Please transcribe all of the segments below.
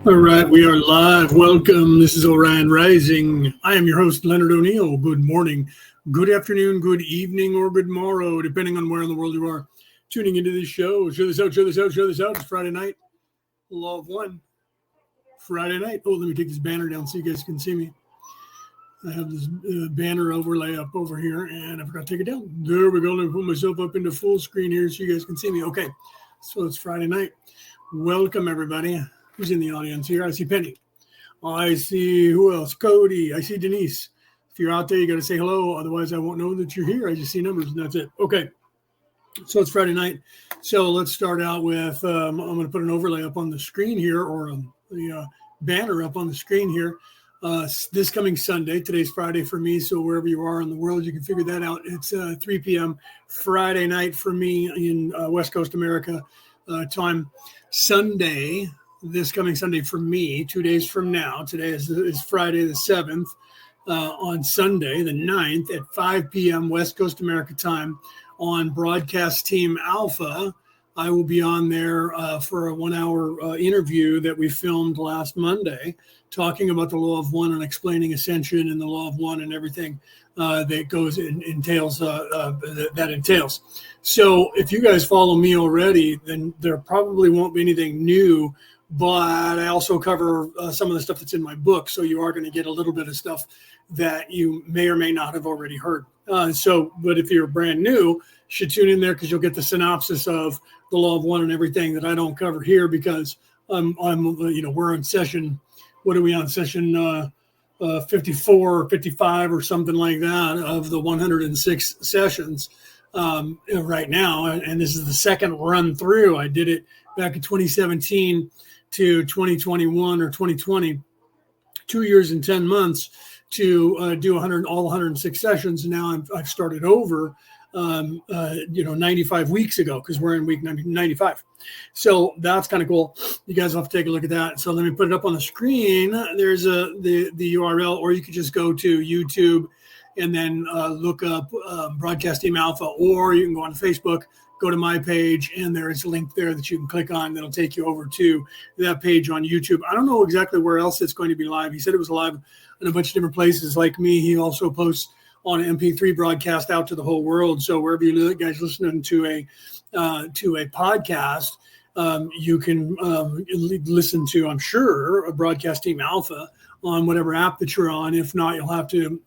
All right, we are live. Welcome. This is Orion Rising. I am your host, Leonard O'Neill. Good morning, good afternoon, good evening, or good morrow, depending on where in the world you are tuning into this show. Show this out, show this out, show this out. It's Friday night. Law of One. Friday night. Oh, let me take this banner down so you guys can see me. I have this banner overlay up over here, and I forgot to take it down. There we go. Let me put myself up into full screen here so you guys can see me. Okay, so it's Friday night. Welcome, everybody. Who's in the audience here? I see Penny. I see who else? Cody. I see Denise. If you're out there, you got to say hello. Otherwise, I won't know that you're here. I just see numbers, and that's it. Okay. So it's Friday night. So let's start out with I'm going to put an overlay up on the screen here, or the banner up on the screen here. This coming Sunday. Today's Friday for me. So wherever you are in the world, you can figure that out. It's 3 p.m. Friday night for me in West Coast America time. Sunday. This coming Sunday for me, 2 days from now. Today is Friday the 7th. On Sunday, the 9th at 5 p.m. West Coast America time on Broadcast Team Alpha. I will be on there for a 1-hour interview that we filmed last Monday, talking about the Law of One and explaining Ascension and the Law of One and everything that entails. So if you guys follow me already, then there probably won't be anything new. But I also cover some of the stuff that's in my book. So you are going to get a little bit of stuff that you may or may not have already heard. But if you're brand new, you should tune in there because you'll get the synopsis of the Law of One and everything that I don't cover here because we're in session. What are we on? Session 54 or 55 or something like that of the 106 sessions right now. And this is the second run through. I did it back in 2017 to 2021 or 2020, 2 years and 10 months to do all 106 sessions. And now I've started over, 95 weeks ago because we're in week 95. So that's kind of cool. You guys will have to take a look at that. So let me put it up on the screen. There's the URL, or you could just go to YouTube and then look up Broadcast Team Alpha, or you can go on Facebook, go to my page, and there is a link there that you can click on that'll take you over to that page on YouTube. I don't know exactly where else it's going to be live. He said it was live in a bunch of different places. Like me, he also posts on an MP3 broadcast out to the whole world. So wherever you guys listening to a podcast, you can listen to, I'm sure, a Broadcast Team Alpha on whatever app that you're on. If not, you'll have to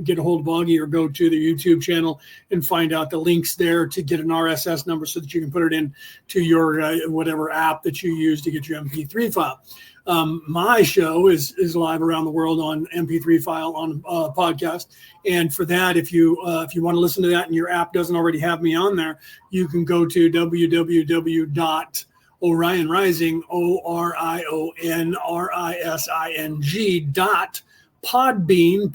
get a hold of Augie or go to the YouTube channel and find out the links there to get an RSS number so that you can put it in to your whatever app that you use to get your MP3 file. My show is live around the world on MP3 file on podcast. And for that, if you want to listen to that and your app doesn't already have me on there, you can go to www.Orion Rising, OrionRising.podbean,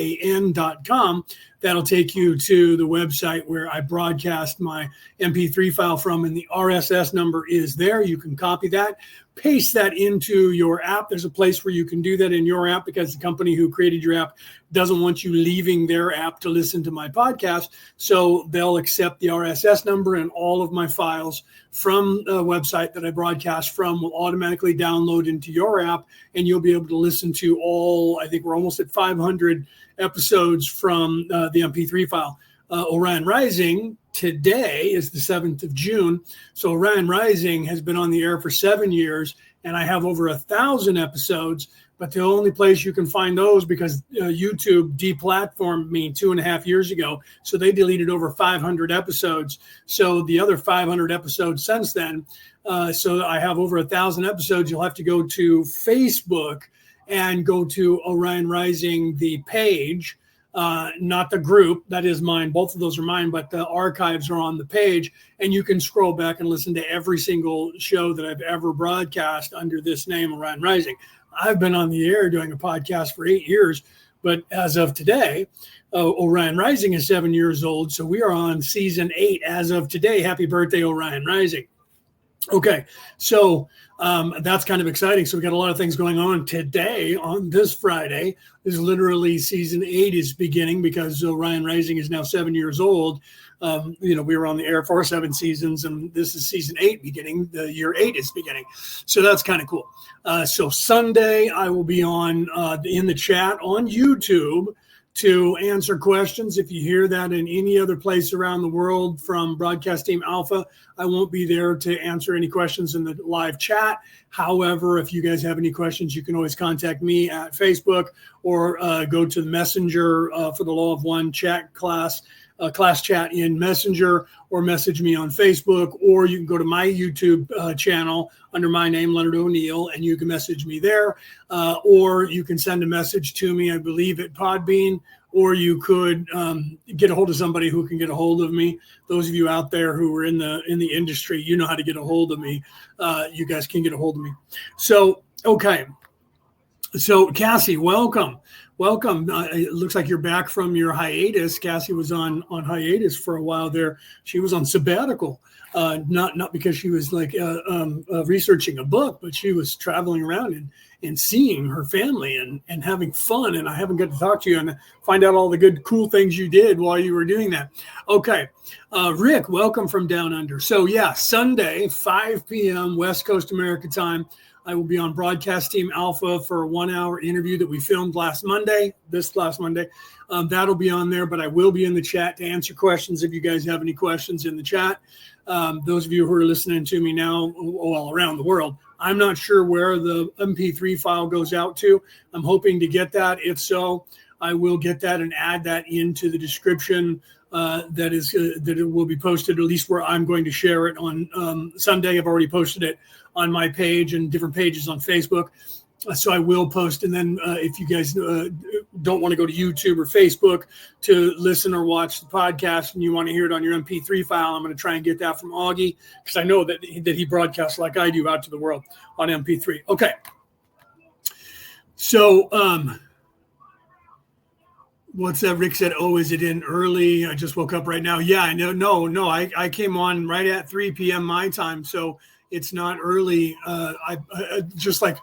PODBEAN.com. That'll take you to the website where I broadcast my MP3 file from, and the RSS number is there. You can copy that, paste that into your app. There's a place where you can do that in your app because the company who created your app doesn't want you leaving their app to listen to my podcast. So they'll accept the RSS number, and all of my files from the website that I broadcast from will automatically download into your app, and you'll be able to listen to all, I think we're almost at 500 episodes from the MP3 file. Orion Rising today is the 7th of June. So Orion Rising has been on the air for 7 years, and I have over 1,000 episodes. But the only place you can find those, because YouTube deplatformed me 2.5 years ago, so they deleted over 500 episodes. So the other 500 episodes since then, so I have over 1,000 episodes. You'll have to go to Facebook and go to Orion Rising, the page, not the group. That is mine. Both of those are mine, but the archives are on the page, and you can scroll back and listen to every single show that I've ever broadcast under this name, Orion Rising. I've been on the air doing a podcast for 8 years, but as of today, Orion Rising is 7 years old, so we are on season 8 as of today. Happy birthday, Orion Rising. Okay, so that's kind of exciting. So we got a lot of things going on today. On this Friday is literally season 8 is beginning because Orion Rising is now 7 years old. We were on the air for 7 seasons, and this is season 8 beginning. The year 8 is beginning, so that's kind of cool. So Sunday I will be on in the chat on YouTube to answer questions. If you hear that in any other place around the world from Broadcast Team Alpha, I won't be there to answer any questions in the live chat. However, if you guys have any questions, you can always contact me at Facebook or go to the Messenger for the Law of One chat class chat in Messenger, or message me on Facebook, or you can go to my YouTube channel under my name, Leonard O'Neill, and you can message me there, or you can send a message to me, I believe, at Podbean, or you could get a hold of somebody who can get a hold of me. Those of you out there who are in the industry, you know how to get a hold of me. You guys can get a hold of me. So, okay. So, Cassie, welcome. Welcome. It looks like you're back from your hiatus. Cassie was on hiatus for a while there. She was on sabbatical, not because she was like researching a book, but she was traveling around and seeing her family and having fun. And I haven't got to talk to you and find out all the good, cool things you did while you were doing that. Okay. Rick, welcome from down under. So, yeah, Sunday, 5 p.m. West Coast America time. I will be on Broadcast Team Alpha for a 1-hour interview that we filmed this last Monday. That'll be on there, but I will be in the chat to answer questions if you guys have any questions in the chat. Those of you who are listening to me now all around the world, I'm not sure where the MP3 file goes out to. I'm hoping to get that. If so, I will get that and add that into the description that it will be posted, at least where I'm going to share it on Sunday. I've already posted it on my page and different pages on Facebook. So I will post. And then if you guys don't want to go to YouTube or Facebook to listen or watch the podcast and you want to hear it on your MP3 file, I'm going to try and get that from Augie, because I know that he broadcasts like I do out to the world on MP3. Okay. So what's that? Rick said, oh, is it in early? I just woke up right now. Yeah, I know. No. I came on right at 3 p.m. my time. So it's not early. I just like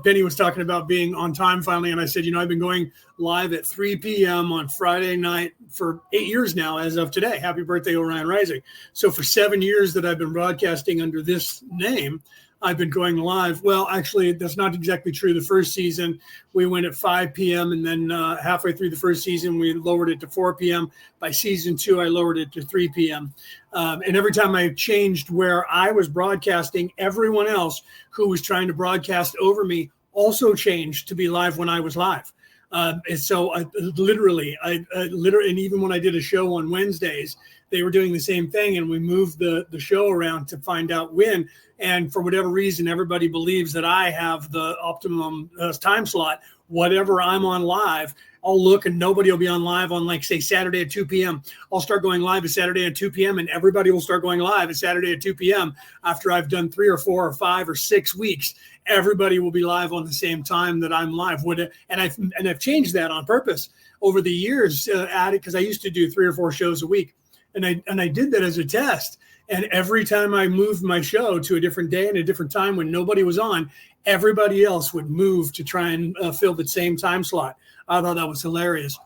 Penny was talking about being on time finally. And I said, I've been going live at 3 p.m. on Friday night for 8 years now, as of today. Happy birthday, Orion Rising. So for 7 years that I've been broadcasting under this name, I've been going live. Well, actually, that's not exactly true. The first season, we went at 5 p.m. And then halfway through the first season, we lowered it to 4 p.m. By season 2, I lowered it to 3 p.m. And every time I changed where I was broadcasting, everyone else who was trying to broadcast over me also changed to be live when I was live. And so I literally, and even when I did a show on Wednesdays, they were doing the same thing, and we moved the show around to find out when. And for whatever reason, everybody believes that I have the optimum time slot. Whatever I'm on live, I'll look and nobody will be on live on, like, say, Saturday at 2 p.m. I'll start going live at Saturday at 2 p.m. and everybody will start going live at Saturday at 2 p.m. After I've done 3 or 4 or 5 or 6 weeks. Everybody will be live on the same time that I'm live. And I've changed that on purpose over the years, because I used to do 3 or 4 shows a week. And I did that as a test. And every time I moved my show to a different day and a different time when nobody was on, everybody else would move to try and fill the same time slot. I thought that was hilarious,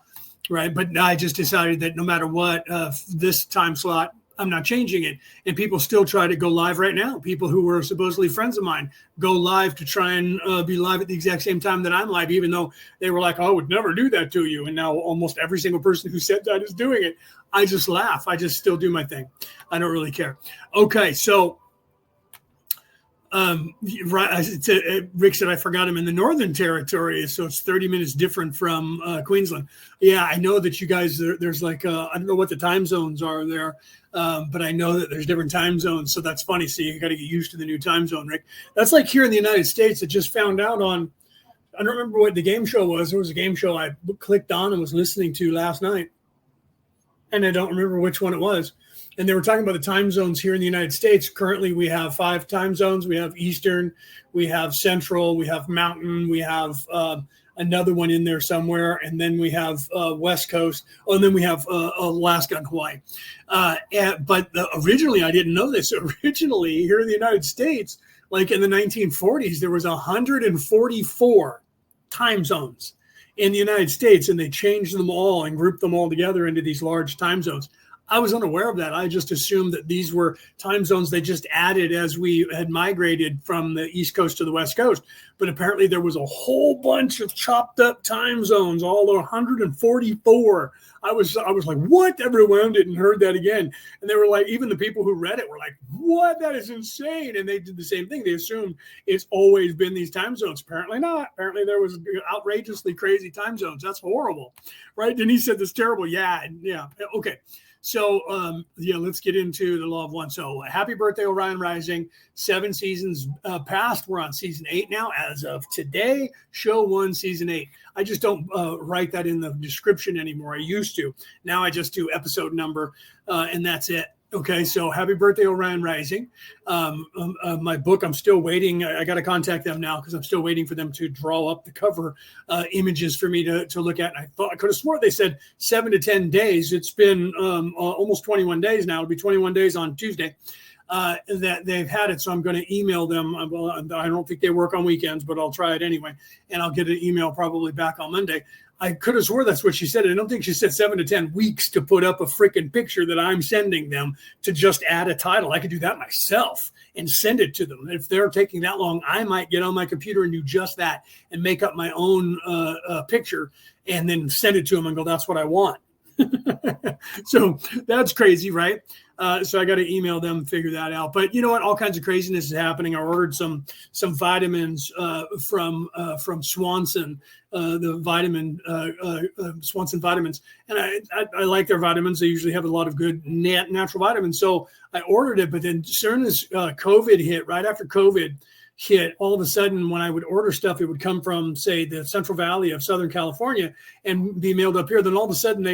right? But I just decided that no matter what, this time slot, I'm not changing it. And people still try to go live right now. People who were supposedly friends of mine go live to try and be live at the exact same time that I'm live, even though they were like, oh, I would never do that to you. And now almost every single person who said that is doing it. I just laugh. I just still do my thing. I don't really care. Okay, so Rick said I forgot him in the Northern Territory, so it's 30 minutes different from Queensland. Yeah, I know that you guys, there's like, I don't know what the time zones are there, but I know that there's different time zones, so that's funny. So you got to get used to the new time zone, Rick. That's like here in the United States. I just found out on, I don't remember what the game show was. There was a game show I clicked on and was listening to last night, and I don't remember which one it was. And they were talking about the time zones here in the United States. Currently, we have 5 time zones. We have Eastern, we have Central, we have Mountain, we have another one in there somewhere, and then we have West Coast. Oh, and then we have Alaska and Hawaii. But originally, I didn't know this. Originally, here in the United States, like in the 1940s, there was 144 time zones in the United States, and they changed them all and grouped them all together into these large time zones. I was unaware of that. I just assumed that these were time zones they just added as we had migrated from the East Coast to the West Coast. But apparently there was a whole bunch of chopped up time zones, all 144. I was like, what? Everyone didn't heard that again. And they were like, even the people who read it were like, what? That is insane. And they did the same thing. They assumed it's always been these time zones. Apparently not. Apparently there was outrageously crazy time zones. That's horrible. Right? Denise said this terrible. Yeah. Okay. So, let's get into the law of one. So happy birthday, Orion Rising. 7 seasons passed. We're on season 8 now. As of today, show 1, season 8. I just don't write that in the description anymore. I used to. Now I just do episode number, and that's it. Okay, so happy birthday, Orion Rising. My book, I'm still waiting. I got to contact them now because I'm still waiting for them to draw up the cover images for me to look at. And I could have sworn they said 7 to 10 days. It's been almost 21 days now. It'll be 21 days on Tuesday that they've had it. So I'm going to email them. Well, I don't think they work on weekends, but I'll try it anyway. And I'll get an email probably back on Monday. I could have swore that's what she said. I don't think she said 7 to 10 weeks to put up a freaking picture that I'm sending them to just add a title. I could do that myself and send it to them. If they're taking that long, I might get on my computer and do just that and make up my own picture and then send it to them and go, that's what I want. So that's crazy, right? So I got to email them, figure that out. But you know what? All kinds of craziness is happening. I ordered some vitamins from Swanson, the vitamin Swanson vitamins, and I like their vitamins. They usually have a lot of good natural vitamins. So I ordered it, but then as soon as COVID hit, right after COVID hit, all of a sudden when I would order stuff, it would come from, say, the Central Valley of Southern California and be mailed up here. Then all of a sudden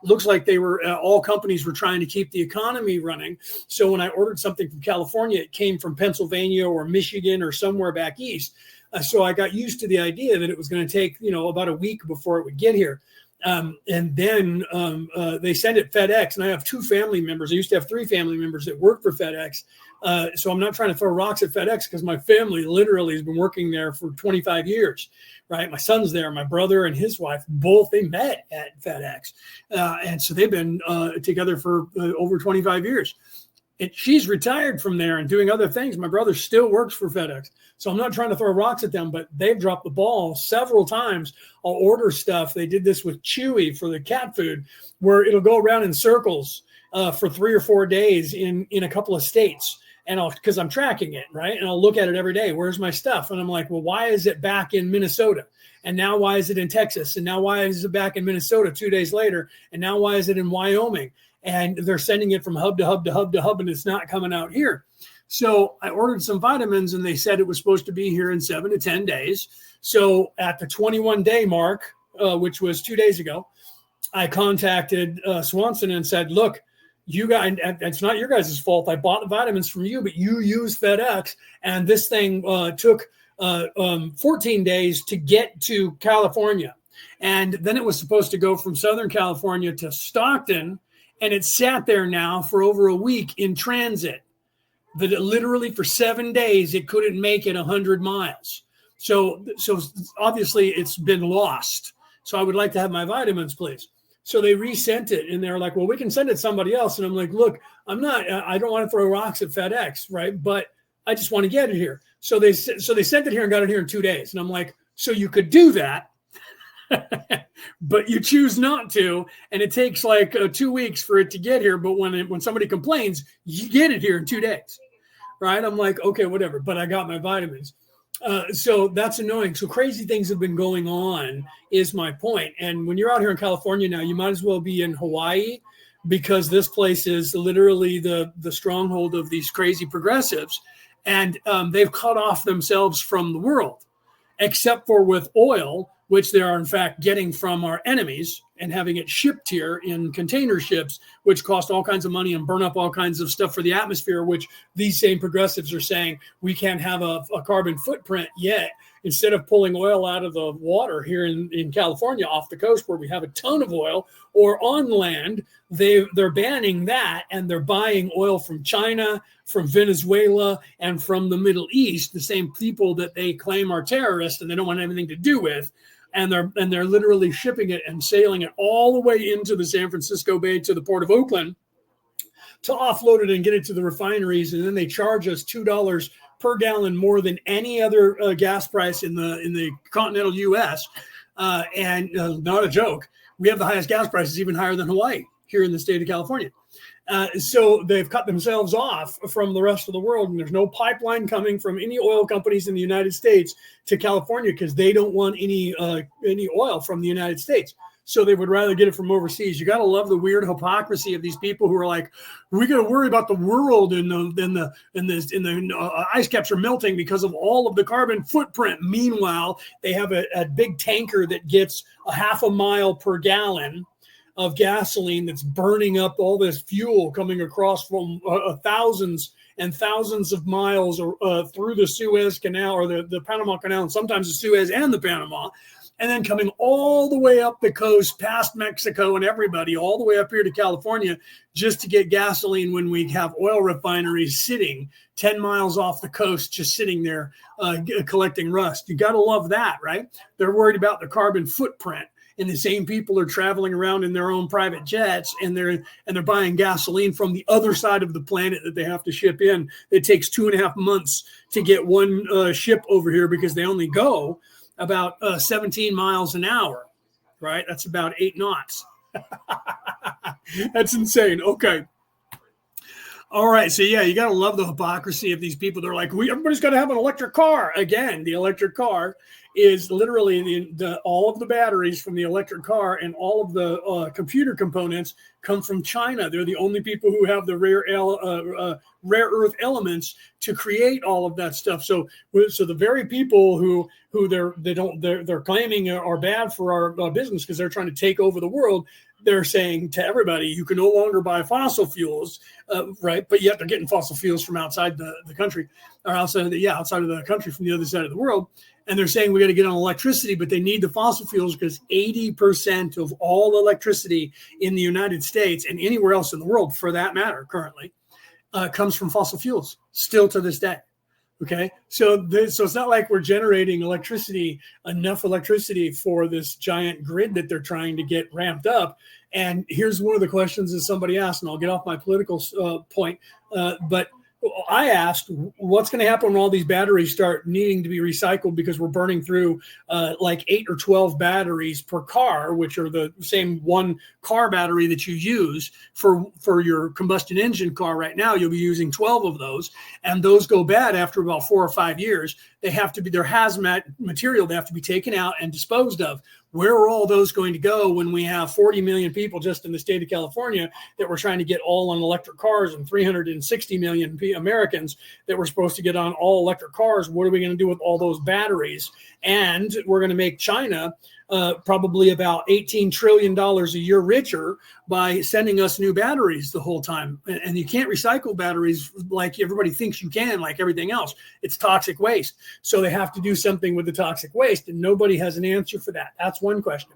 looks like they were all companies were trying to keep the economy running. So when I ordered something from California, it came from Pennsylvania or Michigan or somewhere back east. So I got used to the idea that it was going to take, about a week before it would get here. And then they send it FedEx, and I have 2 family members. I used to have 3 family members that work for FedEx. So I'm not trying to throw rocks at FedEx because my family literally has been working there for 25 years, right? My son's there, my brother and his wife, both, they met at FedEx. And so they've been together for over 25 years. And she's retired from there and doing other things. My brother still works for FedEx. So I'm not trying to throw rocks at them, but they've dropped the ball several times. I'll order stuff. They did this with Chewy for the cat food, where it'll go around in circles for 3 or 4 days in a couple of states. And because I'm tracking it, right? And I'll look at it every day. Where's my stuff? And I'm like, well, why is it back in Minnesota? And now why is it in Texas? And now why is it back in Minnesota 2 days later? And now why is it in Wyoming? And they're sending it from hub to hub to hub to hub, and it's not coming out here. So I ordered some vitamins, and they said it was supposed to be here in 7 to 10 days. So at the 21-day mark, which was 2 days ago, I contacted Swanson and said, look, you guys, it's not your guys' fault. I bought the vitamins from you, but you use FedEx, and this thing took 14 days to get to California. And then it was supposed to go from Southern California to Stockton, and it sat there now for over a week in transit. That literally for 7 days, it couldn't make it 100 miles. So obviously it's been lost. So I would like to have my vitamins, please. So they resent it, and they're like, well, we can send it to somebody else. And I'm like, look, I don't want to throw rocks at FedEx, right? But I just want to get it here. So they sent it here and got it here in 2 days. And I'm like, so you could do that, but you choose not to, and it takes like 2 weeks for it to get here. But when somebody complains, you get it here in 2 days, right? I'm like, okay, whatever. But I got my vitamins, so that's annoying. So crazy things have been going on, is my point. And when you're out here in California now, you might as well be in Hawaii, because this place is literally the stronghold of these crazy progressives, and they've cut off themselves from the world, except for with oil. which they are in fact getting from our enemies and having it shipped here in container ships, which cost all kinds of money and burn up all kinds of stuff for the atmosphere, which these same progressives are saying we can't have a carbon footprint yet. Instead of pulling oil out of the water here in California off the coast where we have a ton of oil, or on land, they're banning that, and they're buying oil from China, from Venezuela, and from the Middle East, the same people that they claim are terrorists and they don't want anything to do with. And they're literally shipping it and sailing it all the way into the San Francisco Bay to the port of Oakland to offload it and get it to the refineries. And then they charge us $2 per gallon more than any other gas price in the continental U.S. And not a joke. We have the highest gas prices, even higher than Hawaii here in the state of California. So they've cut themselves off from the rest of the world, and there's no pipeline coming from any oil companies in the United States to California because they don't want any oil from the United States. So they would rather get it from overseas. You got to love the weird hypocrisy of these people who are like, we got to worry about the world and the ice caps are melting because of all of the carbon footprint. Meanwhile, they have a big tanker that gets a half a mile per gallon of gasoline that's burning up all this fuel coming across from thousands and thousands of miles through the Suez Canal or the Panama Canal, and sometimes the Suez and the Panama, and then coming all the way up the coast past Mexico and everybody all the way up here to California just to get gasoline when we have oil refineries sitting 10 miles off the coast, just sitting there collecting rust. You got to love that, right? They're worried about the carbon footprint. And the same people are traveling around in their own private jets, and they're buying gasoline from the other side of the planet that they have to ship in. It takes 2.5 months to get one ship over here because they only go about 17 miles an hour, right? That's about 8 knots. That's insane. Okay. All right. So, yeah, you got to love the hypocrisy of these people. They're like, everybody's got to have an electric car. Again, the electric car is literally all of the batteries from the electric car and all of the computer components come from China. They're the only people who have the rare earth elements to create all of that stuff. So the very people who they're claiming are bad for our business because they're trying to take over the world. They're saying to everybody, you can no longer buy fossil fuels, right? But yet they're getting fossil fuels from outside the country, or outside of the country from the other side of the world. And they're saying we got to get on electricity, but they need the fossil fuels because 80% of all electricity in the United States and anywhere else in the world, for that matter, currently, comes from fossil fuels still to this day. Okay, so it's not like we're generating enough electricity for this giant grid that they're trying to get ramped up. And here's one of the questions that somebody asked, and I'll get off my political point, but I asked, what's going to happen when all these batteries start needing to be recycled because we're burning through like 8 or 12 batteries per car, which are the same one car battery that you use for your combustion engine car right now. You'll be using 12 of those, and those go bad after about 4 or 5 years. They have to be their hazmat material. They have to be taken out and disposed of. Where are all those going to go when we have 40 million people just in the state of California that we're trying to get all on electric cars and 360 million Americans that we're supposed to get on all electric cars? What are we going to do with all those batteries? And we're going to make China probably about $18 trillion a year richer by sending us new batteries the whole time. And you can't recycle batteries like everybody thinks you can, like everything else. It's toxic waste. So they have to do something with the toxic waste, and nobody has an answer for that. That's one question.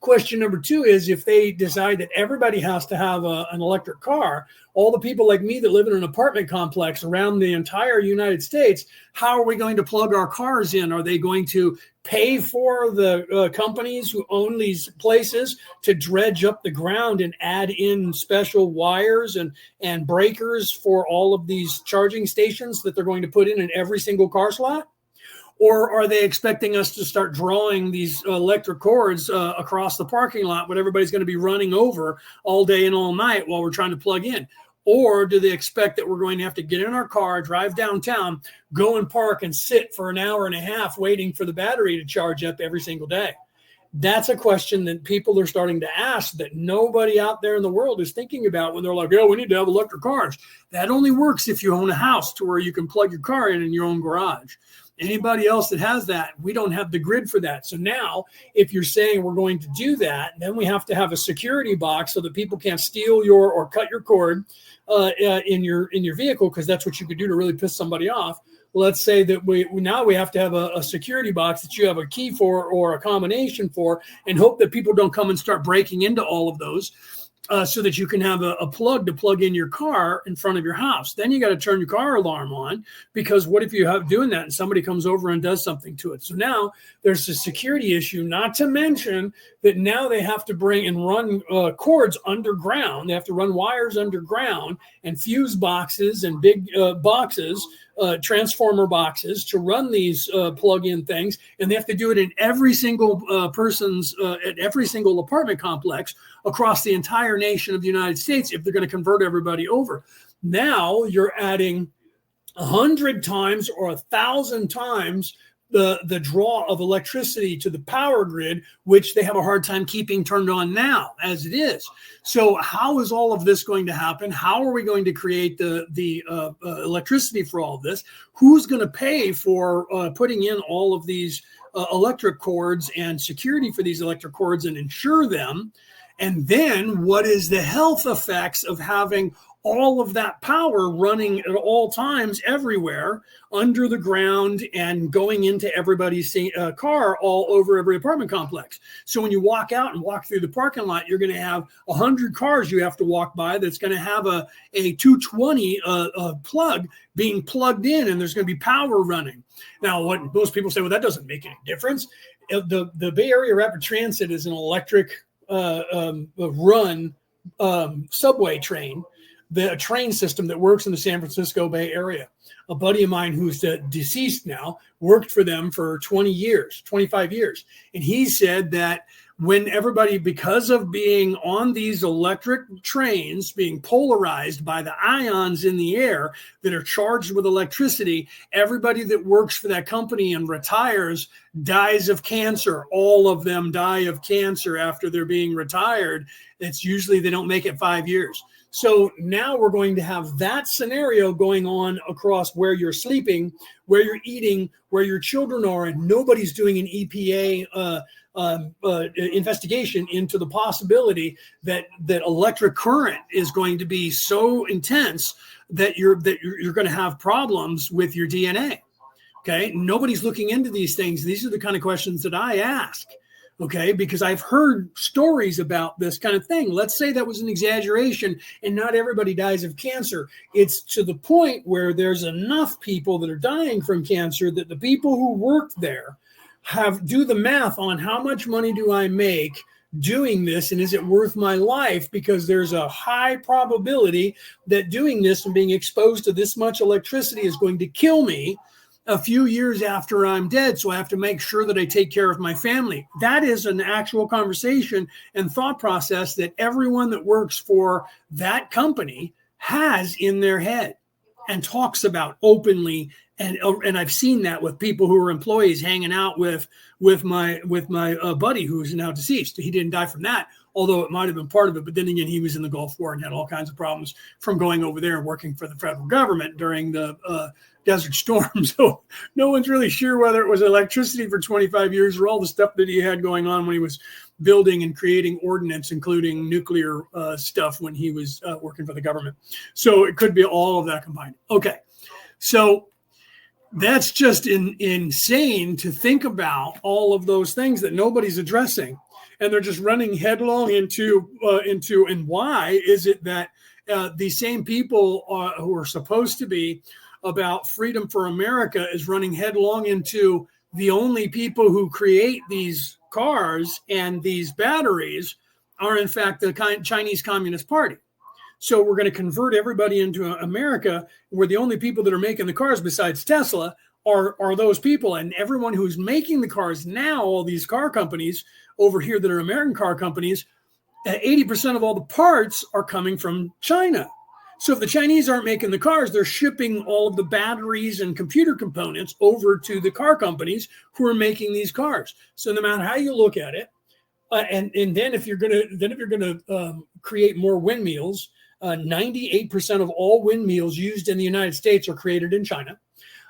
Question number 2 is, if they decide that everybody has to have an electric car, all the people like me that live in an apartment complex around the entire United States, how are we going to plug our cars in? Are they going to pay for the companies who own these places to dredge up the ground and add in special wires and breakers for all of these charging stations that they're going to put in every single car slot? Or are they expecting us to start drawing these electric cords across the parking lot, what everybody's going to be running over all day and all night while we're trying to plug in? Or do they expect that we're going to have to get in our car, drive downtown, go and park and sit for an hour and a half waiting for the battery to charge up every single day? That's a question that people are starting to ask that nobody out there in the world is thinking about when they're like, oh, we need to have electric cars. That only works if you own a house to where you can plug your car in your own garage. Anybody else that has that, we don't have the grid for that. So now, if you're saying we're going to do that, then we have to have a security box so that people can't steal your or cut your cord in your vehicle, because that's what you could do to really piss somebody off. Let's say that we have to have a security box that you have a key for or a combination for, and hope that people don't come and start breaking into all of those. So that you can have a plug to plug in your car in front of your house. Then you got to turn your car alarm on, because what if you have doing that and somebody comes over and does something to it? So now there's a security issue, not to mention that now they have to bring and run cords underground. They have to run wires underground and fuse boxes and big boxes, transformer boxes to run these plug-in things. And they have to do it in every single at every single apartment complex across the entire nation of the United States if they're going to convert everybody over. Now you're adding 100 times or 1,000 times the draw of electricity to the power grid, which they have a hard time keeping turned on now as it is. So how is all of this going to happen? How are we going to create the electricity for all of this? Who's going to pay for putting in all of these electric cords and security for these electric cords and insure them? And then what is the health effects of having all of that power running at all times everywhere under the ground and going into everybody's car all over every apartment complex? So when you walk out and walk through the parking lot, you're going to have 100 cars you have to walk by that's going to have a 220 plug being plugged in, and there's going to be power running. Now, what most people say, well, that doesn't make any difference. The Bay Area Rapid Transit is an electric run subway train, the train system that works in the San Francisco Bay Area. A buddy of mine who's deceased now worked for them for 20 years, 25 years. And he said that when everybody, because of being on these electric trains, being polarized by the ions in the air that are charged with electricity, everybody that works for that company and retires dies of cancer. All of them die of cancer after they're being retired. It's usually they don't make it 5 years. So now we're going to have that scenario going on across where you're sleeping, where you're eating, where your children are, and nobody's doing an EPA investigation into the possibility that electric current is going to be so intense that you're going to have problems with your DNA. Okay, nobody's looking into these things. These are the kind of questions that I ask. Okay, because I've heard stories about this kind of thing. Let's say that was an exaggeration and not everybody dies of cancer. It's to the point where there's enough people that are dying from cancer that the people who worked there do the math on how much money do I make doing this, and is it worth my life? Because there's a high probability that doing this and being exposed to this much electricity is going to kill me a few years after I'm dead. So I have to make sure that I take care of my family. That is an actual conversation and thought process that everyone that works for that company has in their head and talks about openly. And I've seen that with people who are employees hanging out with my buddy who's now deceased. He didn't die from that, although it might have been part of it. But then again, he was in the Gulf War and had all kinds of problems from going over there and working for the federal government during the Desert Storm. So no one's really sure whether it was electricity for 25 years or all the stuff that he had going on when he was building and creating ordnance, including nuclear stuff when he was working for the government. So it could be all of that combined. Okay, so that's just insane to think about all of those things that nobody's addressing, and they're just running headlong into. And why is it that the same people who are supposed to be about freedom for America is running headlong into the only people who create these cars and these batteries are in fact the Chinese Communist Party? So we're going to convert everybody into America, where the only people that are making the cars besides Tesla are those people. And everyone who's making the cars now, all these car companies over here that are American car companies, 80% of all the parts are coming from China. So if the Chinese aren't making the cars, they're shipping all of the batteries and computer components over to the car companies who are making these cars. So no matter how you look at it, and then if you're going to create more windmills, 98% of all windmills used in the United States are created in China.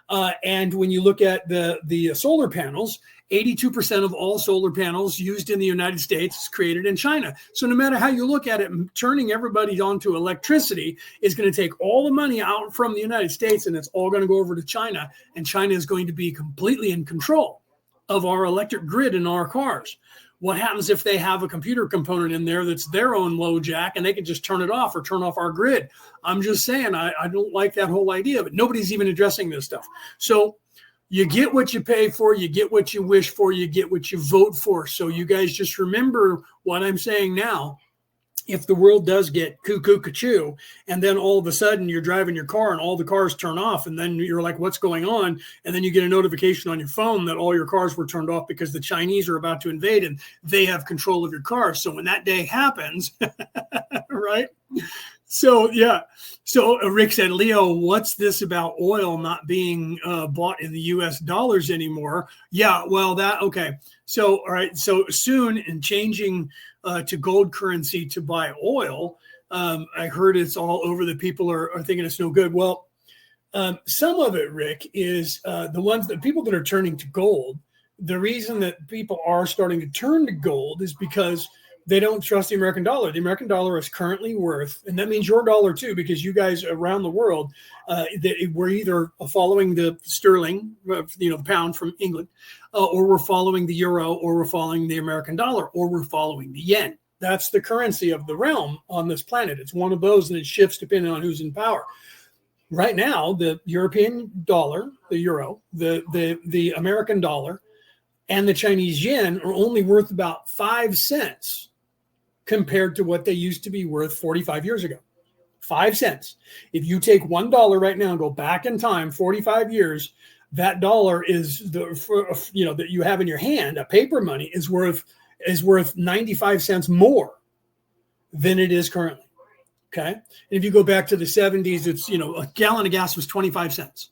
And when you look at the solar panels, 82% of all solar panels used in the United States is created in China. So no matter how you look at it, turning everybody onto electricity is going to take all the money out from the United States, and it's all going to go over to China. And China is going to be completely in control of our electric grid in our cars. What happens if they have a computer component in there that's their own low jack and they can just turn it off or turn off our grid? I'm just saying, I don't like that whole idea, but nobody's even addressing this stuff. So you get what you pay for, you get what you wish for, you get what you vote for. So you guys just remember what I'm saying now. If the world does get cuckoo, and then all of a sudden you're driving your car and all the cars turn off, and then you're like, what's going on? And then you get a notification on your phone that all your cars were turned off because the Chinese are about to invade and they have control of your car. So when that day happens, right? So, yeah. So Rick said, Leo, what's this about oil not being bought in the US dollars anymore? Yeah, well, okay. So, all right. So soon in changing to gold currency to buy oil, I heard it's all over. The people are thinking it's no good. Well, some of it, Rick, is the people that are turning to gold. The reason that people are starting to turn to gold is because they don't trust the American dollar. The American dollar is currently worth, and that means your dollar too, because you guys around the world, we're either following the sterling, the pound from England, or we're following the euro, or we're following the American dollar, or we're following the yen. That's the currency of the realm on this planet. It's one of those, and it shifts depending on who's in power. Right now, the European dollar, the euro, the American dollar, and the Chinese yen are only worth about 5 cents compared to what they used to be worth 45 years ago. 5 cents. If you take $1 right now and go back in time 45 years, that dollar is that you have in your hand, a paper money, is worth 95 cents more than it is currently. Okay. And if you go back to the 70s, it's a gallon of gas was 25 cents.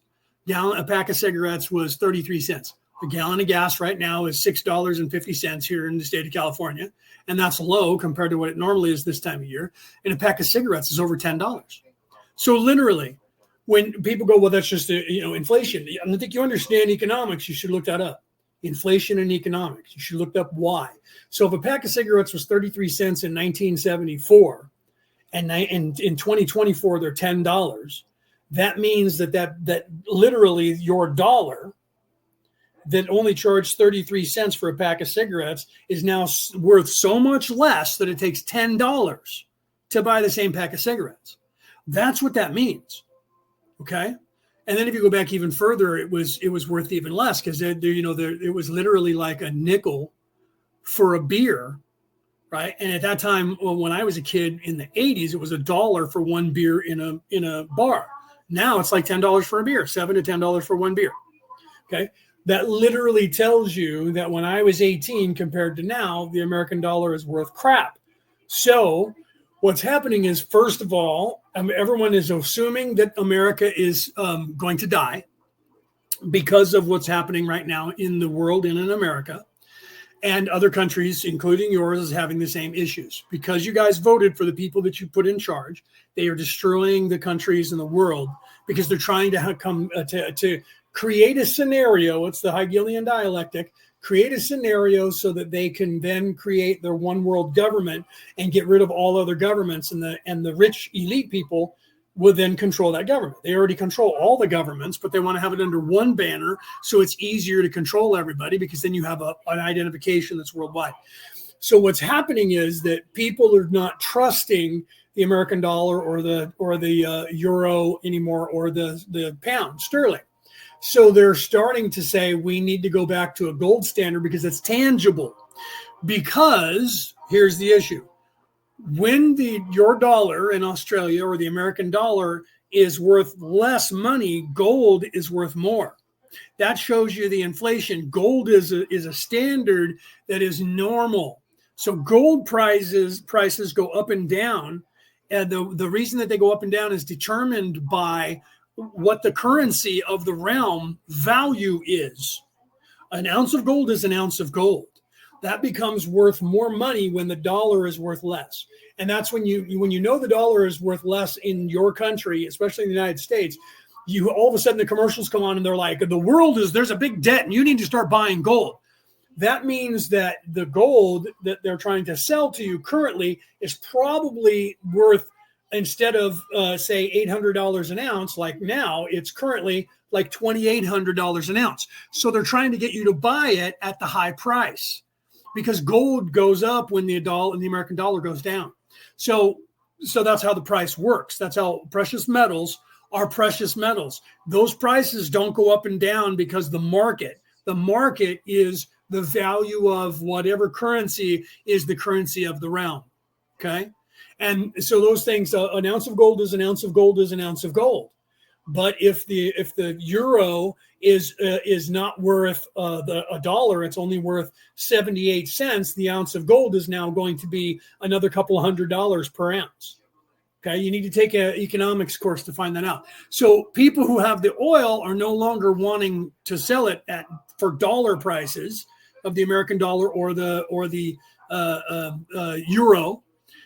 A pack of cigarettes was 33 cents. A gallon of gas right now is $6.50 here in the state of California. And that's low compared to what it normally is this time of year. And a pack of cigarettes is over $10. So literally, when people go, well, that's just inflation. I don't think you understand economics. You should look that up. Inflation and economics. You should look up why. So if a pack of cigarettes was 33 cents in 1974, and in 2024 they're $10, that means that literally your dollar that only charged 33 cents for a pack of cigarettes is now worth so much less that it takes $10 to buy the same pack of cigarettes. That's what that means. Okay. And then if you go back even further, it was worth even less because it was literally like a nickel for a beer. Right. And at that time, when I was a kid in the 80s, it was $1 for one beer in a bar. Now it's like $10 for a beer, $7 to $10 for one beer. Okay. That literally tells you that when I was 18 compared to now, the American dollar is worth crap. So what's happening is, first of all, everyone is assuming that America is going to die because of what's happening right now in the world and in America. And other countries, including yours, is having the same issues. Because you guys voted for the people that you put in charge, they are destroying the countries in the world because they're trying to come to create a scenario. It's the Hegelian dialectic. Create a scenario so that they can then create their one world government and get rid of all other governments, and the rich elite people will then control that government. They already control all the governments, but they want to have it under one banner so it's easier to control everybody because then you have an identification that's worldwide. So what's happening is that people are not trusting the American dollar or the euro anymore, or the pound sterling. So they're starting to say we need to go back to a gold standard because it's tangible. Because here's the issue. When your dollar in Australia or the American dollar is worth less money, gold is worth more. That shows you the inflation. Gold is a standard that is normal. So gold prices go up and down. And the reason that they go up and down is determined by what the currency of the realm value is. An ounce of gold is an ounce of gold. That becomes worth more money when the dollar is worth less. And that's when you know the dollar is worth less in your country, especially in the United States, you all of a sudden the commercials come on and they're like, there's a big debt and you need to start buying gold. That means that the gold that they're trying to sell to you currently is probably worth, instead of say $800 an ounce, like now, it's currently like $2,800 an ounce. So they're trying to get you to buy it at the high price, because gold goes up when the American dollar goes down. So that's how the price works. That's how precious metals are precious metals. Those prices don't go up and down because the market is the value of whatever currency is the currency of the realm. Okay. And so those things, an ounce of gold is an ounce of gold is an ounce of gold. But if the euro is not worth a dollar, it's only worth 78 cents. The ounce of gold is now going to be another couple of $100 per ounce. Okay, you need to take an economics course to find that out. So people who have the oil are no longer wanting to sell it for dollar prices of the American dollar or the euro.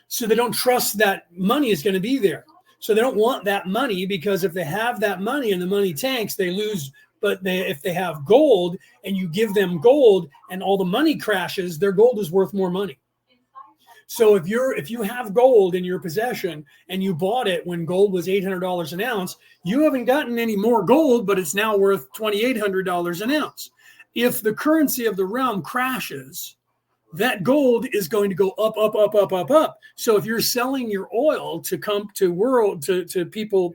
So they don't trust that money is going to be there. So they don't want that money, because if they have that money and the money tanks, they lose. But if they have gold and you give them gold and all the money crashes, their gold is worth more money. So if you have gold in your possession and you bought it when gold was $800 an ounce, you haven't gotten any more gold, but it's now worth $2,800 an ounce. If the currency of the realm crashes, that gold is going to go up, up, up, up, up, up. So if you're selling your oil to people,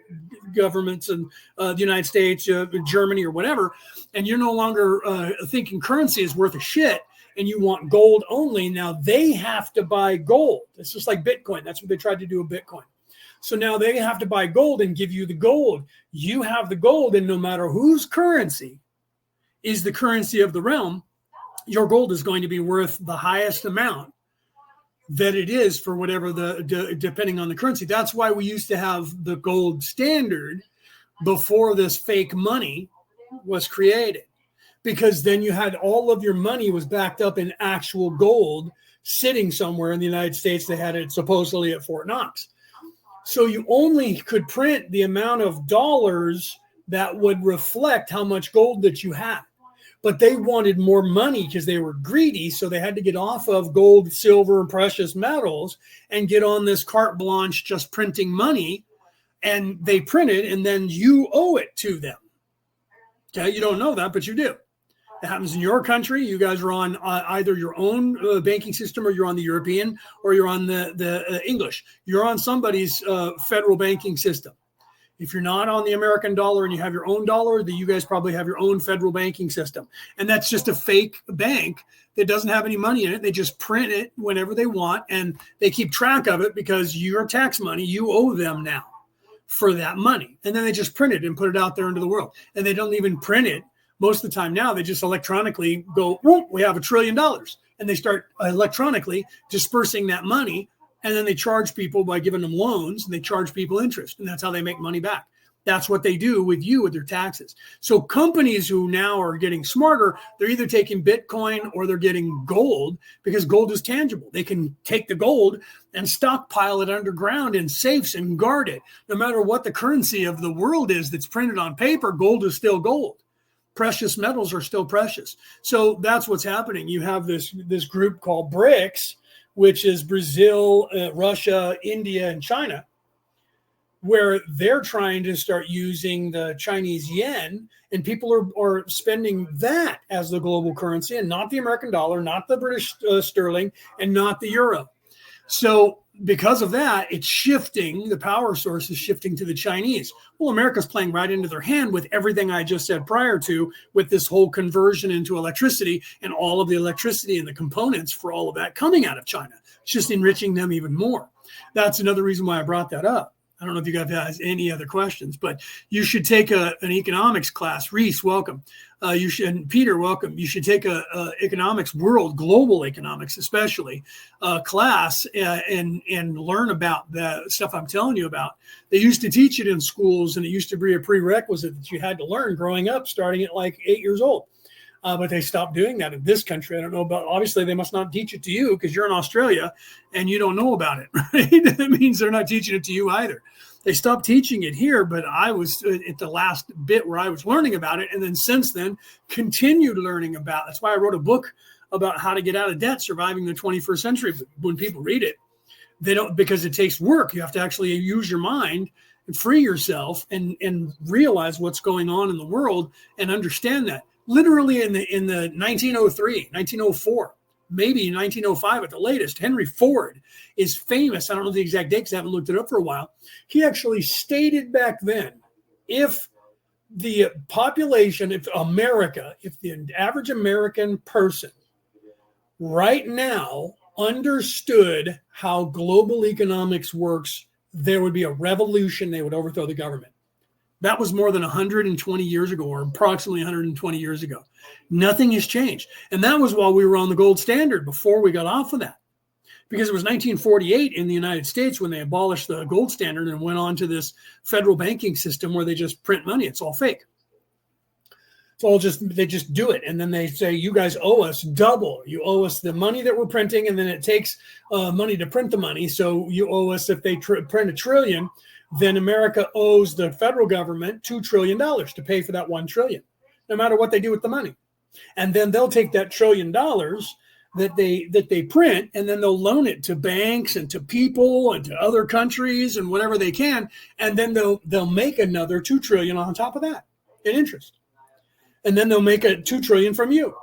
governments, and the United States, Germany, or whatever, and you're no longer thinking currency is worth a shit, and you want gold only, now they have to buy gold. It's just like Bitcoin. That's what they tried to do with Bitcoin. So now they have to buy gold and give you the gold. You have the gold, and no matter whose currency is the currency of the realm, your gold is going to be worth the highest amount that it is for whatever depending on the currency. That's why we used to have the gold standard before this fake money was created, because then you had all of your money was backed up in actual gold sitting somewhere in the United States. They had it supposedly at Fort Knox. So you only could print the amount of dollars that would reflect how much gold that you had. But they wanted more money because they were greedy. So they had to get off of gold, silver, and precious metals and get on this carte blanche, just printing money. And they print it, and then you owe it to them. Okay, you don't know that, but you do. It happens in your country. You guys are on either your own banking system, or you're on the European, or you're on the English. You're on somebody's federal banking system. If you're not on the American dollar and you have your own dollar, then you guys probably have your own federal banking system. And that's just a fake bank that doesn't have any money in it. They just print it whenever they want, and they keep track of it because your tax money, you owe them now for that money. And then they just print it and put it out there into the world. And they don't even print it. Most of the time now, they just electronically go, we have $1 trillion. And they start electronically dispersing that money. And then they charge people by giving them loans, and they charge people interest. And that's how they make money back. That's what they do with you with their taxes. So companies who now are getting smarter, they're either taking Bitcoin or they're getting gold, because gold is tangible. They can take the gold and stockpile it underground in safes and guard it. No matter what the currency of the world is that's printed on paper, gold is still gold. Precious metals are still precious. So that's what's happening. You have this group called BRICS, which is Brazil, Russia, India, and China, where they're trying to start using the Chinese yen, and people are spending that as the global currency, and not the American dollar, not the British sterling, and not the euro. So because of that, it's shifting. The power source is shifting to the Chinese. Well, America's playing right into their hand with everything I just said prior to, with this whole conversion into electricity and all of the electricity and the components for all of that coming out of China. It's just enriching them even more. That's another reason why I brought that up. I don't know if you guys have any other questions, but you should take an economics class. Reese, welcome. You should, and Peter, welcome. You should take a economics world, global economics especially, class and learn about the stuff I'm telling you about. They used to teach it in schools, and it used to be a prerequisite that you had to learn growing up, starting at like 8 years old. But they stopped doing that in this country. I don't know about, obviously they must not teach it to you because you're in Australia and you don't know about it, right? That means they're not teaching it to you either. They stopped teaching it here, but I was at the last bit where I was learning about it. And then since then continued learning about it. That's why I wrote a book about how to get out of debt, surviving the 21st century. But when people read it, they don't, because it takes work. You have to actually use your mind and free yourself and realize what's going on in the world and understand that. Literally in the 1903, 1904, maybe 1905 at the latest, Henry Ford is famous. I don't know the exact date because I haven't looked it up for a while. He actually stated back then, if the population, if the average American person right now understood how global economics works, there would be a revolution. They would overthrow the government. That was more than 120 years ago, or approximately 120 years ago. Nothing has changed. And that was while we were on the gold standard before we got off of that. Because it was 1948 in the United States when they abolished the gold standard and went on to this federal banking system where they just print money. It's all fake. It's all they just do it. And then they say, you guys owe us double. You owe us the money that we're printing, and then it takes money to print the money. So you owe us, if they print $1 trillion, then America owes the federal government $2 trillion to pay for that $1 trillion, no matter what they do with the money. And then they'll take that $1 trillion that they print, and then they'll loan it to banks and to people and to other countries and whatever they can. And then they'll make another $2 trillion on top of that in interest. And then they'll make a $2 trillion from you.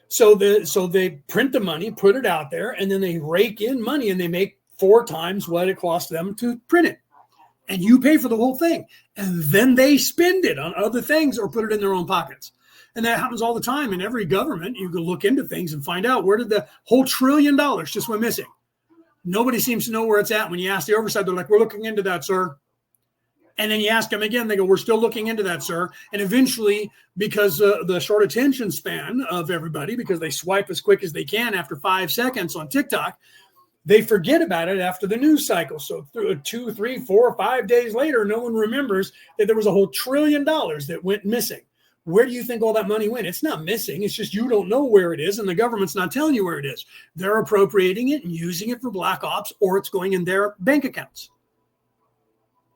So they print the money, put it out there, and then they rake in money, and they make 4 times what it costs them to print it. And you pay for the whole thing. And then they spend it on other things or put it in their own pockets. And that happens all the time in every government. You can look into things and find out, where did the whole $1 trillion just went missing? Nobody seems to know where it's at. When you ask the oversight, they're like, we're looking into that, sir. And then you ask them again, they go, we're still looking into that, sir. And eventually, because the short attention span of everybody, because they swipe as quick as they can after 5 seconds on TikTok, they forget about it after the news cycle. So 2, 3, 4, 5 days later, no one remembers that there was a whole $1 trillion that went missing. Where do you think all that money went? It's not missing. It's just you don't know where it is, and the government's not telling you where it is. They're appropriating it and using it for black ops, or it's going in their bank accounts.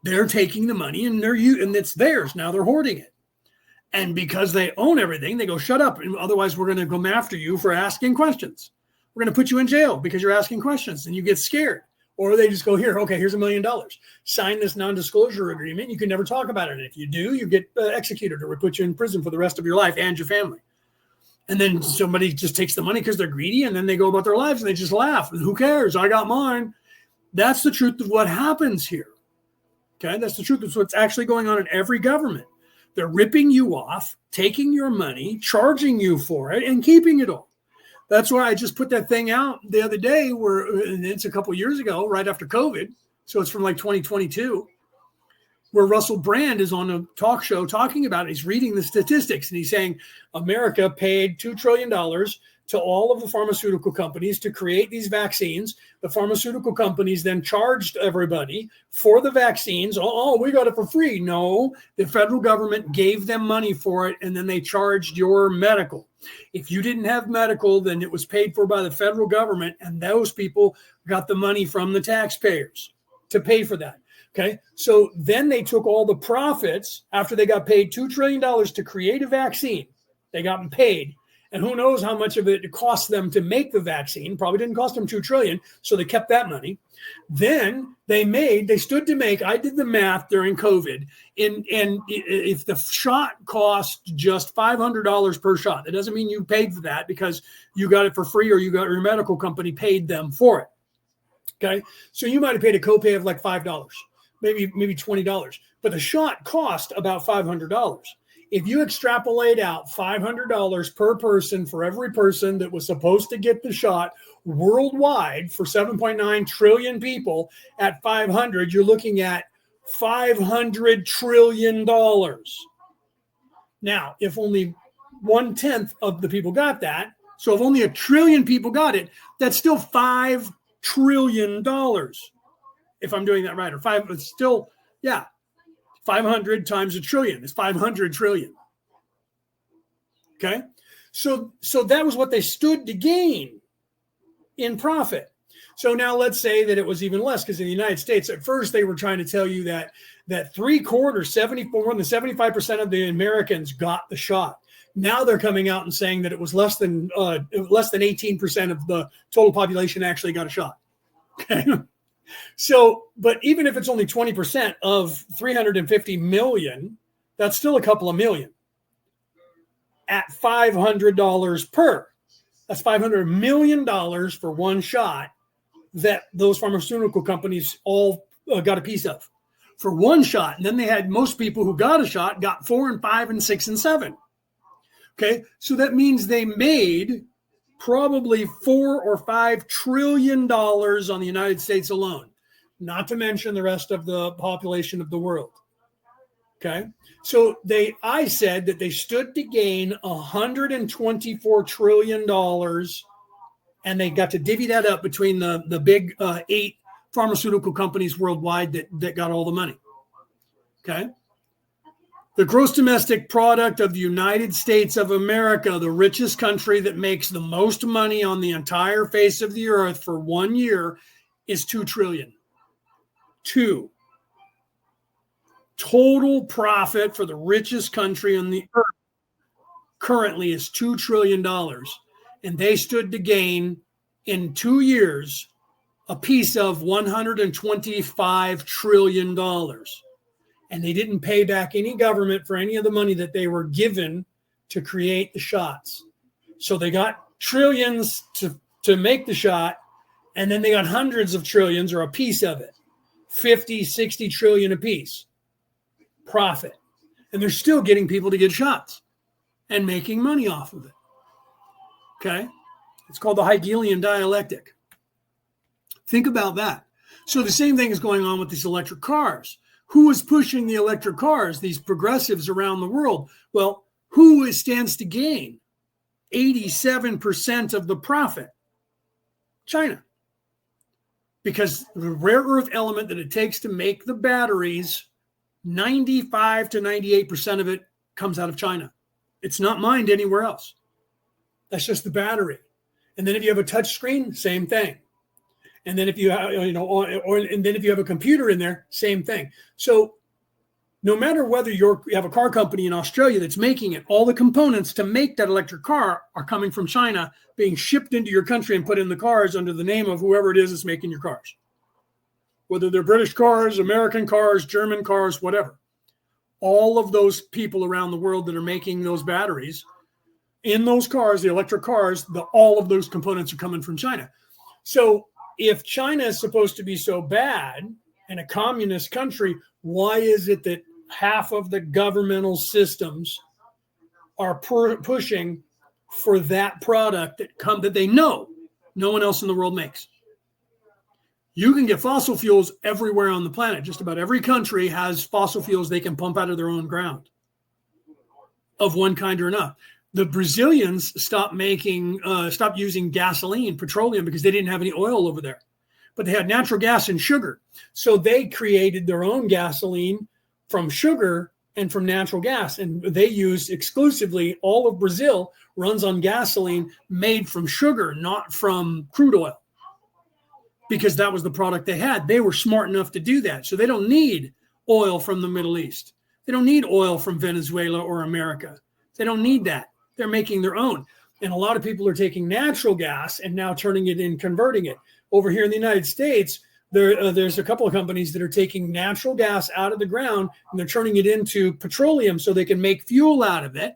They're taking the money and and it's theirs. Now they're hoarding it. And because they own everything, they go, shut up. Otherwise, we're going to come after you for asking questions. We're going to put you in jail because you're asking questions, and you get scared. Or they just go, here's $1 million. Sign this non-disclosure agreement. You can never talk about it. And if you do, you get executed, or we put you in prison for the rest of your life and your family. And then somebody just takes the money because they're greedy, and then they go about their lives and they just laugh. And who cares? I got mine. That's the truth of what happens here. Okay, that's the truth. That's what's actually going on in every government. They're ripping you off, taking your money, charging you for it, and keeping it all. That's why I just put that thing out the other day, and it's a couple years ago, right after COVID. So it's from like 2022, where Russell Brand is on a talk show talking about it. He's reading the statistics, and he's saying America paid $2 trillion to all of the pharmaceutical companies to create these vaccines. The pharmaceutical companies then charged everybody for the vaccines. Oh, we got it for free. No, the federal government gave them money for it, and then they charged your medical. If you didn't have medical, then it was paid for by the federal government, and those people got the money from the taxpayers to pay for that. Okay, so then they took all the profits after they got paid $2 trillion to create a vaccine. They got them paid. And who knows how much of it cost them to make the vaccine. Probably didn't cost them $2 trillion, so they kept that money. Then they stood to make, I did the math during COVID, and if the shot cost just $500 per shot, that doesn't mean you paid for that because you got it for free or your medical company paid them for it. Okay, so you might have paid a copay of like $5, maybe $20, but the shot cost about $500. If you extrapolate out $500 per person for every person that was supposed to get the shot worldwide for 7.9 trillion people at 500, you're looking at $500 trillion. Now, if only 1/10 of the people got that, so if only 1 trillion people got it, that's still $5 trillion. If I'm doing that right, it's still, 500 times 1 trillion is 500 trillion. Okay. So that was what they stood to gain in profit. So now let's say that it was even less, because in the United States, at first they were trying to tell you that more than 75% of the Americans got the shot. Now they're coming out and saying that it was less than 18% of the total population actually got a shot. Okay. So, but even if it's only 20% of 350 million, that's still a couple of million at $500 per. That's $500 million for one shot that those pharmaceutical companies all got a piece of for one shot. And then they had most people who got a shot got 4 and 5 and 6 and 7. Okay. So that means they made probably $4 or $5 trillion on the United States alone, not to mention the rest of the population of the world. Okay. So I said that they stood to gain $124 trillion, and they got to divvy that up between the big 8 pharmaceutical companies worldwide that got all the money. Okay. The gross domestic product of the United States of America, the richest country that makes the most money on the entire face of the earth for 1 year, is $2 trillion. 2. Total profit for the richest country on the earth currently is $2 trillion. And they stood to gain in 2 years a piece of $125 trillion. And they didn't pay back any government for any of the money that they were given to create the shots. So they got trillions to make the shot, and then they got hundreds of trillions, or a piece of it, 50, 60 trillion a piece profit. And they're still getting people to get shots and making money off of it. Okay. It's called the Hegelian dialectic. Think about that. So the same thing is going on with these electric cars. Who is pushing the electric cars? These progressives around the world. Well, who stands to gain 87% of the profit? China. Because the rare earth element that it takes to make the batteries, 95 to 98% of it comes out of China. It's not mined anywhere else. That's just the battery. And then if you have a touch screen, same thing. And then if you have, and then if you have a computer in there, same thing. So no matter whether you have a car company in Australia that's making it, all the components to make that electric car are coming from China, being shipped into your country and put in the cars under the name of whoever it is that's making your cars. Whether they're British cars, American cars, German cars, whatever. All of those people around the world that are making those batteries in those cars, the electric cars, all of those components are coming from China. So if China is supposed to be so bad and a communist country, why is it that half of the governmental systems are pushing for that product that they know no one else in the world makes? You can get fossil fuels everywhere on the planet. Just about every country has fossil fuels they can pump out of their own ground of one kind or another. The Brazilians stopped using gasoline, petroleum, because they didn't have any oil over there. But they had natural gas and sugar. So they created their own gasoline from sugar and from natural gas. And they use exclusively, all of Brazil runs on gasoline made from sugar, not from crude oil, because that was the product they had. They were smart enough to do that. So they don't need oil from the Middle East. They don't need oil from Venezuela or America. They don't need that. They're making their own. And a lot of people are taking natural gas and now turning it in, converting it. Over here in the United States, there's a couple of companies that are taking natural gas out of the ground and they're turning it into petroleum so they can make fuel out of it,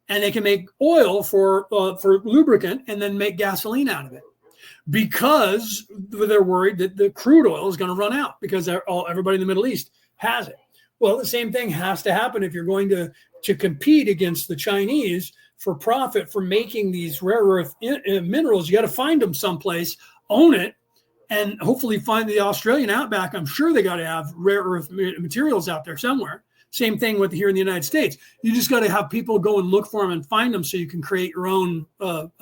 and they can make oil for lubricant and then make gasoline out of it, because they're worried that the crude oil is going to run out because everybody in the Middle East has it. Well, the same thing has to happen if you're going to compete against the Chinese for profit for making these rare earth minerals. You got to find them someplace, own it, and hopefully find the Australian outback. I'm sure they got to have rare earth materials out there somewhere. Same thing with here in the United States. You just got to have people go and look for them and find them so you can create your own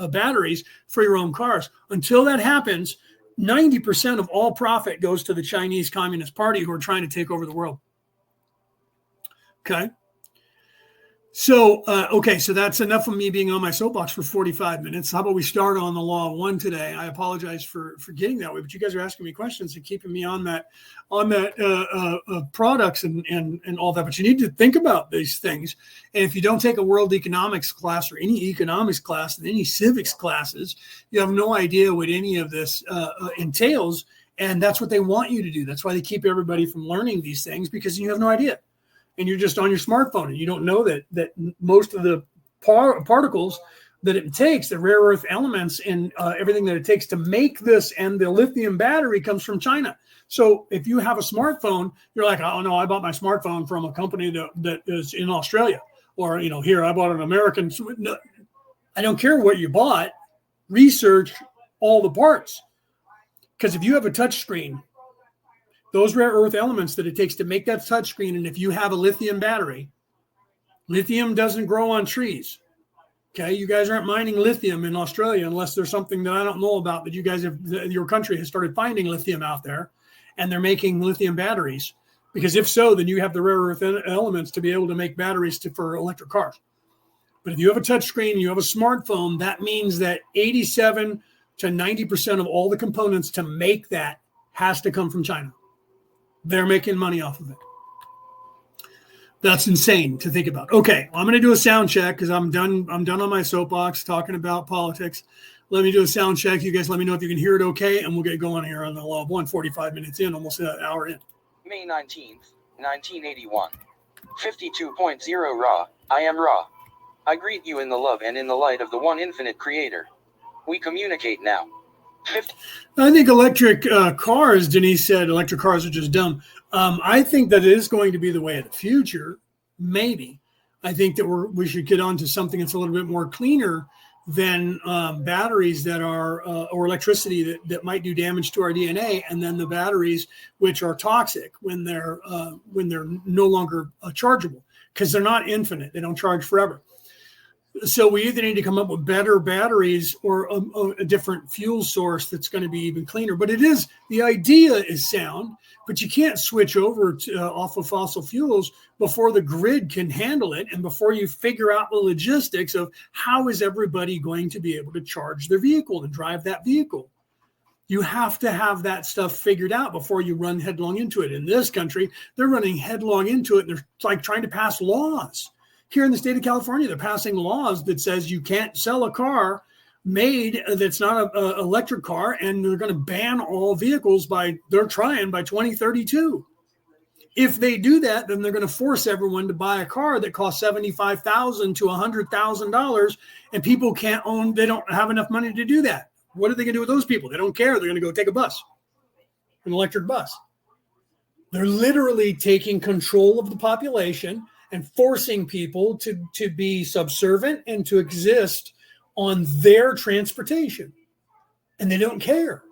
batteries for your own cars. Until that happens, 90% of all profit goes to the Chinese Communist Party, who are trying to take over the world. Okay. Okay, so that's enough of me being on my soapbox for 45 minutes. How about we start on the law of one today? I apologize for getting that way, but you guys are asking me questions and keeping me on that products and all that. But you need to think about these things. And if you don't take a world economics class or any economics class and any civics classes, you have no idea what any of this entails. And that's what they want you to do. That's why they keep everybody from learning these things, because you have no idea. And you're just on your smartphone and you don't know that most of the particles that it takes, the rare earth elements and everything that it takes to make this and the lithium battery comes from China. So if you have a smartphone, you're like, oh no, I bought my smartphone from a company that is in Australia, or, here I bought an American. No, I don't care what you bought. Research all the parts. Because if you have a touch screen, those rare earth elements that it takes to make that touchscreen, and if you have a lithium battery, lithium doesn't grow on trees. Okay, you guys aren't mining lithium in Australia unless there's something that I don't know about, that you guys have, your country has started finding lithium out there, and they're making lithium batteries. Because if so, then you have the rare earth elements to be able to make batteries for electric cars. But if you have a touchscreen, you have a smartphone, that means that 87 to 90% of all the components to make that has to come from China. They're making money off of it. That's insane to think about. Okay, I'm going to do a sound check because I'm done on my soapbox talking about politics. Let me do a sound check. You guys let me know if you can hear it okay, and we'll get going here on the law of 145 minutes in, almost an hour in. May 19th, 1981. 52.0 Ra. I am Ra. I greet you in the love and in the light of the one infinite creator. We communicate now. I think electric cars, Denise said, electric cars are just dumb. I think that it is going to be the way of the future, maybe. I think that we should get on to something that's a little bit more cleaner than batteries that are, or electricity that might do damage to our DNA, and then the batteries which are toxic when they're no longer chargeable, because they're not infinite. They don't charge forever. So we either need to come up with better batteries or a different fuel source that's going to be even cleaner. But the idea is sound, but you can't switch over off of fossil fuels before the grid can handle it, and before you figure out the logistics of how is everybody going to be able to charge their vehicle and drive that vehicle. You have to have that stuff figured out before you run headlong into it. In this country, they're running headlong into it, and they're like trying to pass laws. Here in the state of California, they're passing laws that says you can't sell a car made that's not an electric car, and they're going to ban all vehicles by 2032. If they do that, then they're going to force everyone to buy a car that costs $75,000 to $100,000, and people can't own. They don't have enough money to do that. What are they going to do with those people? They don't care. They're going to go take a bus, an electric bus. They're literally taking control of the population and forcing people to be subservient and to exist on their transportation. And they don't care.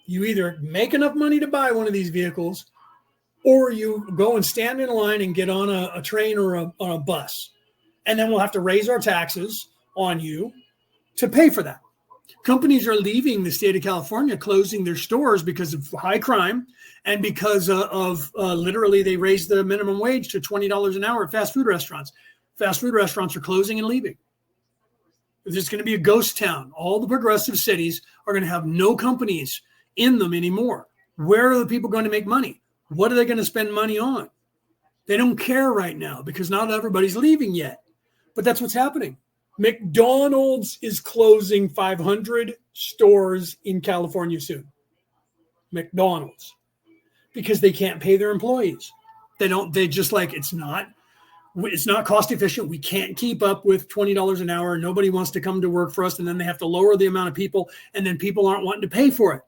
You either make enough money to buy one of these vehicles, or you go and stand in line and get on a train or a bus. And then we'll have to raise our taxes on you to pay for that. Companies are leaving the state of California, closing their stores because of high crime and because of literally they raised the minimum wage to $20 an hour at fast food restaurants. Fast food restaurants are closing and leaving. There's going to be a ghost town. All the progressive cities are going to have no companies in them anymore. Where are the people going to make money? What are they going to spend money on? They don't care right now because not everybody's leaving yet. But that's what's happening. McDonald's is closing 500 stores in California soon. McDonald's. Because they can't pay their employees. They just like, it's not cost efficient. We can't keep up with $20 an hour. Nobody wants to come to work for us. And then they have to lower the amount of people. And then people aren't wanting to pay for it.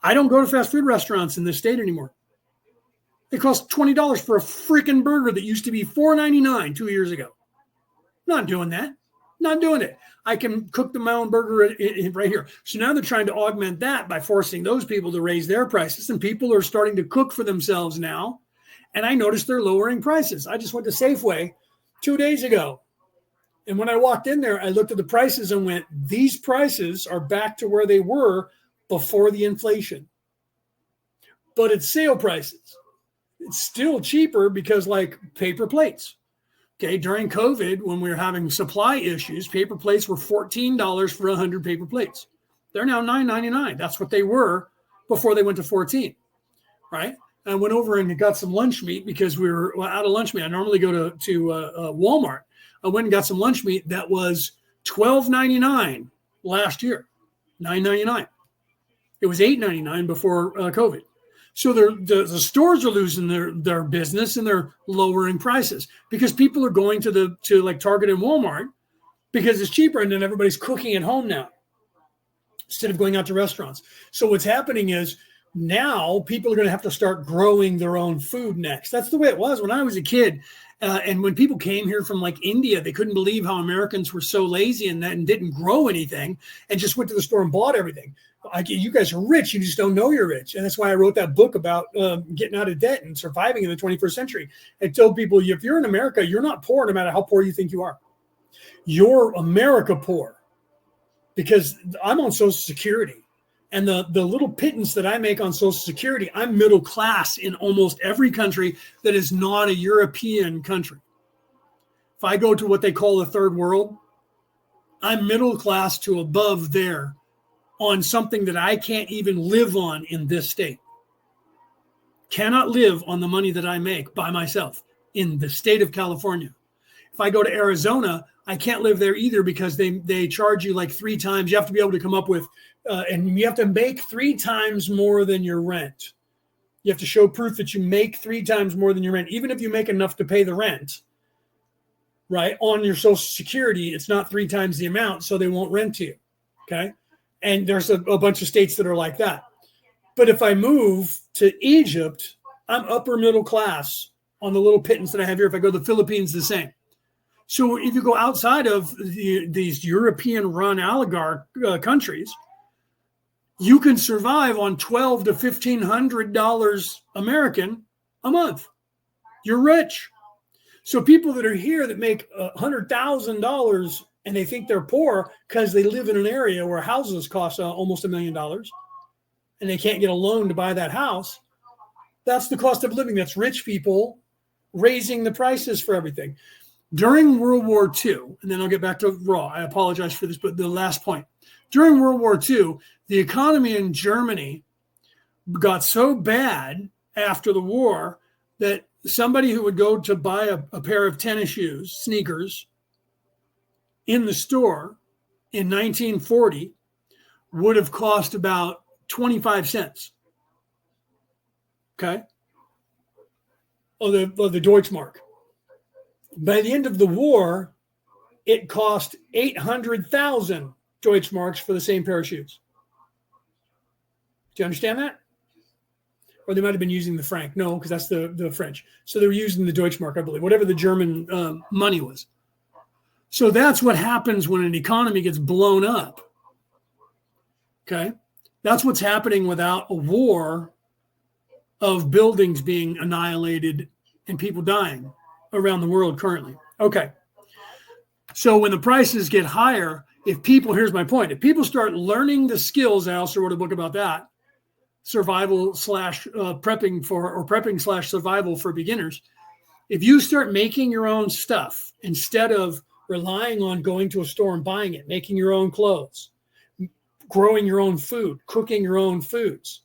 I don't go to fast food restaurants in this state anymore. It costs $20 for a freaking burger that used to be $4.99 2 years ago. Not doing that. Not doing it. I can cook my own burger right here. So now they're trying to augment that by forcing those people to raise their prices. And people are starting to cook for themselves now. And I noticed they're lowering prices. I just went to Safeway 2 days ago. And when I walked in there, I looked at the prices and went, these prices are back to where they were before the inflation. But it's sale prices. It's still cheaper because like paper plates. Okay, during COVID, when we were having supply issues, paper plates were $14 for 100 paper plates. They're now $9.99. That's what they were before they went to 14, right? I went over and got some lunch meat because we were out of lunch meat. I normally go to Walmart. I went and got some lunch meat that was $12.99 last year, $9.99. It was $8.99 before COVID. So the stores are losing their business and they're lowering prices because people are going to like Target and Walmart because it's cheaper, and then everybody's cooking at home now instead of going out to restaurants. So what's happening is now people are going to have to start growing their own food next. That's the way it was when I was a kid. And when people came here from like India, they couldn't believe how Americans were so lazy and didn't grow anything and just went to the store and bought everything. You guys are rich. You just don't know you're rich. And that's why I wrote that book about getting out of debt and surviving in the 21st century. I told people, if you're in America, you're not poor no matter how poor you think you are. You're America poor because I'm on Social Security. And the little pittance that I make on Social Security, I'm middle class in almost every country that is not a European country. If I go to what they call the third world, I'm middle class to above there on something that I can't even live on in this state. Cannot live on the money that I make by myself in the state of California. If I go to Arizona, I can't live there either because they charge you like 3 times. You have to be able to come up with, and you have to make 3 times more than your rent. You have to show proof that you make 3 times more than your rent. Even if you make enough to pay the rent, right, on your Social Security, it's not 3 times the amount, so they won't rent to you, okay? And there's a bunch of states that are like that. But if I move to Egypt, I'm upper middle class on the little pittance that I have here. If I go to the Philippines, the same. So if you go outside of these European-run oligarch countries, you can survive on $1,200 to $1,500 American a month. You're rich. So people that are here that make $100,000 and they think they're poor because they live in an area where houses cost almost $1 million and they can't get a loan to buy that house, that's the cost of living. That's rich people raising the prices for everything. During World War II, and then I'll get back to raw. I apologize for this, but the last point. During World War II, the economy in Germany got so bad after the war that somebody who would go to buy a pair of tennis shoes, sneakers, in the store in 1940 would have cost about 25 cents. Okay? Of the Deutschmark. By the end of the war, it cost 800,000 Deutschmarks for the same pair of shoes. Do you understand that? Or they might have been using the franc. No, because that's the French. So they were using the Deutschmark, I believe, whatever the German money was. So that's what happens when an economy gets blown up. Okay? That's what's happening without a war of buildings being annihilated and people dying around the world currently. Okay. So when the prices get higher, here's my point, if people start learning the skills, I also wrote a book about that, survival / prepping / survival for beginners. If you start making your own stuff instead of relying on going to a store and buying it, making your own clothes, growing your own food, cooking your own foods,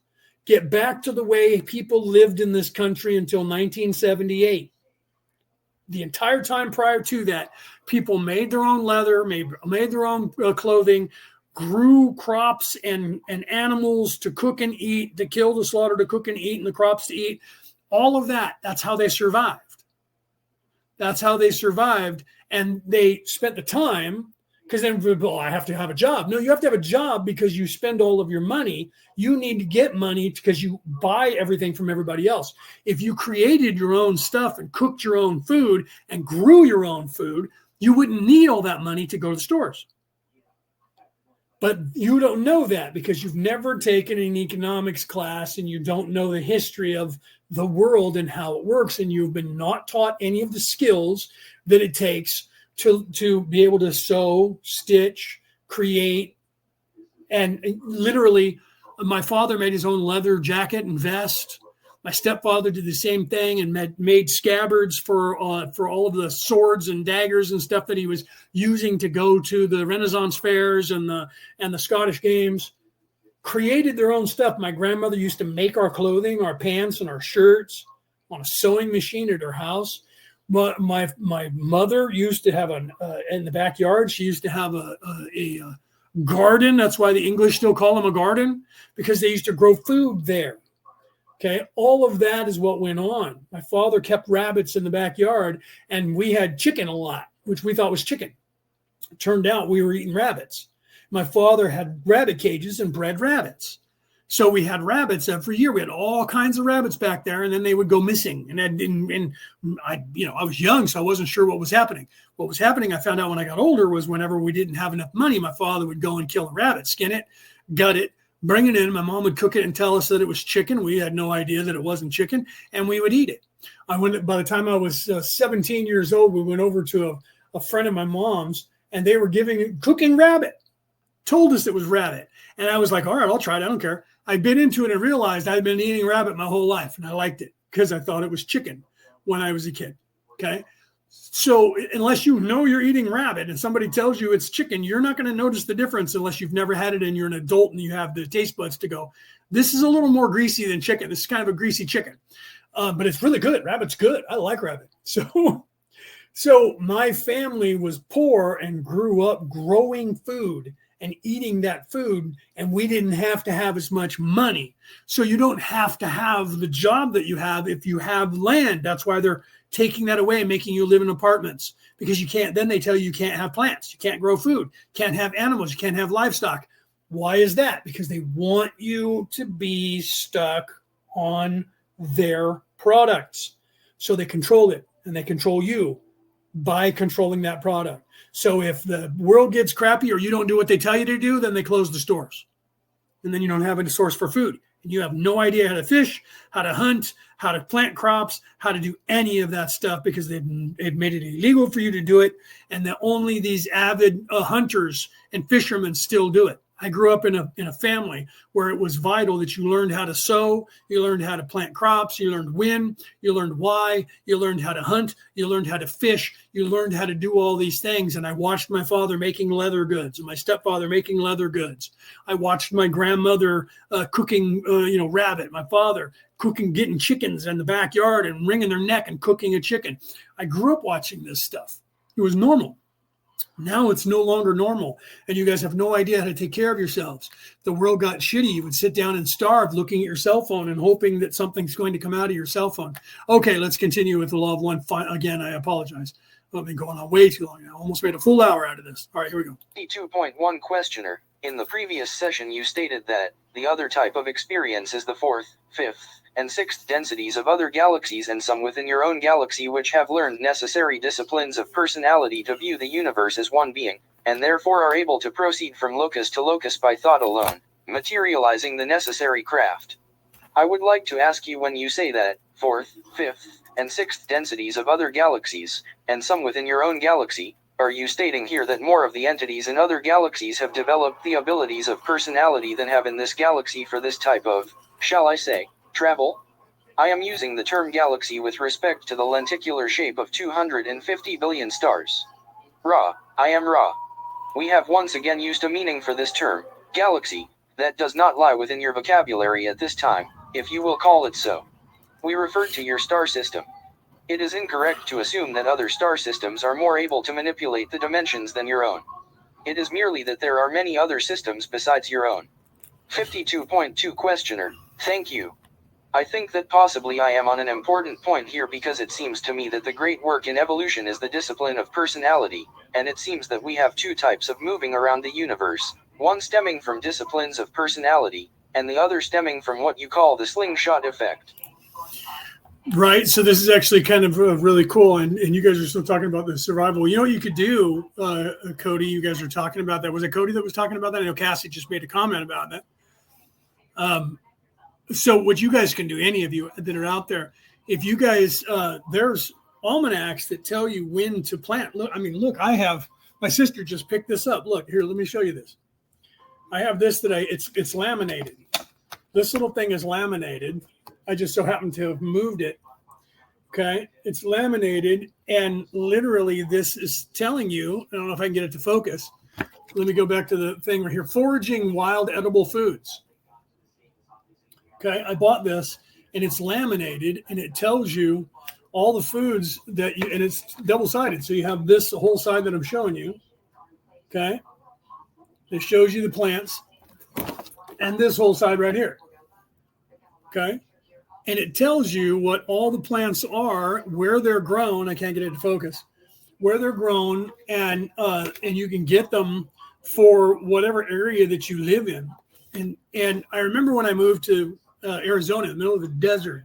get back to the way people lived in this country until 1978. The entire time prior to that, people made their own leather, made their own clothing, grew crops and animals to cook and eat, to kill, to slaughter, to cook and eat, and the crops to eat. All of that, that's how they survived. That's how they survived. And they spent the time, because then, well, I have to have a job. No, you have to have a job because you spend all of your money. You need to get money because you buy everything from everybody else. If you created your own stuff and cooked your own food and grew your own food, you wouldn't need all that money to go to the stores. But you don't know that because you've never taken an economics class and you don't know the history of the world and how it works. And you've been not taught any of the skills that it takes to be able to sew, stitch, create. And literally, my father made his own leather jacket and vest. My stepfather did the same thing and made scabbards for all of the swords and daggers and stuff that he was using to go to the Renaissance fairs and the Scottish games. Created their own stuff. My grandmother used to make our clothing, our pants and our shirts on a sewing machine at her house. But my mother used to have in the backyard, she used to have a garden. That's why the English still call them a garden, because they used to grow food there. Okay, all of that is what went on. My father kept rabbits in the backyard, and we had chicken a lot, which we thought was chicken. It turned out we were eating rabbits. My father had rabbit cages and bred rabbits. So we had rabbits every year. We had all kinds of rabbits back there, and then they would go missing. And I was young, so I wasn't sure what was happening. What was happening, I found out when I got older, was whenever we didn't have enough money, my father would go and kill a rabbit, skin it, gut it, bring it in. My mom would cook it and tell us that it was chicken. We had no idea that it wasn't chicken, and we would eat it. By the time I was 17 years old, we went over to a friend of my mom's, and they were cooking rabbit. Told us it was rabbit. And I was like, all right, I'll try it. I don't care. I bit into it and realized I'd been eating rabbit my whole life, and I liked it because I thought it was chicken when I was a kid. Okay. So unless you know you're eating rabbit and somebody tells you it's chicken, you're not going to notice the difference unless you've never had it and you're an adult and you have the taste buds to go, this is a little more greasy than chicken. This is kind of a greasy chicken, but it's really good. Rabbit's good. I like rabbit. So my family was poor and grew up growing food and eating that food, and we didn't have to have as much money. So you don't have to have the job that you have if you have land. That's why they're taking that away and making you live in apartments, because you can't, then they tell you can't have plants, you can't grow food, can't have animals, you can't have livestock. Why is that? Because they want you to be stuck on their products. So they control it, and they control you by controlling that product. So if the world gets crappy or you don't do what they tell you to do, then they close the stores. And then you don't have any source for food. And you have no idea how to fish, how to hunt, how to plant crops, how to do any of that stuff, because they've made it illegal for you to do it. And that only these avid hunters and fishermen still do it. I grew up in a family where it was vital that you learned how to sow, you learned how to plant crops, you learned when, you learned why, you learned how to hunt, you learned how to fish, you learned how to do all these things. And I watched my father making leather goods and my stepfather making leather goods. I watched my grandmother cooking, rabbit, my father cooking, getting chickens in the backyard and wringing their neck and cooking a chicken. I grew up watching this stuff. It was normal. Now it's no longer normal, and you guys have no idea how to take care of yourselves. The world got shitty. You would sit down and starve looking at your cell phone and hoping that something's going to come out of your cell phone. Okay, let's continue with the law of one. Again, I apologize. I've been going on way too long. I almost made a full hour out of this. All right, here we go. 2.1 Questioner. In the previous session you stated that the other type of experience is the fourth, fifth, and sixth densities of other galaxies, and some within your own galaxy which have learned necessary disciplines of personality to view the universe as one being, and therefore are able to proceed from locus to locus by thought alone, materializing the necessary craft. I would like to ask you, when you say that fourth, fifth, and sixth densities of other galaxies, and some within your own galaxy, are you stating here that more of the entities in other galaxies have developed the abilities of personality than have in this galaxy for this type of, shall I say, travel? I am using the term galaxy with respect to the lenticular shape of 250 billion stars. Ra, I am Ra. We have once again used a meaning for this term, galaxy, that does not lie within your vocabulary at this time, if you will call it so. We referred to your star system. It is incorrect to assume that other star systems are more able to manipulate the dimensions than your own. It is merely that there are many other systems besides your own. 52.2 Questioner. Thank you. I think that possibly I am on an important point here, because it seems to me that the great work in evolution is the discipline of personality, and it seems that we have two types of moving around the universe, one stemming from disciplines of personality, and the other stemming from what you call the slingshot effect. Right. So this is actually kind of really cool. And you guys are still talking about the survival. You know what you could do, Cody? You guys are talking about that. Was it Cody that was talking about that? I know Cassie just made a comment about that. So what you guys can do, any of you that are out there, if you guys, there's almanacs that tell you when to plant. Look, I have, my sister just picked this up. Look, here, let me show you this. I have this that it's laminated. This little thing is laminated. I just so happen to have moved it. Okay. It's laminated. And literally this is telling you, I don't know if I can get it to focus. Let me go back to the thing right here. Foraging wild edible foods. Okay. I bought this and it's laminated and it tells you all the foods that you, and it's double-sided. So you have this whole side that I'm showing you. Okay. It shows you the plants and this whole side right here. Okay. And it tells you what all the plants are, where they're grown. I can't get it to focus. Where they're grown, and you can get them for whatever area that you live in. And I remember when I moved to Arizona, in the middle of the desert,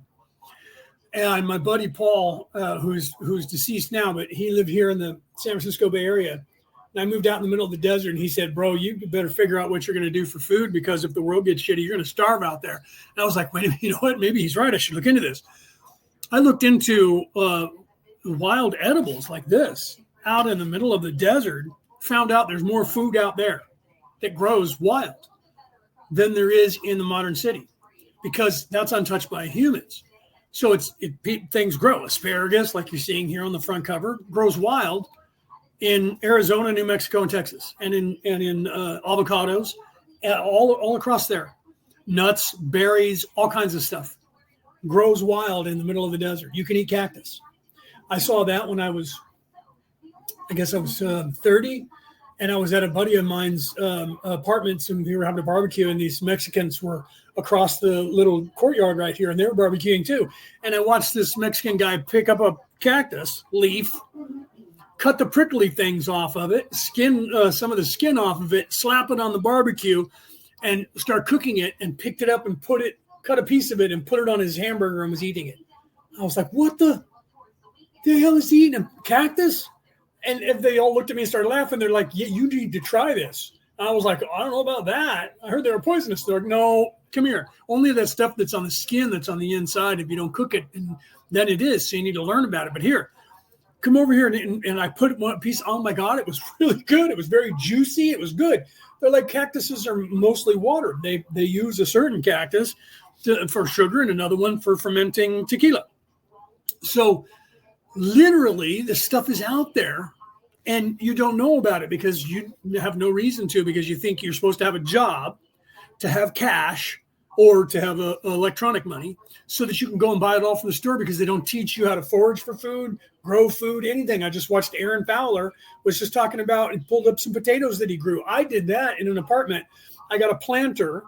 and my buddy Paul, who's deceased now, but he lived here in the San Francisco Bay Area. And I moved out in the middle of the desert, and he said, bro, you better figure out what you're going to do for food, because if the world gets shitty, you're going to starve out there. And I was like, wait a minute, you know what? Maybe he's right. I should look into this. I looked into wild edibles like this out in the middle of the desert, found out there's more food out there that grows wild than there is in the modern city, because that's untouched by humans. So things grow. Asparagus, like you're seeing here on the front cover, grows wild in Arizona, New Mexico, and Texas, and in avocados, all across there. Nuts, berries, all kinds of stuff grows wild in the middle of the desert. You can eat cactus. I saw that when I was 30, and I was at a buddy of mine's apartments, and we were having a barbecue, and these Mexicans were across the little courtyard right here, and they were barbecuing too. And I watched this Mexican guy pick up a cactus leaf, cut the prickly things off of it, skin some of the skin off of it, slap it on the barbecue, and start cooking it, and picked it up and cut a piece of it and put it on his hamburger and was eating it. I was like, what the hell is he eating? A cactus? And if they all looked at me and started laughing, they're like, yeah, you need to try this. I was like, I don't know about that. I heard they were poisonous. They're like, no, come here. Only that stuff that's on the skin, that's on the inside, if you don't cook it, and then it is. So you need to learn about it. But here, come over here. And I put one piece. Oh my God, it was really good. It was very juicy. It was good. They're like, cactuses are mostly water. They use a certain cactus for sugar and another one for fermenting tequila. So literally the stuff is out there and you don't know about it because you have no reason to, because you think you're supposed to have a job, to have cash, or to have electronic money so that you can go and buy it all from the store, because they don't teach you how to forage for food, grow food, anything. I just watched Aaron Fowler was just talking about and pulled up some potatoes that he grew. I did that in an apartment. I got a planter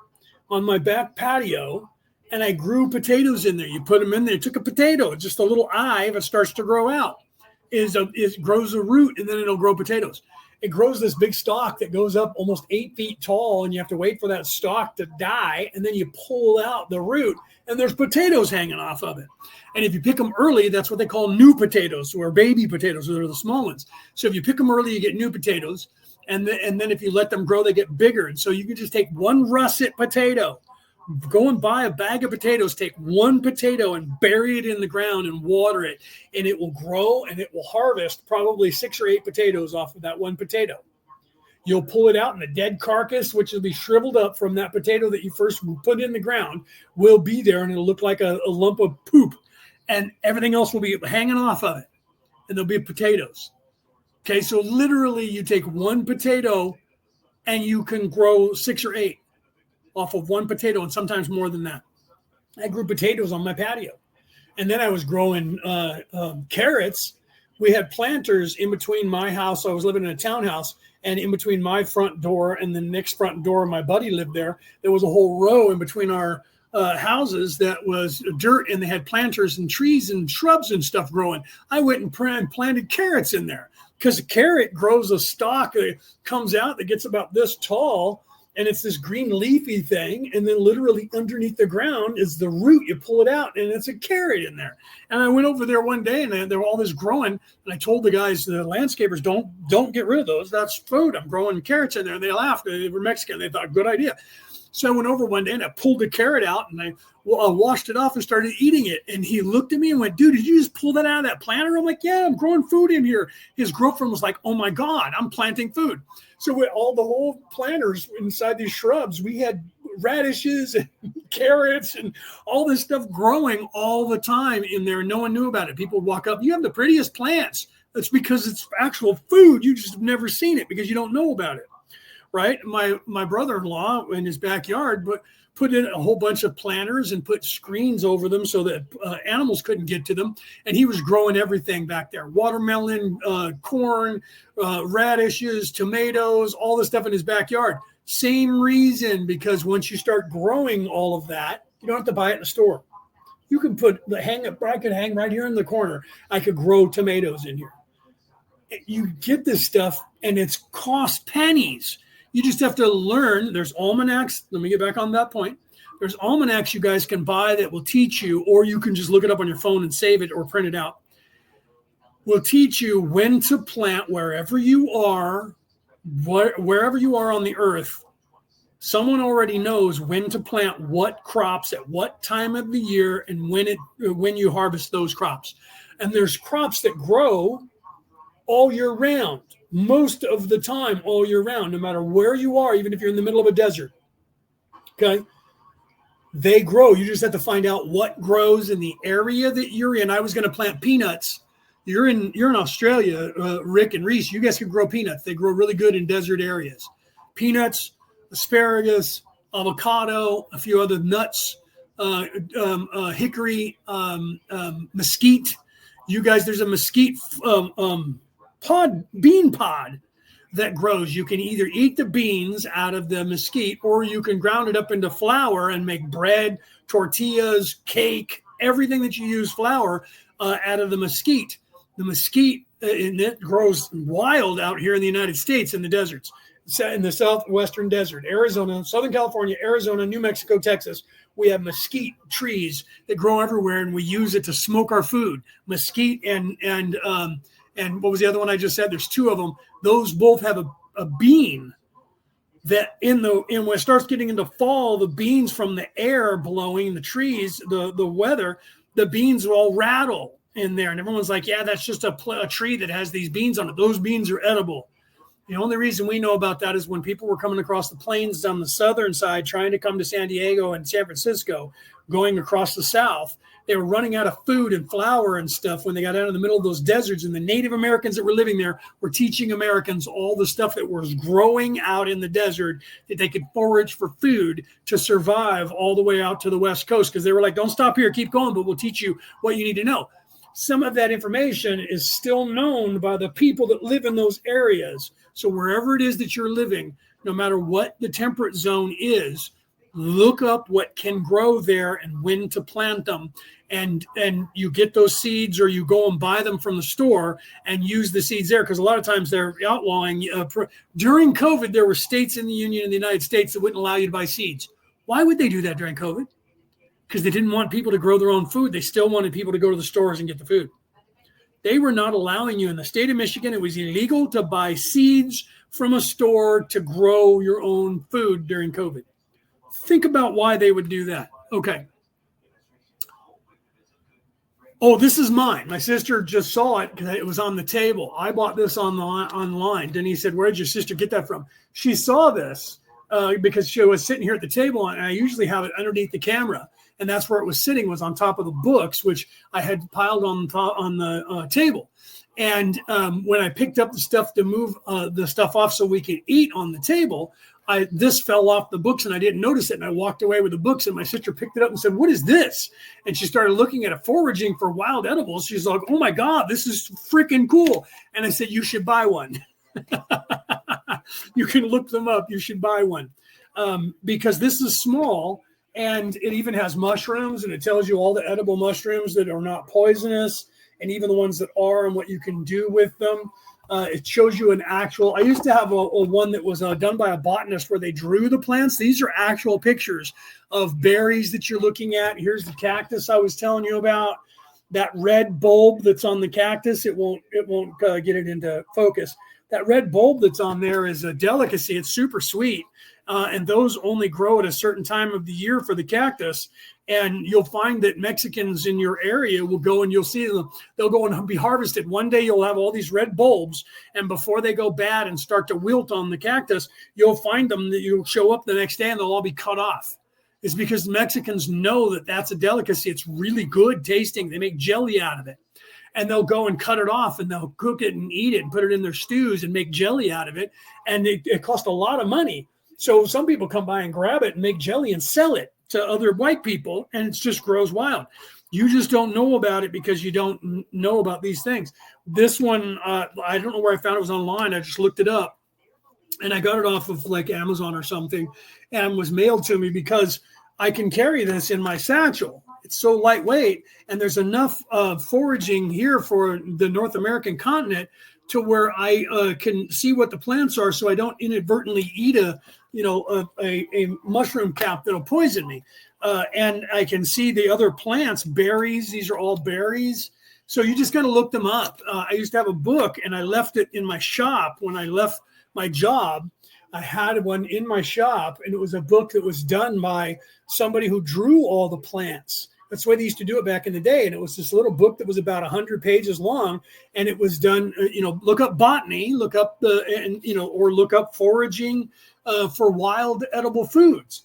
on my back patio and I grew potatoes in there. You put them in there, took a potato, just a little eye, if it starts to grow out, it grows a root, and then it'll grow potatoes. It grows this big stalk that goes up almost 8 feet tall, and you have to wait for that stalk to die, and then you pull out the root, and there's potatoes hanging off of it. And if you pick them early, that's what they call new potatoes, or baby potatoes, or the small ones. So if you pick them early, you get new potatoes, and then if you let them grow, they get bigger. And so you can just take one russet potato, go and buy a bag of potatoes, take one potato and bury it in the ground and water it, and it will grow, and it will harvest probably 6 or 8 potatoes off of that one potato. You'll pull it out, and the dead carcass, which will be shriveled up from that potato that you first put in the ground, will be there, and it'll look like a lump of poop, and everything else will be hanging off of it, and there'll be potatoes. Okay, so literally you take one potato and you can grow 6 or 8 off of one potato, and sometimes more than that. I grew potatoes on my patio. And then I was growing carrots. We had planters in between my house. I was living in a townhouse, and in between my front door and the next front door, my buddy lived there. There was a whole row in between our houses that was dirt, and they had planters and trees and shrubs and stuff growing. I went and planted carrots in there, because a carrot grows a stalk that comes out that gets about this tall, and it's this green leafy thing, and then literally underneath the ground is the root. You pull it out, and it's a carrot in there. And I went over there one day, and there were all this growing, and I told the guys, the landscapers, don't get rid of those. That's food. I'm growing carrots in there. And they laughed. They were Mexican. They thought, good idea. So I went over one day, and I pulled the carrot out, and I washed it off and started eating it. And he looked at me and went, dude, did you just pull that out of that planter? I'm like, yeah, I'm growing food in here. His girlfriend was like, oh my God, I'm planting food. So with all the whole planters inside these shrubs, we had radishes and carrots and all this stuff growing all the time in there. No one knew about it. People would walk up, you have the prettiest plants. That's because it's actual food. You just have never seen it because you don't know about it, right? My brother-in-law in his backyard put in a whole bunch of planters and put screens over them so that animals couldn't get to them. And he was growing everything back there: watermelon, corn, radishes, tomatoes, all the stuff in his backyard. Same reason, because once you start growing all of that, you don't have to buy it in a store. You can I could hang right here in the corner. I could grow tomatoes in here. You get this stuff and it's cost pennies. You just have to learn. There's almanacs. Let me get back on that point. There's almanacs you guys can buy that will teach you, or you can just look it up on your phone and save it or print it out. Will teach you when to plant wherever you are, wherever you are on the earth. Someone already knows when to plant what crops at what time of the year and when you harvest those crops. And there's crops that grow all year round, most of the time all year round, no matter where you are, even if you're in the middle of a desert. Okay? They grow. You just have to find out what grows in the area that you're in. I was going to plant peanuts. You're in Australia, Rick and Reese. You guys can grow peanuts. They grow really good in desert areas. Peanuts, asparagus, avocado, a few other nuts, hickory, mesquite. You guys, there's a mesquite bean pod that grows. You can either eat the beans out of the mesquite, or you can ground it up into flour and make bread, tortillas, cake, everything that you use flour out of the mesquite. The mesquite, and it grows wild out here in the United States in the deserts, in the southwestern desert, Arizona, Southern California, Arizona, New Mexico, Texas. We have mesquite trees that grow everywhere, and we use it to smoke our food. Mesquite and what was the other one I just said? There's two of them. Those both have a bean that when it starts getting into fall, the beans from the air blowing, the trees, the weather, the beans will all rattle in there. And everyone's like, yeah, that's just a tree that has these beans on it. Those beans are edible. The only reason we know about that is when people were coming across the plains on the southern side, trying to come to San Diego and San Francisco, going across the south. They were running out of food and flour and stuff when they got out in the middle of those deserts. And the Native Americans that were living there were teaching Americans all the stuff that was growing out in the desert that they could forage for food to survive all the way out to the West Coast. Because they were like, don't stop here, keep going, but we'll teach you what you need to know. Some of that information is still known by the people that live in those areas. So wherever it is that you're living, no matter what the temperate zone is, look up what can grow there and when to plant them. And you get those seeds, or you go and buy them from the store and use the seeds there. Because a lot of times they're outlawing. During COVID, there were states in the Union in the United States that wouldn't allow you to buy seeds. Why would they do that during COVID? Because they didn't want people to grow their own food. They still wanted people to go to the stores and get the food. They were not allowing you in the state of Michigan. It was illegal to buy seeds from a store to grow your own food during COVID. Think about why they would do that. Okay. Oh, this is mine. My sister just saw it because it was on the table. I bought this online. Denise said, where did your sister get that from? She saw this because she was sitting here at the table, and I usually have it underneath the camera. And that's where it was sitting, was on top of the books, which I had piled on the table. And when I picked up the stuff to move the stuff off so we could eat on the table, this fell off the books and I didn't notice it. And I walked away with the books, and my sister picked it up and said, what is this? And she started looking at it, foraging for wild edibles. She's like, oh my God, this is freaking cool. And I said, you should buy one. You can look them up. You should buy one because this is small. And it even has mushrooms, and it tells you all the edible mushrooms that are not poisonous, and even the ones that are, and what you can do with them. It shows you an actual. I used to have a one that was done by a botanist where they drew the plants. These are actual pictures of berries that you're looking at. Here's the cactus I was telling you about. That red bulb that's on the cactus. It won't get it into focus. That red bulb that's on there is a delicacy. It's super sweet. And those only grow at a certain time of the year for the cactus. And you'll find that Mexicans in your area will go and you'll see them. They'll go and be harvested. One day you'll have all these red bulbs. And before they go bad and start to wilt on the cactus, you'll find them that you'll show up the next day and they'll all be cut off. is because the Mexicans know that that's a delicacy. It's really good tasting. They make jelly out of it. And they'll go and cut it off and they'll cook it and eat it and put it in their stews and make jelly out of it. And it costs a lot of money. So some people come by and grab it and make jelly and sell it to other white people. And it just grows wild. You just don't know about it because you don't know about these things. This one, I don't know where I found it. It was online. I just looked it up and I got it off of like Amazon or something and was mailed to me because I can carry this in my satchel. It's so lightweight, and there's enough foraging here for the North American continent to where I can see what the plants are, so I don't inadvertently eat a mushroom cap that'll poison me. And I can see the other plants, berries. These are all berries. So you just got to look them up. I used to have a book, and I left it in my shop when I left my job. I had one in my shop, and it was a book that was done by somebody who drew all the plants. That's the way they used to do it back in the day. And it was this little book that was about 100 pages long. And it was done, look up botany, look up or look up foraging for wild edible foods.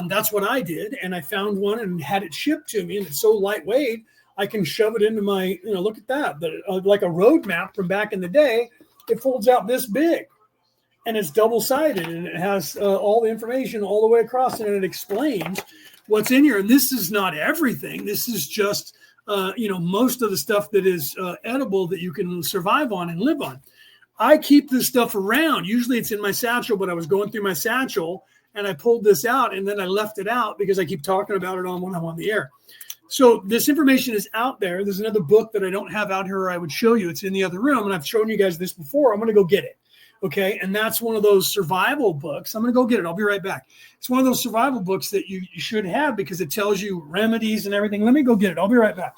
That's what I did. And I found one and had it shipped to me. And it's so lightweight, I can shove it into my, look at that. Like a road map from back in the day, it folds out this big. And it's double-sided. And it has all the information all the way across. And it explains what's in here. And this is not everything. This is just, most of the stuff that is edible that you can survive on and live on. I keep this stuff around. Usually it's in my satchel, but I was going through my satchel and I pulled this out and then I left it out because I keep talking about it when I'm on the air. So this information is out there. There's another book that I don't have out here. I would show you. It's in the other room. And I've shown you guys this before. I'm going to go get it. Okay. And that's one of those survival books. I'm going to go get it. I'll be right back. It's one of those survival books that you should have because it tells you remedies and everything. Let me go get it. I'll be right back.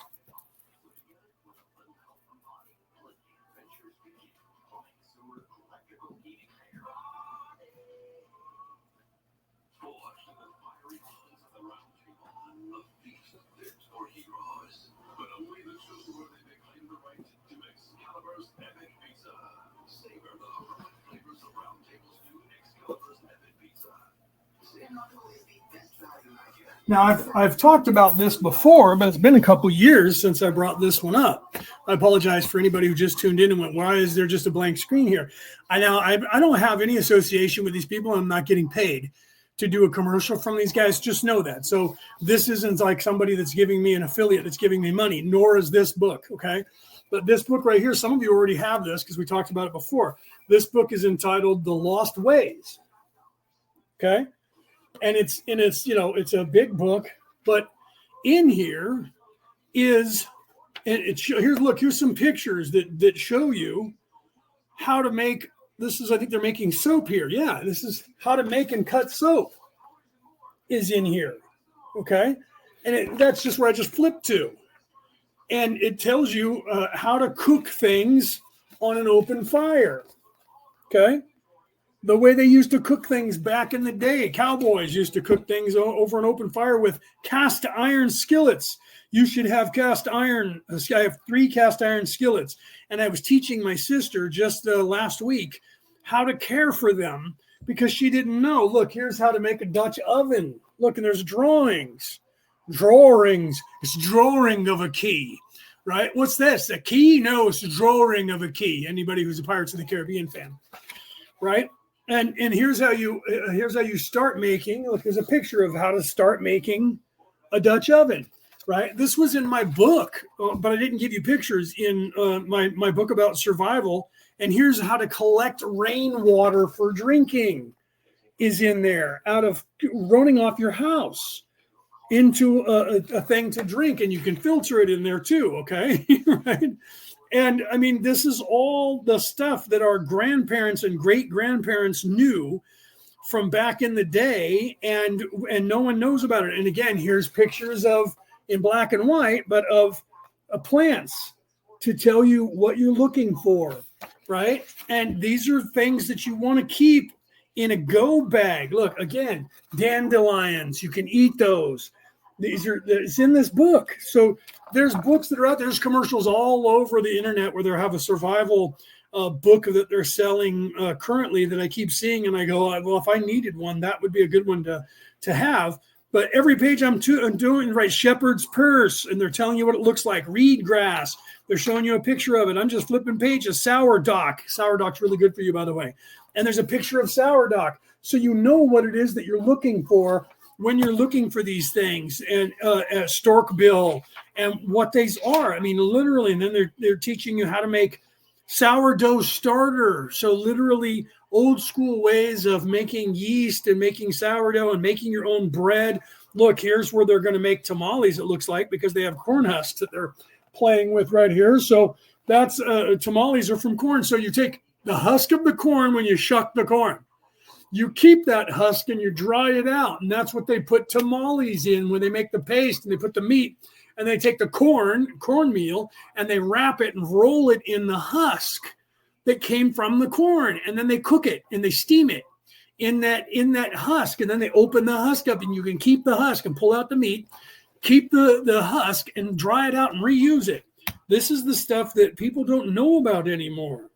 Now, I've talked about this before, but it's been a couple years since I brought this one up. I apologize for anybody who just tuned in and went, why is there just a blank screen here? I don't have any association with these people. I'm not getting paid to do a commercial from these guys. Just know that. So this isn't like somebody that's giving me an affiliate that's giving me money, nor is this book, okay? But this book right here, some of you already have this because we talked about it before. This book is entitled The Lost Ways, okay? And it's a big book, but in here is, here's some pictures that show you how to make, I think they're making soap here. Yeah, this is how to make and cut soap is in here. Okay. And that's just where I just flipped to. And it tells you how to cook things on an open fire. Okay. The way they used to cook things back in the day. Cowboys used to cook things over an open fire with cast iron skillets. You should have cast iron. I have 3 cast iron skillets. And I was teaching my sister just last week how to care for them because she didn't know. Look, here's how to make a Dutch oven. Look, and there's drawings. It's drawing of a key, right? What's this? A key? No, it's a drawing of a key. Anybody who's a Pirates of the Caribbean fan, right? And here's how you start making. Look, there's a picture of how to start making a Dutch oven, right? This was in my book, but I didn't give you pictures in my book about survival. And here's how to collect rainwater for drinking is in there out of running off your house into a thing to drink. And you can filter it in there too, okay? Right? And I mean, this is all the stuff that our grandparents and great grandparents knew from back in the day, and no one knows about it. And again, here's pictures of in black and white, but of plants to tell you what you're looking for, right? And these are things that you want to keep in a go bag. Look, again, dandelions, you can eat those. It's in this book. So there's books that are out there. There's commercials all over the internet where they have a survival book that they're selling currently that I keep seeing. And I go, well, if I needed one, that would be a good one to have. But every page I'm doing, right, shepherd's purse, and they're telling you what it looks like. Reed grass, they're showing you a picture of it. I'm just flipping pages. Sourdock. Sourdock's really good for you, by the way. And there's a picture of sourdock. So you know what it is that you're looking for when you're looking for these things. And stork bill and what these are. I mean, literally. And then they're teaching you how to make sourdough starter. So literally old school ways of making yeast and making sourdough and making your own bread. Look, here's where they're going to make tamales, it looks like, because they have corn husks that they're playing with right here. So that's tamales are from corn. So you take the husk of the corn when you shuck the corn. You keep that husk and you dry it out. And that's what they put tamales in when they make the paste, and they put the meat. And they take the cornmeal, and they wrap it and roll it in the husk that came from the corn. And then they cook it and they steam it in that husk. And then they open the husk up, and you can keep the husk and pull out the meat, keep the husk and dry it out and reuse it. This is the stuff that people don't know about anymore,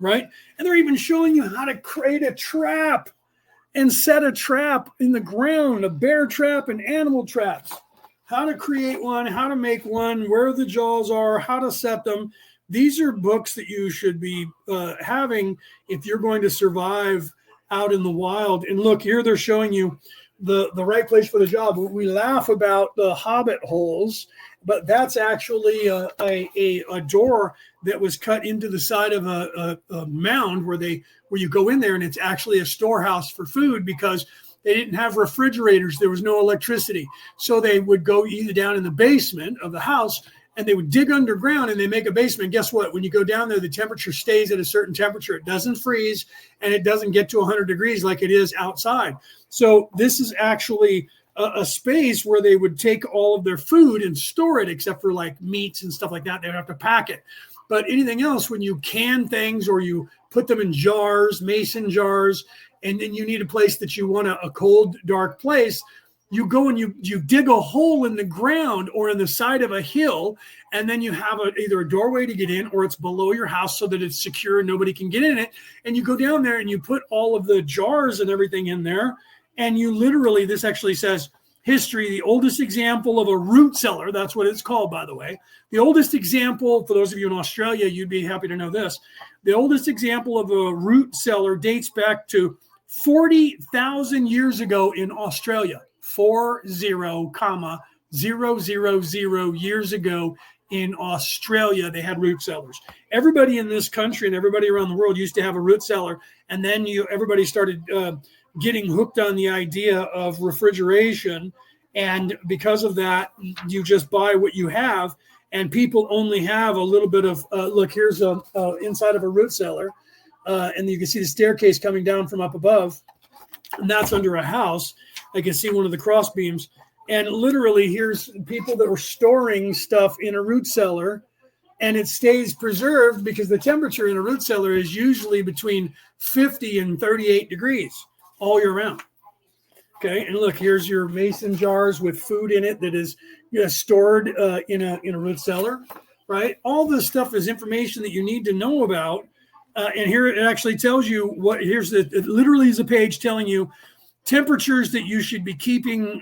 right? And they're even showing you how to create a trap and set a trap in the ground, a bear trap and animal traps. How to create one, how to make one, where the jaws are, how to set them. These are books that you should be having if you're going to survive out in the wild. And look, here they're showing you the right place for the job. We laugh about the hobbit holes, but that's actually a door that was cut into the side of a mound where you go in there, and it's actually a storehouse for food because they didn't have refrigerators. There was no electricity. So they would go either down in the basement of the house, and they would dig underground and they make a basement. Guess what? When you go down there, the temperature stays at a certain temperature. It doesn't freeze, and it doesn't get to 100 degrees like it is outside. So this is actually a space where they would take all of their food and store it, except for like meats and stuff like that. They would have to pack it. But anything else, when you can things or you put them in jars, mason jars, and then you need a place that you want a cold, dark place, you go and you dig a hole in the ground or in the side of a hill, and then you have either a doorway to get in, or it's below your house so that it's secure and nobody can get in it. And you go down there and you put all of the jars and everything in there. And you literally, this actually says history, the oldest example of a root cellar. That's what it's called, by the way. The oldest example, for those of you in Australia, you'd be happy to know this. The oldest example of a root cellar dates back to 40,000 years ago in Australia. 40,000 years ago in Australia, they had root cellars. Everybody in this country and everybody around the world used to have a root cellar, and then everybody started getting hooked on the idea of refrigeration, and because of that, you just buy what you have, and people only have a little bit of look. Here's inside of a root cellar, and you can see the staircase coming down from up above, and that's under a house. I can see one of the cross beams. And literally, here's people that were storing stuff in a root cellar, and it stays preserved because the temperature in a root cellar is usually between 50 and 38 degrees all year round. Okay, and look, here's your mason jars with food in it that is stored in a root cellar, right? All this stuff is information that you need to know about. And here it actually tells you what. It literally is a page telling you temperatures that you should be keeping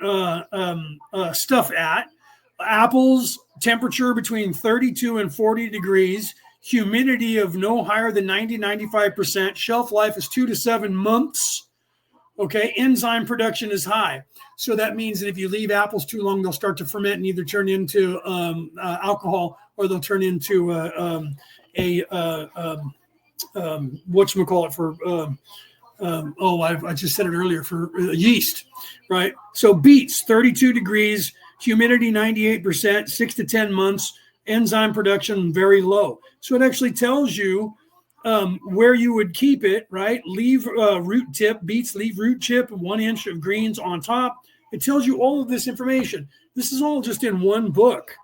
stuff at. Apples, temperature between 32 and 40 degrees, humidity of no higher than 90-95%, shelf life is 2 to 7 months. Okay, enzyme production is high. So that means that if you leave apples too long, they'll start to ferment and either turn into alcohol, or they'll turn into whatchamacallit for I just said it earlier, for yeast, right? So beets, 32 degrees, humidity 98%, 6 to 10 months, enzyme production very low. So it actually tells you where you would keep it, right? Leave root tip, beets leave root tip, 1 inch of greens on top. It tells you all of this information. This is all just in one book,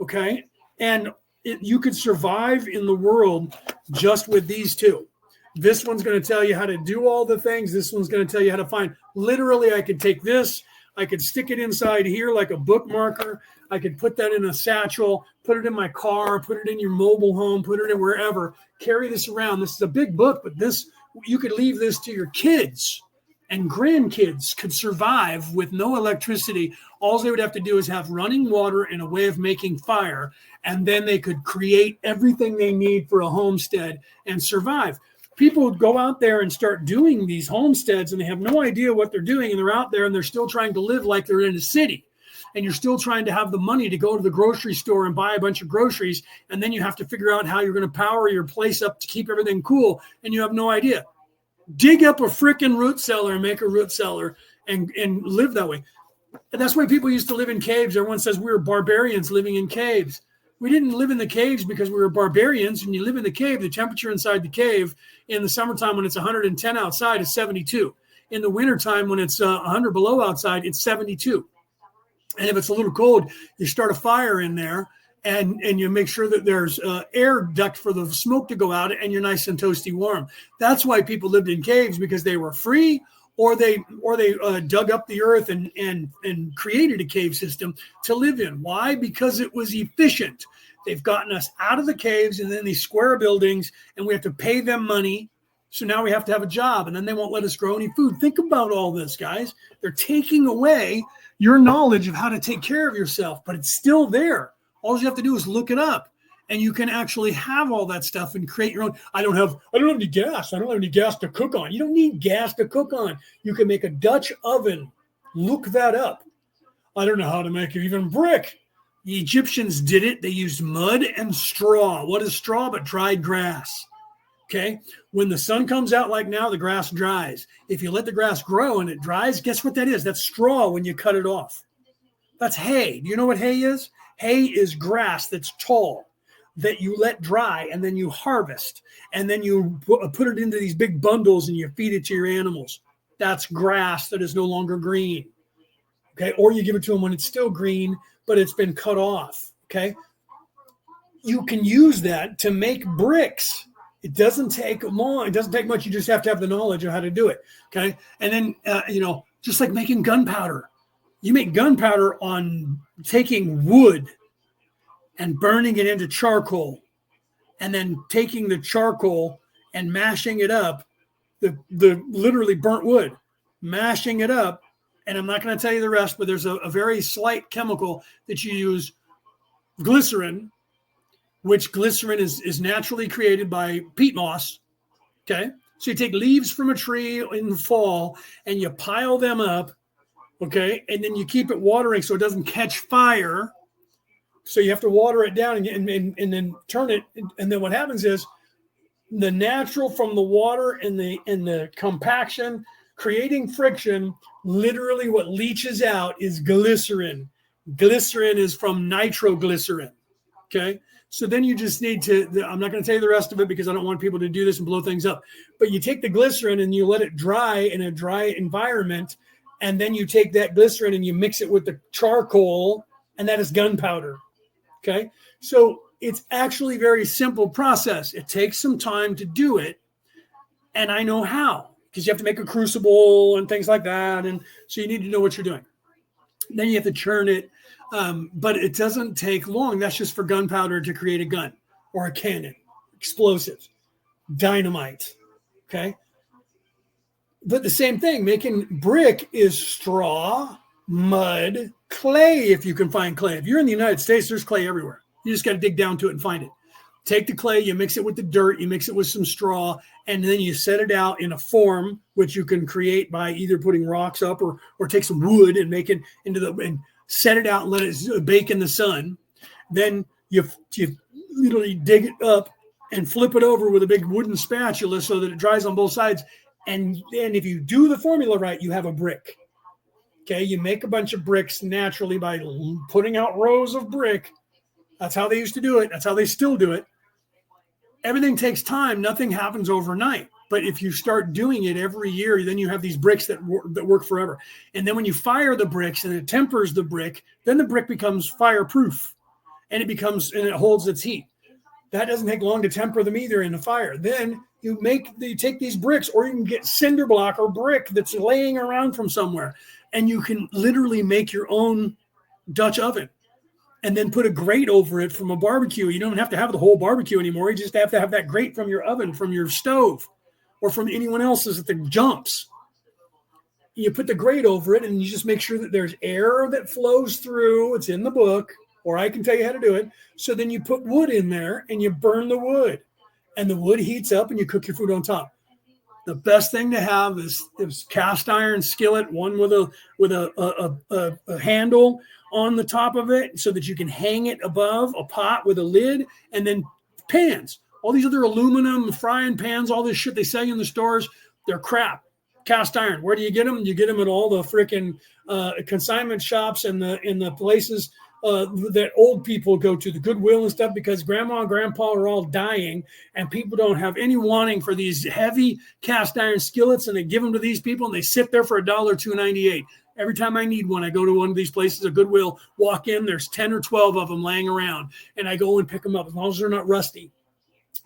okay? And you could survive in the world just with these two. This one's going to tell you how to do all the things. This one's going to tell you how to find. Literally, I could take this. I could stick it inside here like a bookmarker. I could put that in a satchel, put it in my car, put it in your mobile home, put it in wherever. Carry this around. This is a big book, but you could leave this to your kids and grandkids could survive with no electricity. All they would have to do is have running water and a way of making fire, and then they could create everything they need for a homestead and survive. People would go out there and start doing these homesteads, and they have no idea what they're doing, and they're out there and they're still trying to live like they're in a city. And you're still trying to have the money to go to the grocery store and buy a bunch of groceries, and then you have to figure out how you're going to power your place up to keep everything cool, and you have no idea. Dig up a freaking root cellar and make a root cellar and live that way. And that's why people used to live in caves. Everyone says we were barbarians living in caves. We didn't live in the caves because we were barbarians. When you live in the cave, the temperature inside the cave in the summertime when it's 110 outside is 72. In the wintertime when it's 100 below outside, it's 72. And if it's a little cold, you start a fire in there and you make sure that there's air duct for the smoke to go out and you're nice and toasty warm. That's why people lived in caves, because they were free, or they dug up the earth and created a cave system to live in. Why? Because it was efficient. They've gotten us out of the caves and then these square buildings, and we have to pay them money. So now we have to have a job, and then they won't let us grow any food. Think about all this, guys. They're taking away your knowledge of how to take care of yourself, but it's still there. All you have to do is look it up, and you can actually have all that stuff and create your own. I don't have any gas. I don't have any gas to cook on. You don't need gas to cook on. You can make a Dutch oven. Look that up. I don't know how to make even brick. The Egyptians did it. They used mud and straw. What is straw but dried grass? Okay. When the sun comes out like now, the grass dries. If you let the grass grow and it dries, guess what that is? That's straw when you cut it off. That's hay. Do you know what hay is? Hay is grass that's tall that you let dry, and then you harvest, and then you put it into these big bundles and you feed it to your animals. That's grass that is no longer green. Okay. Or you give it to them when it's still green, but it's been cut off. Okay. You can use that to make bricks. It doesn't take long. It doesn't take much. You just have to have the knowledge of how to do it. Okay. And then, just like making gunpowder, you make gunpowder on taking wood and burning it into charcoal, and then taking the charcoal and mashing it up, the literally burnt wood, mashing it up. And I'm not going to tell you the rest, but there's a very slight chemical that you use, glycerin, which glycerin is naturally created by peat moss. Okay. So you take leaves from a tree in the fall and you pile them up. Okay. And then you keep it watering so it doesn't catch fire. So you have to water it down and then turn it. And then what happens is the natural from the water and the compaction creating friction, literally what leaches out is glycerin. Glycerin is from nitroglycerin. Okay. So then you just need to, I'm not going to tell you the rest of it because I don't want people to do this and blow things up, but you take the glycerin and you let it dry in a dry environment. And then you take that glycerin and you mix it with the charcoal, and that is gunpowder. Okay. So it's actually a very simple process. It takes some time to do it. And I know how, because you have to make a crucible and things like that. And so you need to know what you're doing. Then you have to churn it. But it doesn't take long. That's just for gunpowder to create a gun or a cannon, explosives, dynamite. Okay. But the same thing, making brick is straw, mud, clay, if you can find clay. If you're in the United States, there's clay everywhere. You just got to dig down to it and find it. Take the clay, you mix it with the dirt, you mix it with some straw, and then you set it out in a form, which you can create by either putting rocks up or take some wood and make it and set it out and let it bake in the sun. Then you literally dig it up and flip it over with a big wooden spatula so that it dries on both sides. And then if you do the formula right, you have a brick. Okay, you make a bunch of bricks naturally by putting out rows of brick. That's how they used to do it. That's how they still do it. Everything takes time. Nothing happens overnight. But if you start doing it every year, then you have these bricks that work forever. And then when you fire the bricks and it tempers the brick, then the brick becomes fireproof, and it holds its heat. That doesn't take long to temper them either in the fire. Then you take these bricks, or you can get cinder block or brick that's laying around from somewhere, and you can literally make your own Dutch oven. And then put a grate over it from a barbecue. You don't have to have the whole barbecue anymore. You just have to have that grate from your oven, from your stove, or from anyone else's that jumps. you put the grate over it, and you just make sure that there's air that flows through. It's in the book, or I can tell you how to do it. So then you put wood in there and you burn the wood, and the wood heats up and you cook your food on top. The best thing to have is cast iron skillet, one with a handle on the top of it so that you can hang it above a pot with a lid, and then pans. All these other aluminum frying pans, all this shit they sell you in the stores, they're crap. Cast iron. Where do you get them? You get them at all the freaking consignment shops and the places that old people go to, the Goodwill and stuff, because grandma and grandpa are all dying and people don't have any wanting for these heavy cast iron skillets, and they give them to these people and they sit there for $1.298. Every time I need one, I go to one of these places, a Goodwill, walk in, there's 10 or 12 of them laying around, and I go and pick them up. As long as they're not rusty,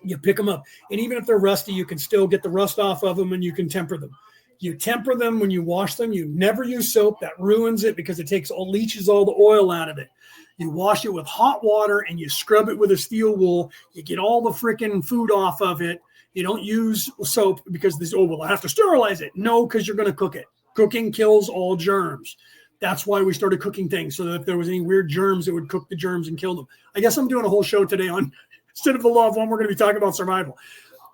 you pick them up. And even if they're rusty, you can still get the rust off of them and you can temper them. You temper them when you wash them. You never use soap. That ruins it because it leaches all the oil out of it. You wash it with hot water and you scrub it with a steel wool. You get all the freaking food off of it. You don't use soap because I have to sterilize it. No, because you're going to cook it. Cooking kills all germs. That's why we started cooking things, so that if there was any weird germs, it would cook the germs and kill them. I guess I'm doing a whole show today on, instead of the law of one, we're going to be talking about survival.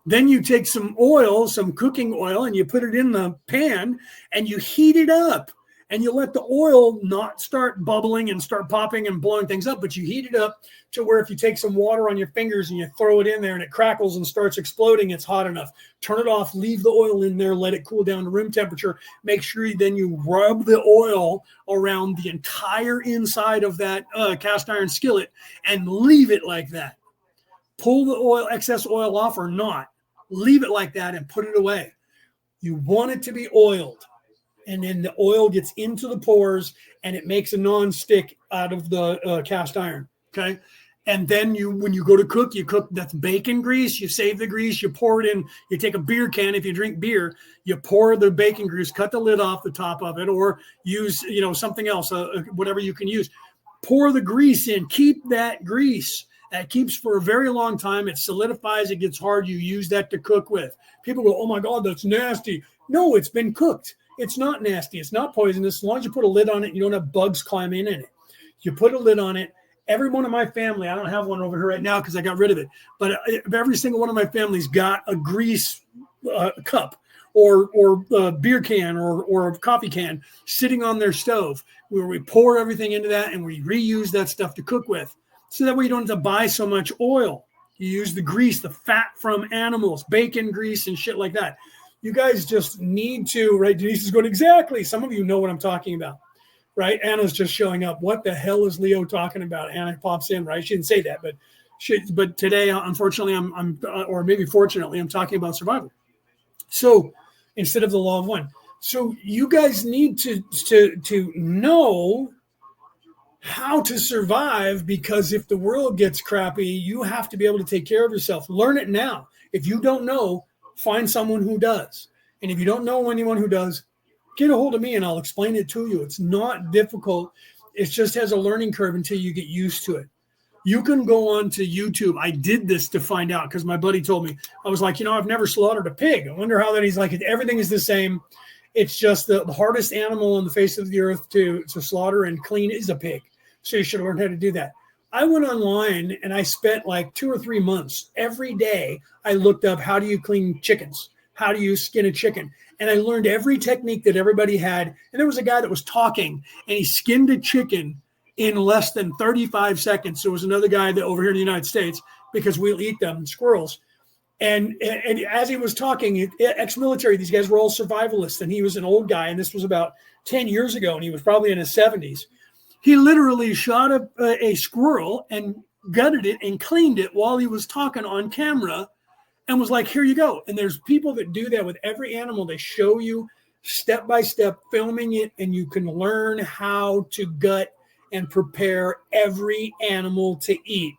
Then you take some oil, some cooking oil, and you put it in the pan and you heat it up, and you let the oil not start bubbling and start popping and blowing things up, but you heat it up to where if you take some water on your fingers and you throw it in there and it crackles and starts exploding, it's hot enough. Turn it off, leave the oil in there, let it cool down to room temperature. Make sure you rub the oil around the entire inside of that cast iron skillet and leave it like that. Pull the excess oil off or not. Leave it like that and put it away. You want it to be oiled. And then the oil gets into the pores and it makes a non-stick out of the cast iron. Okay. And then when you go to cook, that's bacon grease. You save the grease, you pour it in, you take a beer can. If you drink beer, you pour the bacon grease, cut the lid off the top of it, or use, something else, whatever you can use. Pour the grease in, keep that grease. That keeps for a very long time. It solidifies. It gets hard. You use that to cook with. People go, oh, my God, that's nasty. No, it's been cooked. It's not nasty. It's not poisonous. As long as you put a lid on it, you don't have bugs climbing in it. You put a lid on it. Every one of my family, I don't have one over here right now because I got rid of it, but every single one of my family's got a grease cup or a beer can or a coffee can sitting on their stove where we pour everything into that and we reuse that stuff to cook with. So that way you don't have to buy so much oil. You use the grease, the fat from animals, bacon grease and shit like that. You guys just need to, right? Denise is going, exactly. Some of you know what I'm talking about, right? Anna's just showing up. What the hell is Leo talking about? Anna pops in, right? She didn't say that, but today, unfortunately, or maybe fortunately, I'm talking about survival. So instead of the law of one. So you guys need to know how to survive, because if the world gets crappy, you have to be able to take care of yourself. Learn it now. If you don't know, find someone who does. And if you don't know anyone who does, get a hold of me and I'll explain it to you. It's not difficult. It just has a learning curve until you get used to it. You can go on to YouTube. I did this to find out because my buddy told me. I was like, I've never slaughtered a pig. I wonder how that. He's like, everything is the same. It's just the hardest animal on the face of the earth to slaughter and clean is a pig. So you should learn how to do that. I went online and I spent like 2 or 3 months. Every day I looked up, how do you clean chickens? How do you skin a chicken? And I learned every technique that everybody had. And there was a guy that was talking and he skinned a chicken in less than 35 seconds. There was another guy that over here in the United States, because we'll eat them, squirrels. And as he was talking, ex-military, these guys were all survivalists. And he was an old guy. And this was about 10 years ago. And he was probably in his 70s. He literally shot a squirrel and gutted it and cleaned it while he was talking on camera and was like, here you go. And there's people that do that with every animal. They show you step by step, filming it, and you can learn how to gut and prepare every animal to eat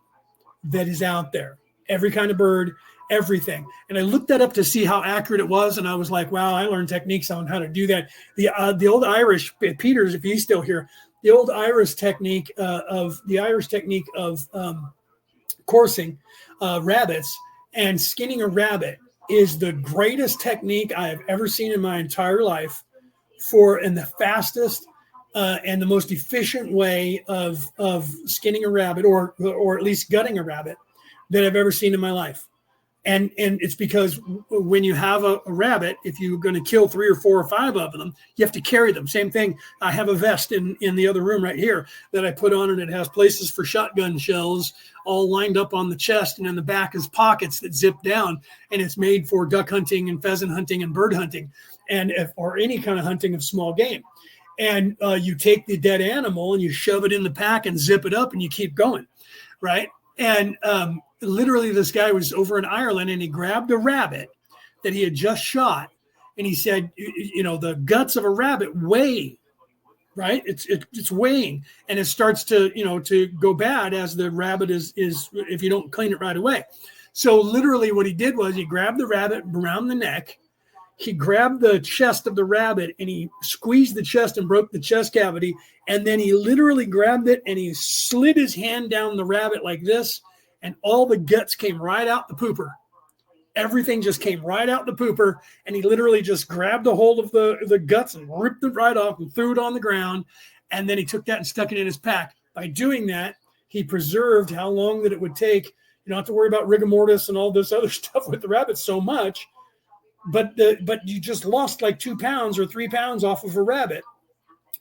that is out there. Every kind of bird, everything. And I looked that up to see how accurate it was. And I was like, wow, I learned techniques on how to do that. The old Irish, Peters, if he's still here, the old Irish technique of coursing rabbits and skinning a rabbit is the greatest technique I have ever seen in my entire life. and the fastest and the most efficient way of skinning a rabbit or at least gutting a rabbit that I've ever seen in my life. And it's because when you have a rabbit, if you're going to kill 3 or 4 or 5 of them, you have to carry them. Same thing. I have a vest in the other room right here that I put on, and it has places for shotgun shells all lined up on the chest, and in the back is pockets that zip down, and it's made for duck hunting and pheasant hunting and bird hunting, or any kind of hunting of small game. And you take the dead animal and you shove it in the pack and zip it up, and you keep going, right? And literally, this guy was over in Ireland, and he grabbed a rabbit that he had just shot, and he said, the guts of a rabbit weigh, right? It's weighing, and it starts to go bad as the rabbit is if you don't clean it right away. So literally, what he did was he grabbed the rabbit around the neck. He grabbed the chest of the rabbit and he squeezed the chest and broke the chest cavity. And then he literally grabbed it and he slid his hand down the rabbit like this. And all the guts came right out the pooper. Everything just came right out the pooper. And he literally just grabbed a hold of the guts and ripped it right off and threw it on the ground. And then he took that and stuck it in his pack. By doing that, he preserved how long that it would take. You don't have to worry about rigor mortis and all this other stuff with the rabbit so much. But you just lost like 2 pounds or 3 pounds off of a rabbit,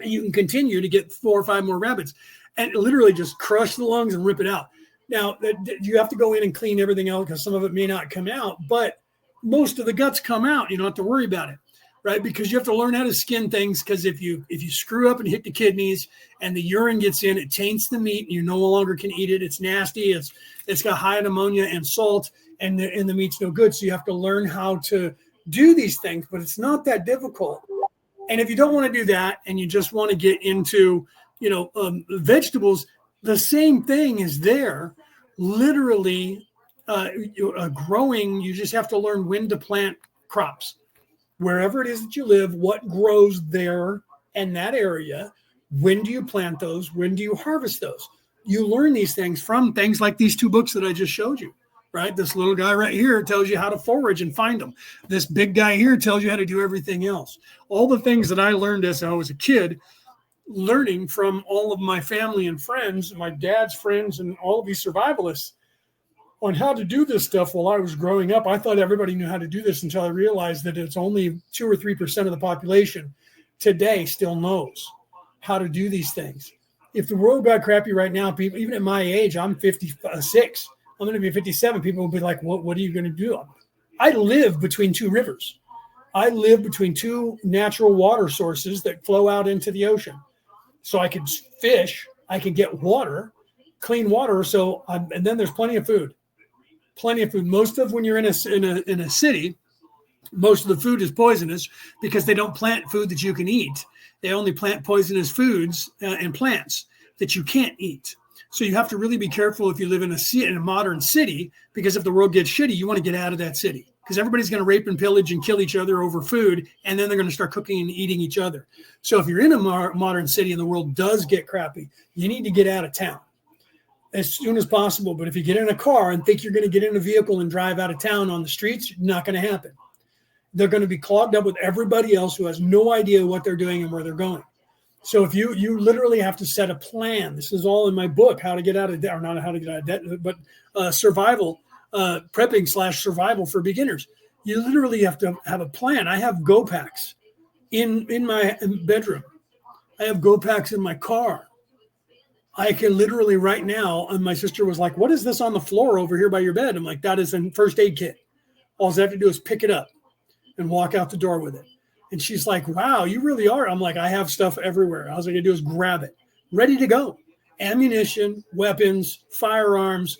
and you can continue to get 4 or 5 more rabbits, and literally just crush the lungs and rip it out. Now you have to go in and clean everything out because some of it may not come out, but most of the guts come out. You don't have to worry about it, right? Because you have to learn how to skin things. Because if you screw up and hit the kidneys and the urine gets in, it taints the meat, and you no longer can eat it. It's nasty. It's got high in ammonia and salt, and the meat's no good. So you have to learn how to do these things, but it's not that difficult. And if you don't want to do that and you just want to get into, vegetables, the same thing is there. Literally growing, you just have to learn when to plant crops. Wherever it is that you live, what grows there in that area, when do you plant those? When do you harvest those? You learn these things from things like these 2 books that I just showed you. Right? This little guy right here tells you how to forage and find them. This big guy here tells you how to do everything else. All the things that I learned as I was a kid, learning from all of my family and friends, my dad's friends, and all of these survivalists on how to do this stuff while I was growing up. I thought everybody knew how to do this until I realized that it's only 2 or 3% of the population today still knows how to do these things. If the world got crappy right now, people, even at my age, I'm 56. I'm going to be 57. People will be like, what are you going to do? I live between 2 rivers. I live between 2 natural water sources that flow out into the ocean. So I could fish, I could get water, clean water. And then there's plenty of food. Plenty of food. Most of when you're in a city, most of the food is poisonous because they don't plant food that you can eat. They only plant poisonous foods and plants that you can't eat. So you have to really be careful if you live in a modern city, because if the world gets shitty, you want to get out of that city, because everybody's going to rape and pillage and kill each other over food, and then they're going to start cooking and eating each other. So if you're in a modern city and the world does get crappy, you need to get out of town as soon as possible. But if you get in a car and think you're going to get in a vehicle and drive out of town on the streets, not going to happen. They're going to be clogged up with everybody else who has no idea what they're doing and where they're going. So if you literally have to set a plan. This is all in my book, How to Get Out of Debt, or not How to Get Out of Debt, but survival, prepping/survival for beginners. You literally have to have a plan. I have go packs in my bedroom. I have go packs in my car. I can literally right now, and my sister was like, what is this on the floor over here by your bed? I'm like, that is a first aid kit. All I have to do is pick it up and walk out the door with it. And she's like, wow, you really are. I'm like, I have stuff everywhere. All I can do is grab it. Ready to go. Ammunition, weapons, firearms,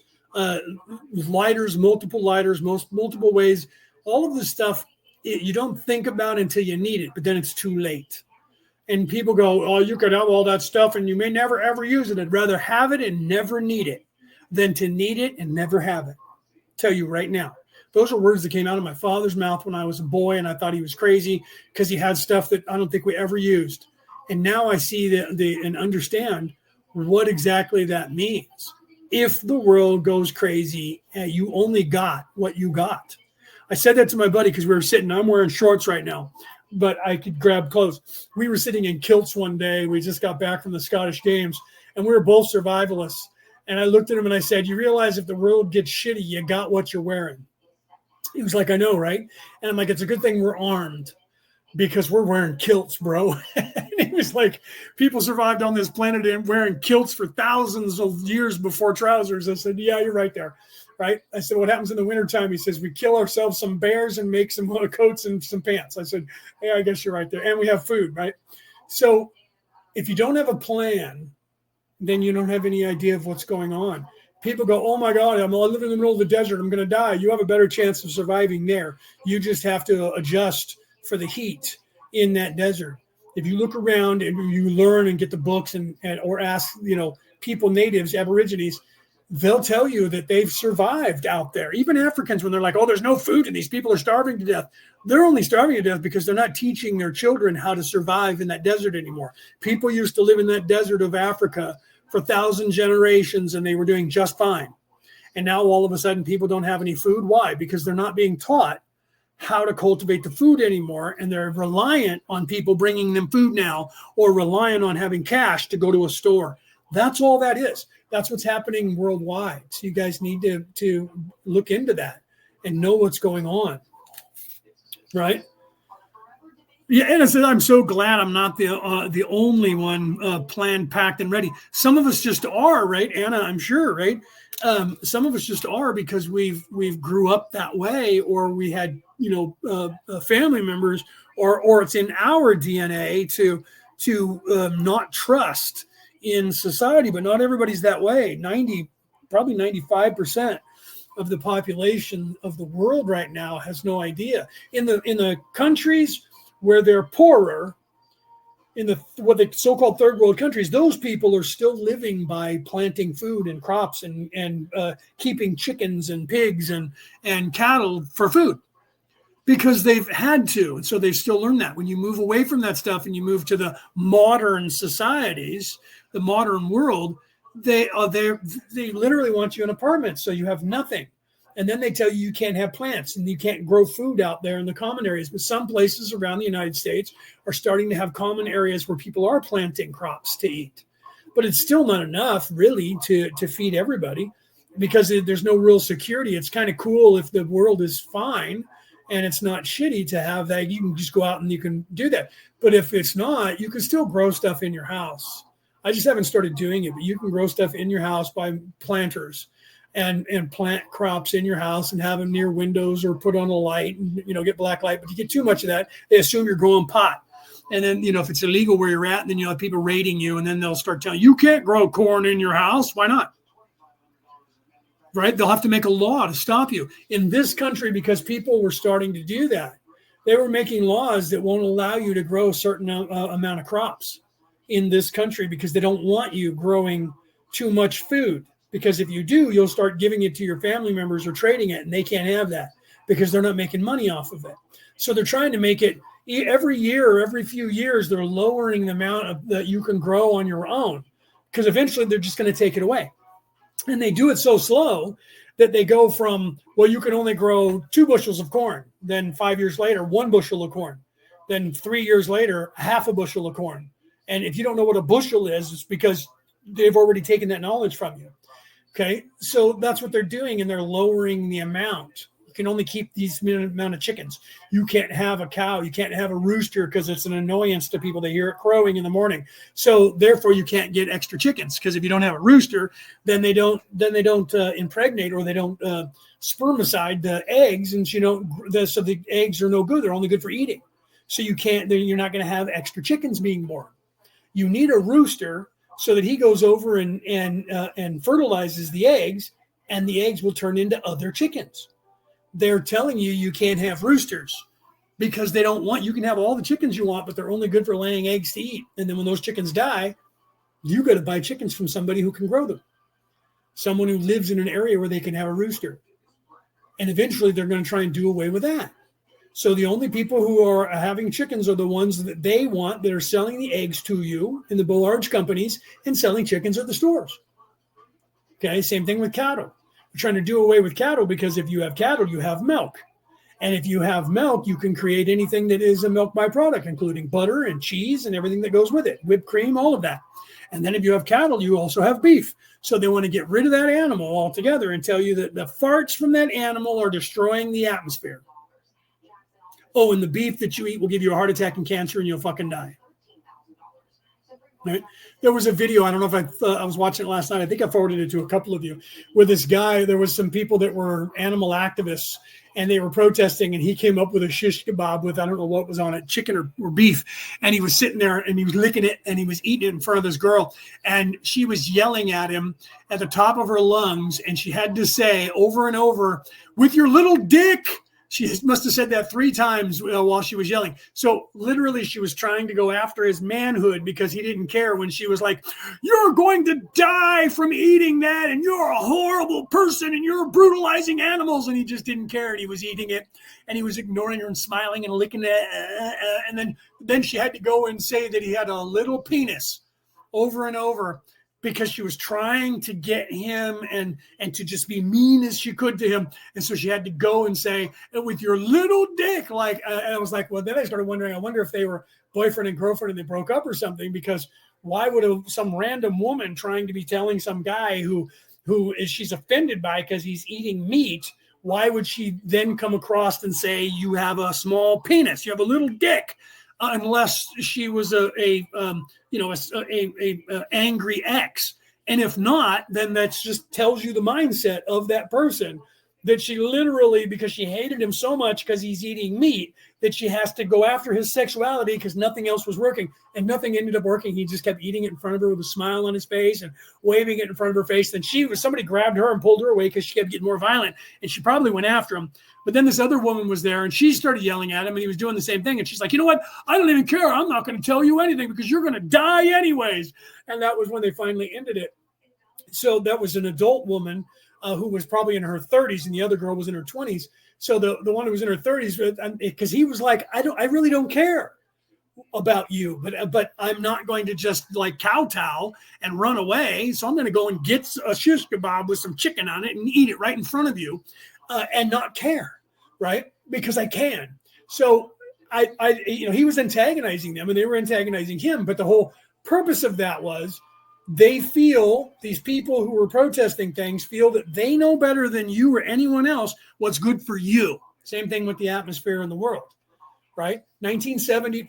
lighters, multiple ways. All of this stuff you don't think about until you need it, but then it's too late. And people go, oh, you could have all that stuff and you may never, ever use it. I'd rather have it and never need it than to need it and never have it. Tell you right now. Those are words that came out of my father's mouth when I was a boy, and I thought he was crazy because he had stuff that I don't think we ever used. And now I see and understand what exactly that means. If the world goes crazy, you only got what you got. I said that to my buddy because we were sitting. I'm wearing shorts right now. but I could grab clothes. We were sitting in kilts one day. We just got back from the Scottish Games, and we were both survivalists. And I looked at him and I said, you realize if the world gets shitty, you got what you're wearing. He was like, I know, right? And I'm like, it's a good thing we're armed because we're wearing kilts, bro. And he was like, people survived on this planet and wearing kilts for thousands of years before trousers. I said, yeah, you're right there. Right. I said, what happens in the wintertime? He says, we kill ourselves some bears and make some coats and some pants. I said, yeah, I guess you're right there. And we have food, right? So if you don't have a plan, then you don't have any idea of what's going on. People go, oh my God, I'm living in the middle of the desert. I'm going to die. You have a better chance of surviving there. You just have to adjust for the heat in that desert. If you look around and you learn and get the books and or ask, people, natives, aborigines, they'll tell you that they've survived out there. Even Africans, when they're like, oh, there's no food and these people are starving to death. They're only starving to death because they're not teaching their children how to survive in that desert anymore. People used to live in that desert of Africa for 1,000 generations and they were doing just fine. And now all of a sudden people don't have any food. Why? Because they're not being taught how to cultivate the food anymore. And they're reliant on people bringing them food now or reliant on having cash to go to a store. That's all that is. That's what's happening worldwide. So you guys need to look into that and know what's going on, right? Yeah, and I said, I'm so glad I'm not the only one planned, packed, and ready. Some of us just are, right, Anna? I'm sure, right? Some of us just are because we've grew up that way, or we had family members, or it's in our DNA to not trust in society, but not everybody's that way. Probably 95% of the population of the world right now has no idea. In the countries where they're poorer, in what the so-called third world countries, those people are still living by planting food and crops and keeping chickens and pigs and cattle for food, because they've had to. And so they've still learned that. When you move away from that stuff and you move to the modern societies, the modern world, they literally want you in apartments. So you have nothing. And then they tell you can't have plants and you can't grow food out there in the common areas. But some places around the United States are starting to have common areas where people are planting crops to eat. But it's still not enough really to feed everybody, because there's no real security. It's kind of cool if the world is fine and it's not shitty to have that. You can just go out and you can do that. But if it's not, you can still grow stuff in your house. I just haven't started doing it, but you can grow stuff in your house by planters and plant crops in your house and have them near windows or put on a light and, get black light. But if you get too much of that, they assume you're growing pot. And then, if it's illegal where you're at, then you'll have people raiding you, and then they'll start telling you, you can't grow corn in your house. Why not? Right? They'll have to make a law to stop you. In this country, because people were starting to do that, they were making laws that won't allow you to grow a certain amount of crops in this country, because they don't want you growing too much food. Because if you do, you'll start giving it to your family members or trading it, and they can't have that because they're not making money off of it. So they're trying to make it every year or every few years, they're lowering the amount that you can grow on your own, because eventually they're just going to take it away. And they do it so slow that they go from, well, you can only grow 2 bushels of corn. Then 5 years later, 1 bushel of corn. Then 3 years later, half a bushel of corn. And if you don't know what a bushel is, it's because they've already taken that knowledge from you. Okay, so that's what they're doing, and they're lowering the amount. You can only keep these amount of chickens. You can't have a cow. You can't have a rooster because it's an annoyance to people. They hear it crowing in the morning. So therefore, you can't get extra chickens, because if you don't have a rooster, then they don't impregnate, or they don't spermicide the eggs, and so the eggs are no good. They're only good for eating. So you're not going to have extra chickens being born. You need a rooster so that he goes over and fertilizes the eggs, and the eggs will turn into other chickens. They're telling you can't have roosters because they don't want, you can have all the chickens you want, but they're only good for laying eggs to eat. And then when those chickens die, you got to buy chickens from somebody who can grow them, someone who lives in an area where they can have a rooster. And eventually they're going to try and do away with that. So the only people who are having chickens are the ones that they want, that are selling the eggs to you in the large companies and selling chickens at the stores. Okay, same thing with cattle. We're trying to do away with cattle because if you have cattle, you have milk. And if you have milk, you can create anything that is a milk byproduct, including butter and cheese and everything that goes with it, whipped cream, all of that. And then if you have cattle, you also have beef. So they want to get rid of that animal altogether and tell you that the farts from that animal are destroying the atmosphere. Oh, and the beef that you eat will give you a heart attack and cancer and you'll fucking die. Right? There was a video, I don't know if I was watching it last night. I think I forwarded it to a couple of you, where this guy, there was some people that were animal activists and they were protesting, and he came up with a shish kebab with, I don't know what was on it, chicken or beef. And he was sitting there and he was licking it and he was eating it in front of this girl. And she was yelling at him at the top of her lungs. And she had to say over and over, "With your little dick." She must have said that 3 times while she was yelling. So literally she was trying to go after his manhood because he didn't care when she was like, "You're going to die from eating that, and you're a horrible person, and you're brutalizing animals." And he just didn't care, and he was eating it, and he was ignoring her and smiling and licking it. And then she had to go and say that he had a little penis over and over, because she was trying to get him and to just be mean as she could to him. And so she had to go and say, "With your little dick," like, and I was like, well, then I started wondering, I wonder if they were boyfriend and girlfriend and they broke up or something, because why would some random woman trying to be telling some guy who she's offended by because he's eating meat, why would she then come across and say, "You have a small penis, you have a little dick"? Unless she was a angry ex. And if not, then that just tells you the mindset of that person, that she literally, because she hated him so much because he's eating meat, that she has to go after his sexuality because nothing else was working. And nothing ended up working. He just kept eating it in front of her with a smile on his face and waving it in front of her face. Then somebody grabbed her and pulled her away because she kept getting more violent, and she probably went after him. But then this other woman was there, and she started yelling at him, and he was doing the same thing. And she's like, "You know what? I don't even care. I'm not going to tell you anything because you're going to die anyways." And that was when they finally ended it. So that was an adult woman who was probably in her 30s, and the other girl was in her 20s. So the one who was in her 30s, because he was like, I really don't care about you, but I'm not going to just like kowtow and run away. So I'm going to go and get a shish kebab with some chicken on it and eat it right in front of you, and not care, right? Because I can. So he was antagonizing them, and they were antagonizing him. But the whole purpose of that was, they feel, these people who were protesting things feel that they know better than you or anyone else what's good for you. Same thing with the atmosphere in the world, right? 1970,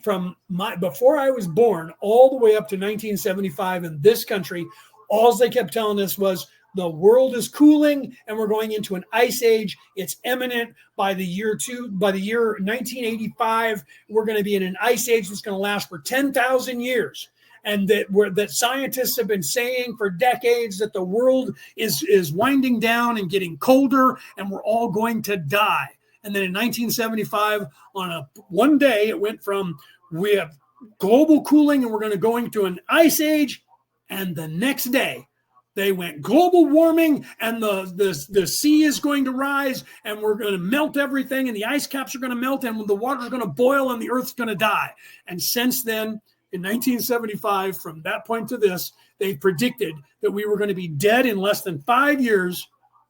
before I was born all the way up to 1975 in this country, all they kept telling us was, the world is cooling and we're going into an ice age. It's imminent. By the year 1985, we're going to be in an ice age that's going to last for 10,000 years. And that scientists have been saying for decades that the world is winding down and getting colder, and we're all going to die. And then in 1975, on one day, it went from, we have global cooling and we're going to go into an ice age, and the next day they went global warming and the sea is going to rise and we're going to melt everything and the ice caps are going to melt and the water's going to boil and the earth's going to die. And since then, in 1975, from that point to this, they predicted that we were going to be dead in less than 5 years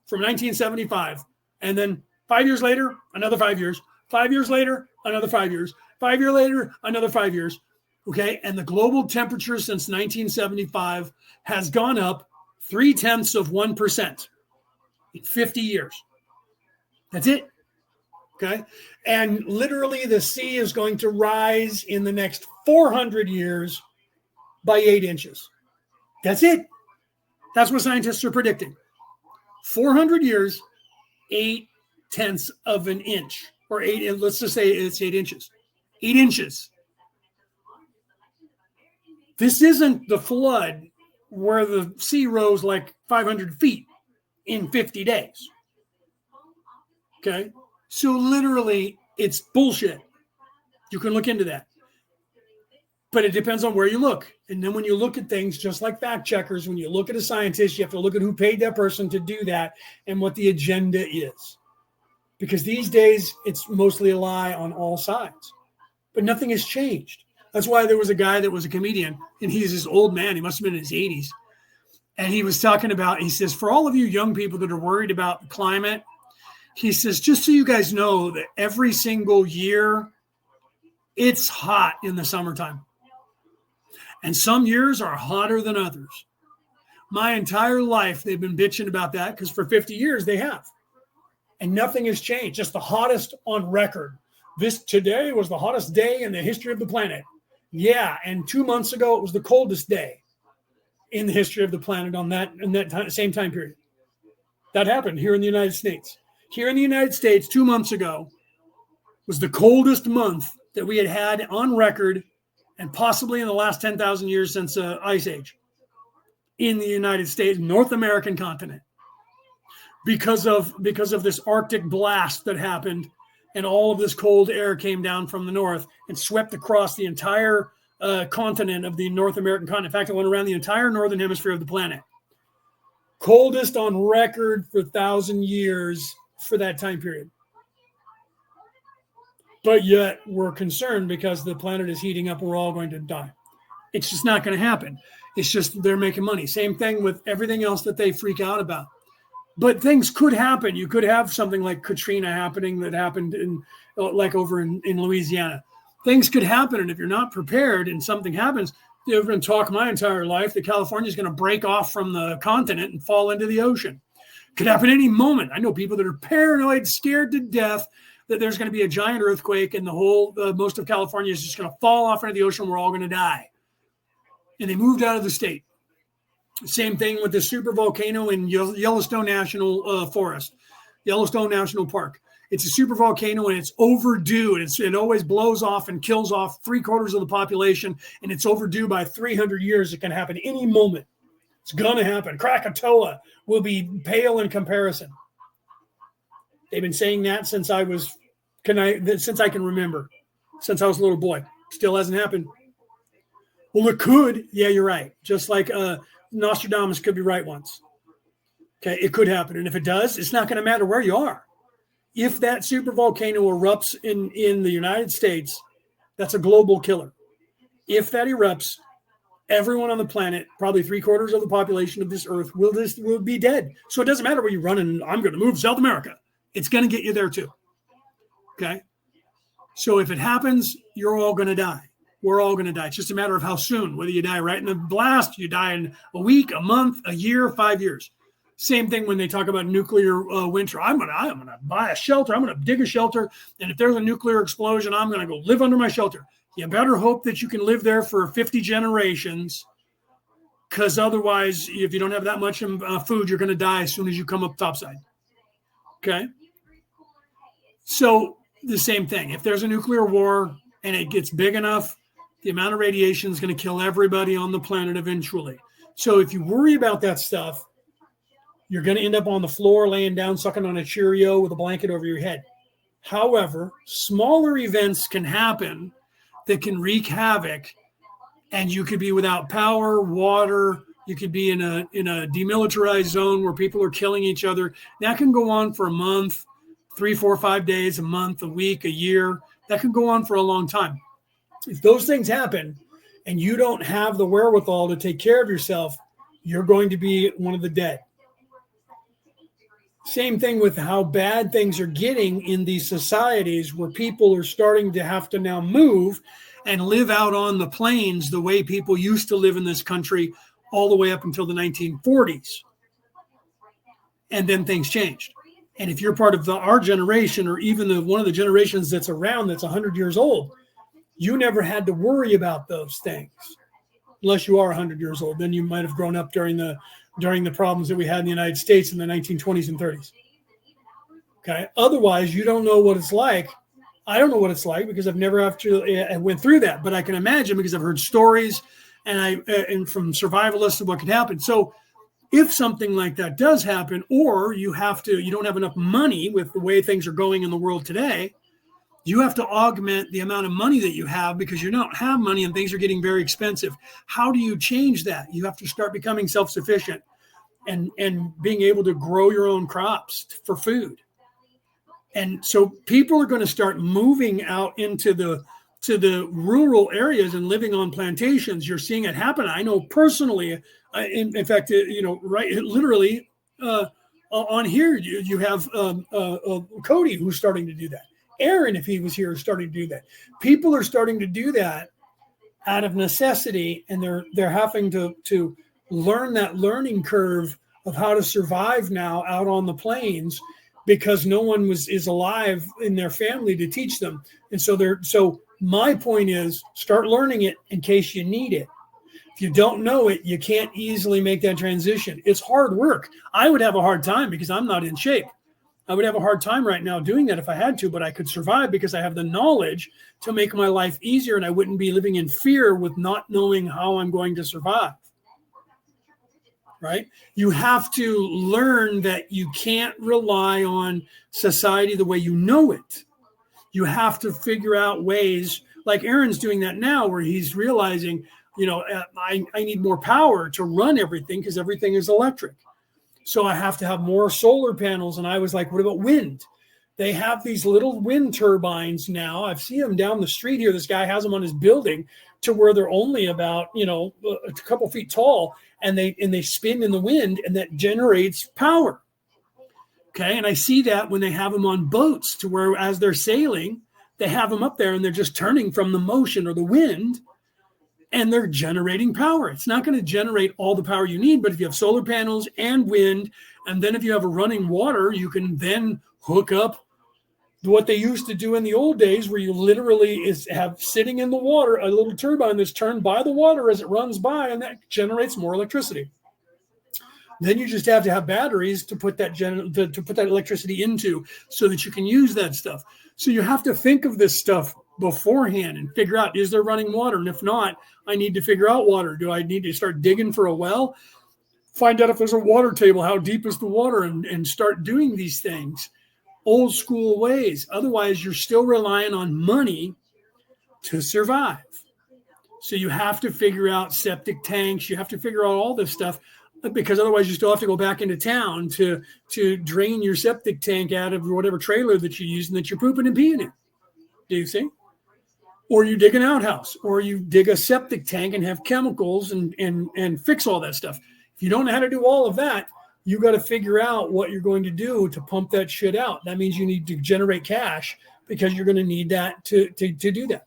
from 1975. And then 5 years later, another 5 years. 5 years later, another 5 years. 5 years later, another 5 years. Okay. And the global temperature since 1975 has gone up 0.3% in 50 years. That's it. Okay. And literally the sea is going to rise in the next 400 years by 8 inches. That's it. That's what scientists are predicting. 400 years, 0.8 of an inch, or 8, let's just say it's 8 inches. 8 inches. This isn't the flood where the sea rose like 500 feet in 50 days. Okay. So literally, it's bullshit. You can look into that. But it depends on where you look. And then when you look at things, just like fact checkers, when you look at a scientist, you have to look at who paid that person to do that and what the agenda is. Because these days, it's mostly a lie on all sides. But nothing has changed. That's why there was a guy that was a comedian, and he's this old man. He must have been in his 80s. And he was talking about, he says, for all of you young people that are worried about the climate, He says, just so you guys know that every single year, it's hot in the summertime. And some years are hotter than others. My entire life, they've been bitching about that because for 50 years they have. And nothing has changed, just the hottest on record. This today was the hottest day in the history of the planet. Yeah, and 2 months ago, it was the coldest day in the history of the planet in that same time period. That happened here in the United States. Here in the United States, 2 months ago, was the coldest month that we had on record and possibly in the last 10,000 years since Ice Age in the United States, North American continent, because of this Arctic blast that happened, and all of this cold air came down from the north and swept across the entire continent of the North American continent. In fact, it went around the entire northern hemisphere of the planet. Coldest on record for 1,000 years for that time period. But yet we're concerned because the planet is heating up and we're all going to die. It's just not going to happen. It's just they're making money. Same thing with everything else that they freak out about. But things could happen. You could have something like Katrina happening that happened like over in Louisiana. Things could happen. And if you're not prepared and something happens, I've been talking my entire life that California is going to break off from the continent and fall into the ocean. Could happen any moment. I know people that are paranoid, scared to death that there's going to be a giant earthquake and the whole, most of California is just going to fall off into the ocean. We're all going to die. And they moved out of the state. Same thing with the super volcano in Yellowstone National Forest, Yellowstone National Park. It's a super volcano and it's overdue. And it always blows off and kills off 3/4 of the population. And it's overdue by 300 years. It can happen any moment. It's going to happen. Krakatoa will be pale in comparison. They've been saying that since I can remember, since I was a little boy. Still hasn't happened. Well, it could. Yeah, you're right. Just like Nostradamus could be right once. Okay, it could happen. And if it does, it's not going to matter where you are. If that super volcano erupts in the United States, that's a global killer. If that erupts, everyone on the planet, probably 3/4 of the population of this earth will be dead. So it doesn't matter where you run and I'm going to move to South America. It's going to get you there too. Okay. So if it happens, you're all going to die. We're all going to die. It's just a matter of how soon, whether you die right in the blast, you die in a week, a month, a year, 5 years. Same thing when they talk about nuclear winter. I'm gonna buy a shelter. I'm gonna dig a shelter, and if there's a nuclear explosion, I'm gonna go live under my shelter. You better hope that you can live there for 50 generations, because otherwise, if you don't have that much food, you're gonna die as soon as you come up topside. Okay. So the same thing. If there's a nuclear war and it gets big enough, the amount of radiation is going to kill everybody on the planet eventually. So if you worry about that stuff, you're going to end up on the floor laying down, sucking on a Cheerio with a blanket over your head. However, smaller events can happen that can wreak havoc, and you could be without power, water. You could be in a demilitarized zone where people are killing each other. That can go on for a month, 3, 4, 5 days, a month, a week, a year. That can go on for a long time. If those things happen and you don't have the wherewithal to take care of yourself, you're going to be one of the dead. Same thing with how bad things are getting in these societies where people are starting to have to now move and live out on the plains the way people used to live in this country all the way up until the 1940s. And then things changed. And if you're part of our generation, or even one of the generations that's around that's 100 years old, you never had to worry about those things. Unless you are 100 years old, then you might have grown up during the problems that we had in the United States in the 1920s and 30s. Okay. Otherwise, you don't know what it's like. I don't know what it's like because I've never actually went through that, but I can imagine because I've heard stories and from survivalists of what could happen. So if something like that does happen, or you don't have enough money with the way things are going in the world today, you have to augment the amount of money that you have because you don't have money and things are getting very expensive. How do you change that? You have to start becoming self-sufficient and being able to grow your own crops for food. And so people are going to start moving out into the rural areas and living on plantations. You're seeing it happen. I know personally, in fact, literally, On here, you have Cody, who's starting to do that. Aaron, if he was here, is starting to do that. People are starting to do that out of necessity, and they're having to learn that learning curve of how to survive now out on the plains, because no one is alive in their family to teach them. And so my point is, start learning it in case you need it. If you don't know it, you can't easily make that transition. It's hard work. I would have a hard time because I'm not in shape. I would have a hard time right now doing that if I had to, but I could survive because I have the knowledge to make my life easier, and I wouldn't be living in fear with not knowing how I'm going to survive. Right? You have to learn that you can't rely on society the way you know it. You have to figure out ways, like Aaron's doing that now, where he's realizing, I need more power to run everything because everything is electric. So I have to have more solar panels. And I was like, what about wind? They have these little wind turbines now. I've seen them down the street here. This guy has them on his building to where they're only about, a couple feet tall, and they spin in the wind, and that generates power. Okay. And I see that when they have them on boats, to where as they're sailing, they have them up there and they're just turning from the motion or the wind, and they're generating power. It's not going to generate all the power you need, but if you have solar panels and wind, and then if you have a running water, you can then hook up what they used to do in the old days, where you literally have sitting in the water a little turbine that's turned by the water as it runs by, and that generates more electricity. Then you just have to have batteries to put that to put that electricity into, so that you can use that stuff. So you have to think of this stuff beforehand and figure out, is there running water? And if not, I need to figure out water. Do I need to start digging for a well? Find out if there's a water table, how deep is the water, and start doing these things old school ways. Otherwise, you're still relying on money to survive. So you have to figure out septic tanks. You have to figure out all this stuff, because otherwise you still have to go back into town to drain your septic tank out of whatever trailer that you're using that you're pooping and peeing in. Do you see? Or you dig an outhouse, or you dig a septic tank and have chemicals and fix all that stuff. If you don't know how to do all of that, you got to figure out what you're going to do to pump that shit out. That means you need to generate cash, because you're going to need that to do that.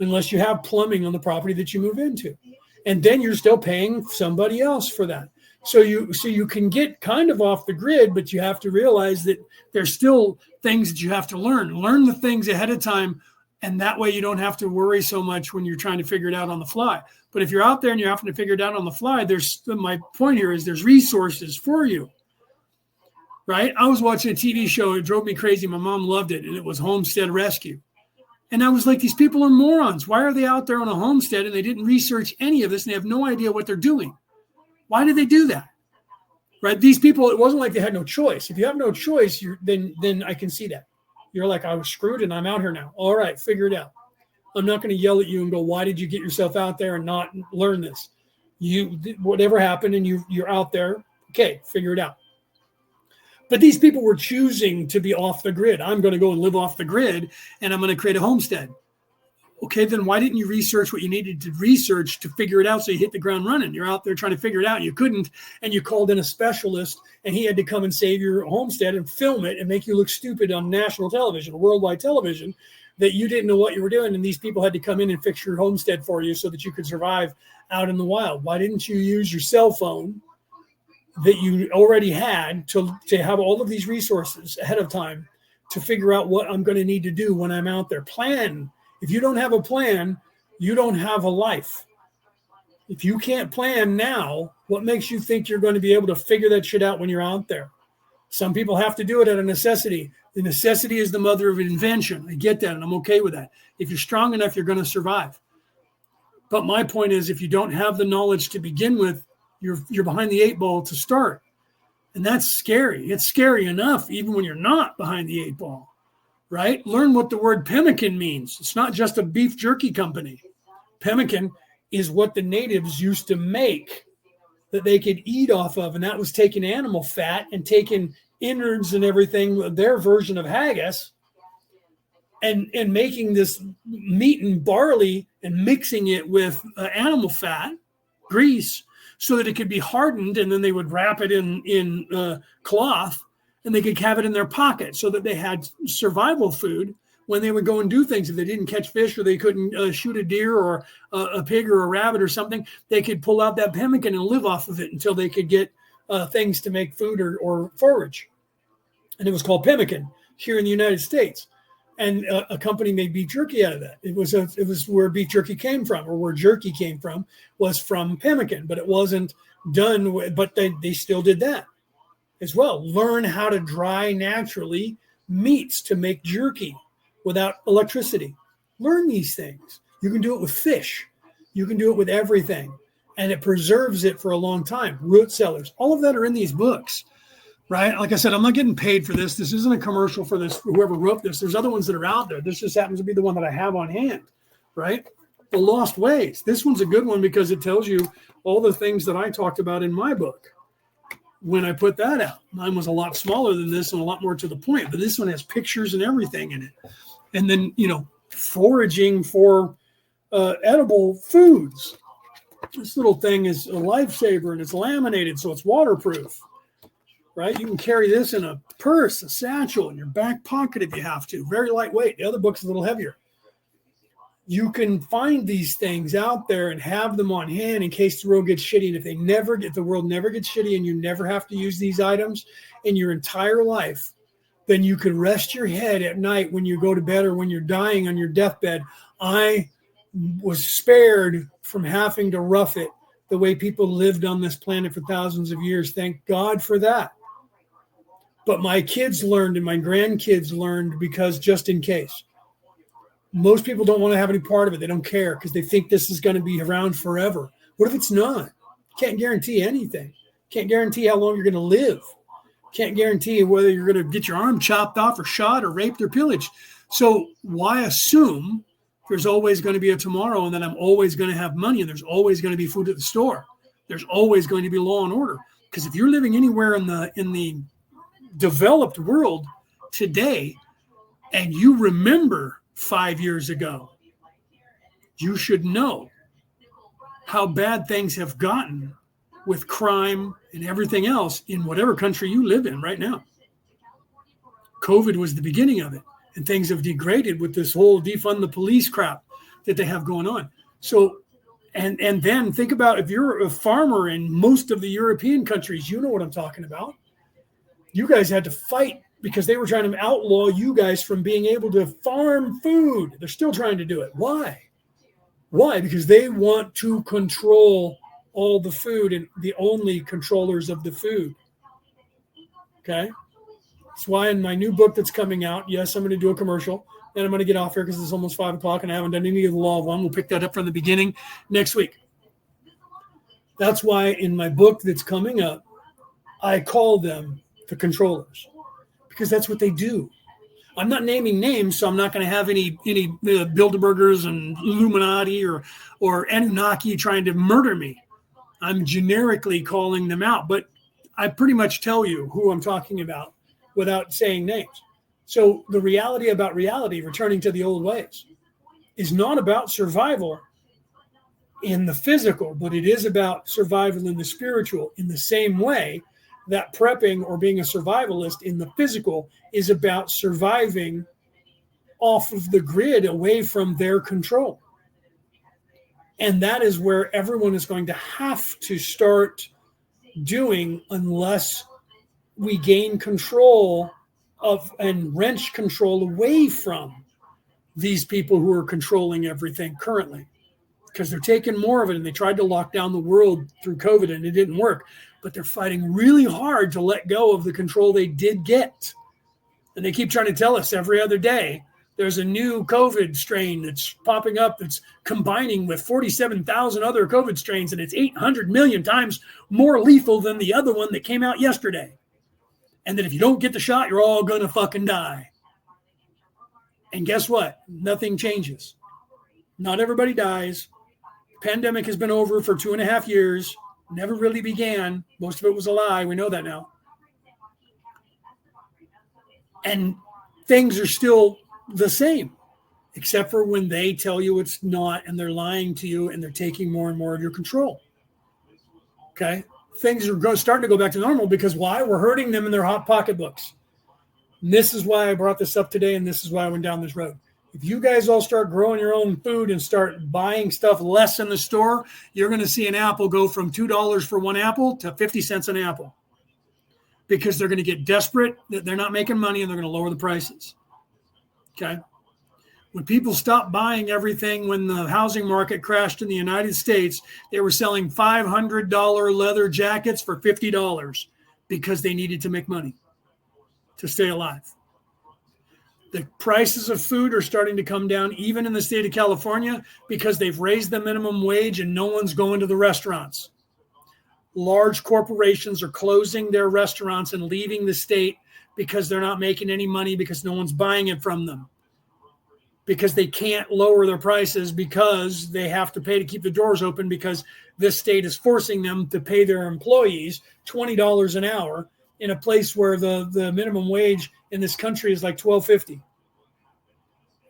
Unless you have plumbing on the property that you move into. And then you're still paying somebody else for that. So you can get kind of off the grid, but you have to realize that there's still things that you have to learn. Learn the things ahead of time, and that way you don't have to worry so much when you're trying to figure it out on the fly. But if you're out there and you're having to figure it out on the fly, my point here is there's resources for you, right? I was watching a TV show. It drove me crazy. My mom loved it, and it was Homestead Rescue. And I was like, these people are morons. Why are they out there on a homestead and they didn't research any of this, and they have no idea what they're doing? Why did they do that? Right? These people, it wasn't like they had no choice. If you have no choice, then I can see that. You're like, I was screwed and I'm out here now. All right, figure it out. I'm not going to yell at you and go, why did you get yourself out there and not learn this? Whatever happened, and you're out there. Okay, figure it out. But these people were choosing to be off the grid. I'm going to go and live off the grid, and I'm going to create a homestead. Okay, then why didn't you research what you needed to research to figure it out, so you hit the ground running? You're out there trying to figure it out. You couldn't, and you called in a specialist, and he had to come and save your homestead and film it and make you look stupid on national television, worldwide television, that you didn't know what you were doing, and these people had to come in and fix your homestead for you so that you could survive out in the wild. Why didn't you use your cell phone that you already had to have all of these resources ahead of time to figure out what I'm going to need to do when I'm out there? Plan. If you don't have a plan, you don't have a life. If you can't plan now, what makes you think you're going to be able to figure that shit out when you're out there? Some people have to do it out of necessity. The necessity is the mother of invention. I get that, and I'm okay with that. If you're strong enough, you're going to survive. But my point is, if you don't have the knowledge to begin with, you're behind the eight ball to start. And that's scary. It's scary enough even when you're not behind the eight ball, right? Learn what the word pemmican means. It's not just a beef jerky company. Pemmican is what the natives used to make that they could eat off of. And that was taking animal fat and taking innards and everything, their version of haggis, and making this meat and barley and mixing it with animal fat, grease, so that it could be hardened, and then they would wrap it in cloth, and they could have it in their pocket so that they had survival food when they would go and do things. If they didn't catch fish or they couldn't shoot a deer or a pig or a rabbit or something, they could pull out that pemmican and live off of it until they could get things to make food or forage. And it was called pemmican here in the United States. And a company made beef jerky out of that. It was where beef jerky came from, or where jerky came from, was from pemmican, but it wasn't done with, but they still did that as well. Learn how to dry naturally meats to make jerky without electricity. Learn these things. You can do it with fish. You can do it with everything. And it preserves it for a long time. Root cellars. All of that are in these books, right? Like I said, I'm not getting paid for this. This isn't a commercial for this, whoever wrote this. There's other ones that are out there. This just happens to be the one that I have on hand, right? The Lost Ways. This one's a good one because it tells you all the things that I talked about in my book when I put that out. Mine was a lot smaller than this and a lot more to the point, but this one has pictures and everything in it. And then, foraging for edible foods. This little thing is a lifesaver, and it's laminated, so it's waterproof, right? You can carry this in a purse, a satchel, in your back pocket if you have to. Very lightweight. The other book's a little heavier. You can find these things out there and have them on hand in case the world gets shitty. And if the world never gets shitty and you never have to use these items in your entire life, then you can rest your head at night when you go to bed or when you're dying on your deathbed. I was spared from having to rough it the way people lived on this planet for thousands of years. Thank God for that. But my kids learned and my grandkids learned because just in case. Most people don't want to have any part of it. They don't care because they think this is going to be around forever. What if it's not? Can't guarantee anything. Can't guarantee how long you're going to live. Can't guarantee whether you're going to get your arm chopped off or shot or raped or pillaged. So why assume there's always going to be a tomorrow and that I'm always going to have money and there's always going to be food at the store? There's always going to be law and order. Because if you're living anywhere in the developed world today and you remember 5 years ago, you should know how bad things have gotten with crime and everything else in whatever country you live in right now. COVID was the beginning of it, and things have degraded with this whole defund the police crap that they have going on. So, and then think about if you're a farmer in most of the European countries, you know what I'm talking about. You guys had to fight because they were trying to outlaw you guys from being able to farm food. They're still trying to do it. Why? Why? Because they want to control all the food and the only controllers of the food. Okay? That's why in my new book that's coming out, yes, I'm going to do a commercial, and I'm going to get off here because it's almost 5 o'clock and I haven't done any of the law of one. We'll pick that up from the beginning next week. That's why in my book that's coming up, I call them the controllers because that's what they do. I'm not naming names, so I'm not going to have any Bilderbergers and Illuminati or Anunnaki trying to murder me. I'm generically calling them out, but I pretty much tell you who I'm talking about without saying names. So the reality about reality, returning to the old ways, is not about survival in the physical, but it is about survival in the spiritual, in the same way that prepping or being a survivalist in the physical is about surviving off of the grid away from their control. And that is where everyone is going to have to start doing unless we gain control of and wrench control away from these people who are controlling everything currently. Because they're taking more of it, and they tried to lock down the world through COVID and it didn't work. But they're fighting really hard to let go of the control they did get. And they keep trying to tell us every other day there's a new COVID strain that's popping up that's combining with 47,000 other COVID strains, and it's 800 million times more lethal than the other one that came out yesterday. And that if you don't get the shot, you're all going to fucking die. And guess what? Nothing changes. Not everybody dies. The pandemic has been over for 2.5 years. Never really began. Most of it was a lie. We know that now. And things are still the same, except for when they tell you it's not, and they're lying to you, and they're taking more and more of your control. Okay. Things are starting to go back to normal because why? We're hurting them in their hot pocketbooks. And this is why I brought this up today, and this is why I went down this road. If you guys all start growing your own food and start buying stuff less in the store, you're going to see an apple go from $2 for one apple to 50 cents an apple because they're going to get desperate that they're not making money and they're going to lower the prices. Okay. When people stopped buying everything when the housing market crashed in the United States, they were selling $500 leather jackets for $50 because they needed to make money to stay alive. The prices of food are starting to come down even in the state of California because they've raised the minimum wage and no one's going to the restaurants. Large corporations are closing their restaurants and leaving the state because they're not making any money because no one's buying it from them. Because they can't lower their prices because they have to pay to keep the doors open because this state is forcing them to pay their employees $20 an hour in a place where the minimum wage in this country is like $12.50.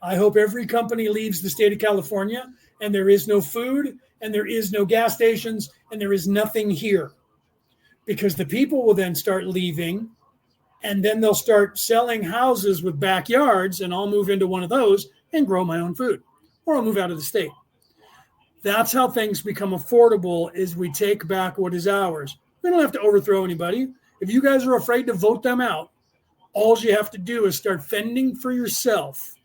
I hope every company leaves the state of California and there is no food and there is no gas stations and there is nothing here because the people will then start leaving and then they'll start selling houses with backyards and I'll move into one of those and grow my own food or I'll move out of the state. That's how things become affordable is we take back what is ours. We don't have to overthrow anybody. If you guys are afraid to vote them out, all you have to do is start fending for yourself.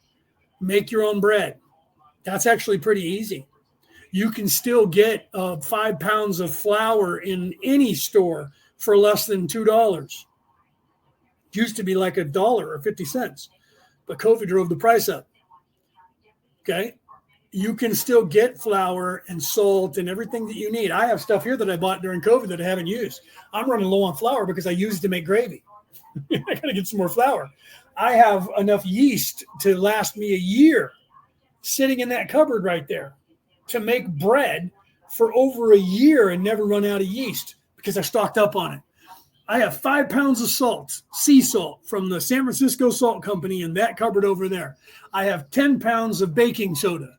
Make your own bread. That's actually pretty easy. You can still get 5 pounds of flour in any store for less than $2. It used to be like $1 or 50 cents, but COVID drove the price up. Okay. You can still get flour and salt and everything that you need. I have stuff here that I bought during COVID that I haven't used. I'm running low on flour because I used it to make gravy. I got to get some more flour. I have enough yeast to last me a year sitting in that cupboard right there to make bread for over a year and never run out of yeast because I stocked up on it. I have 5 pounds of salt, sea salt from the San Francisco Salt Company in that cupboard over there. I have 10 pounds of baking soda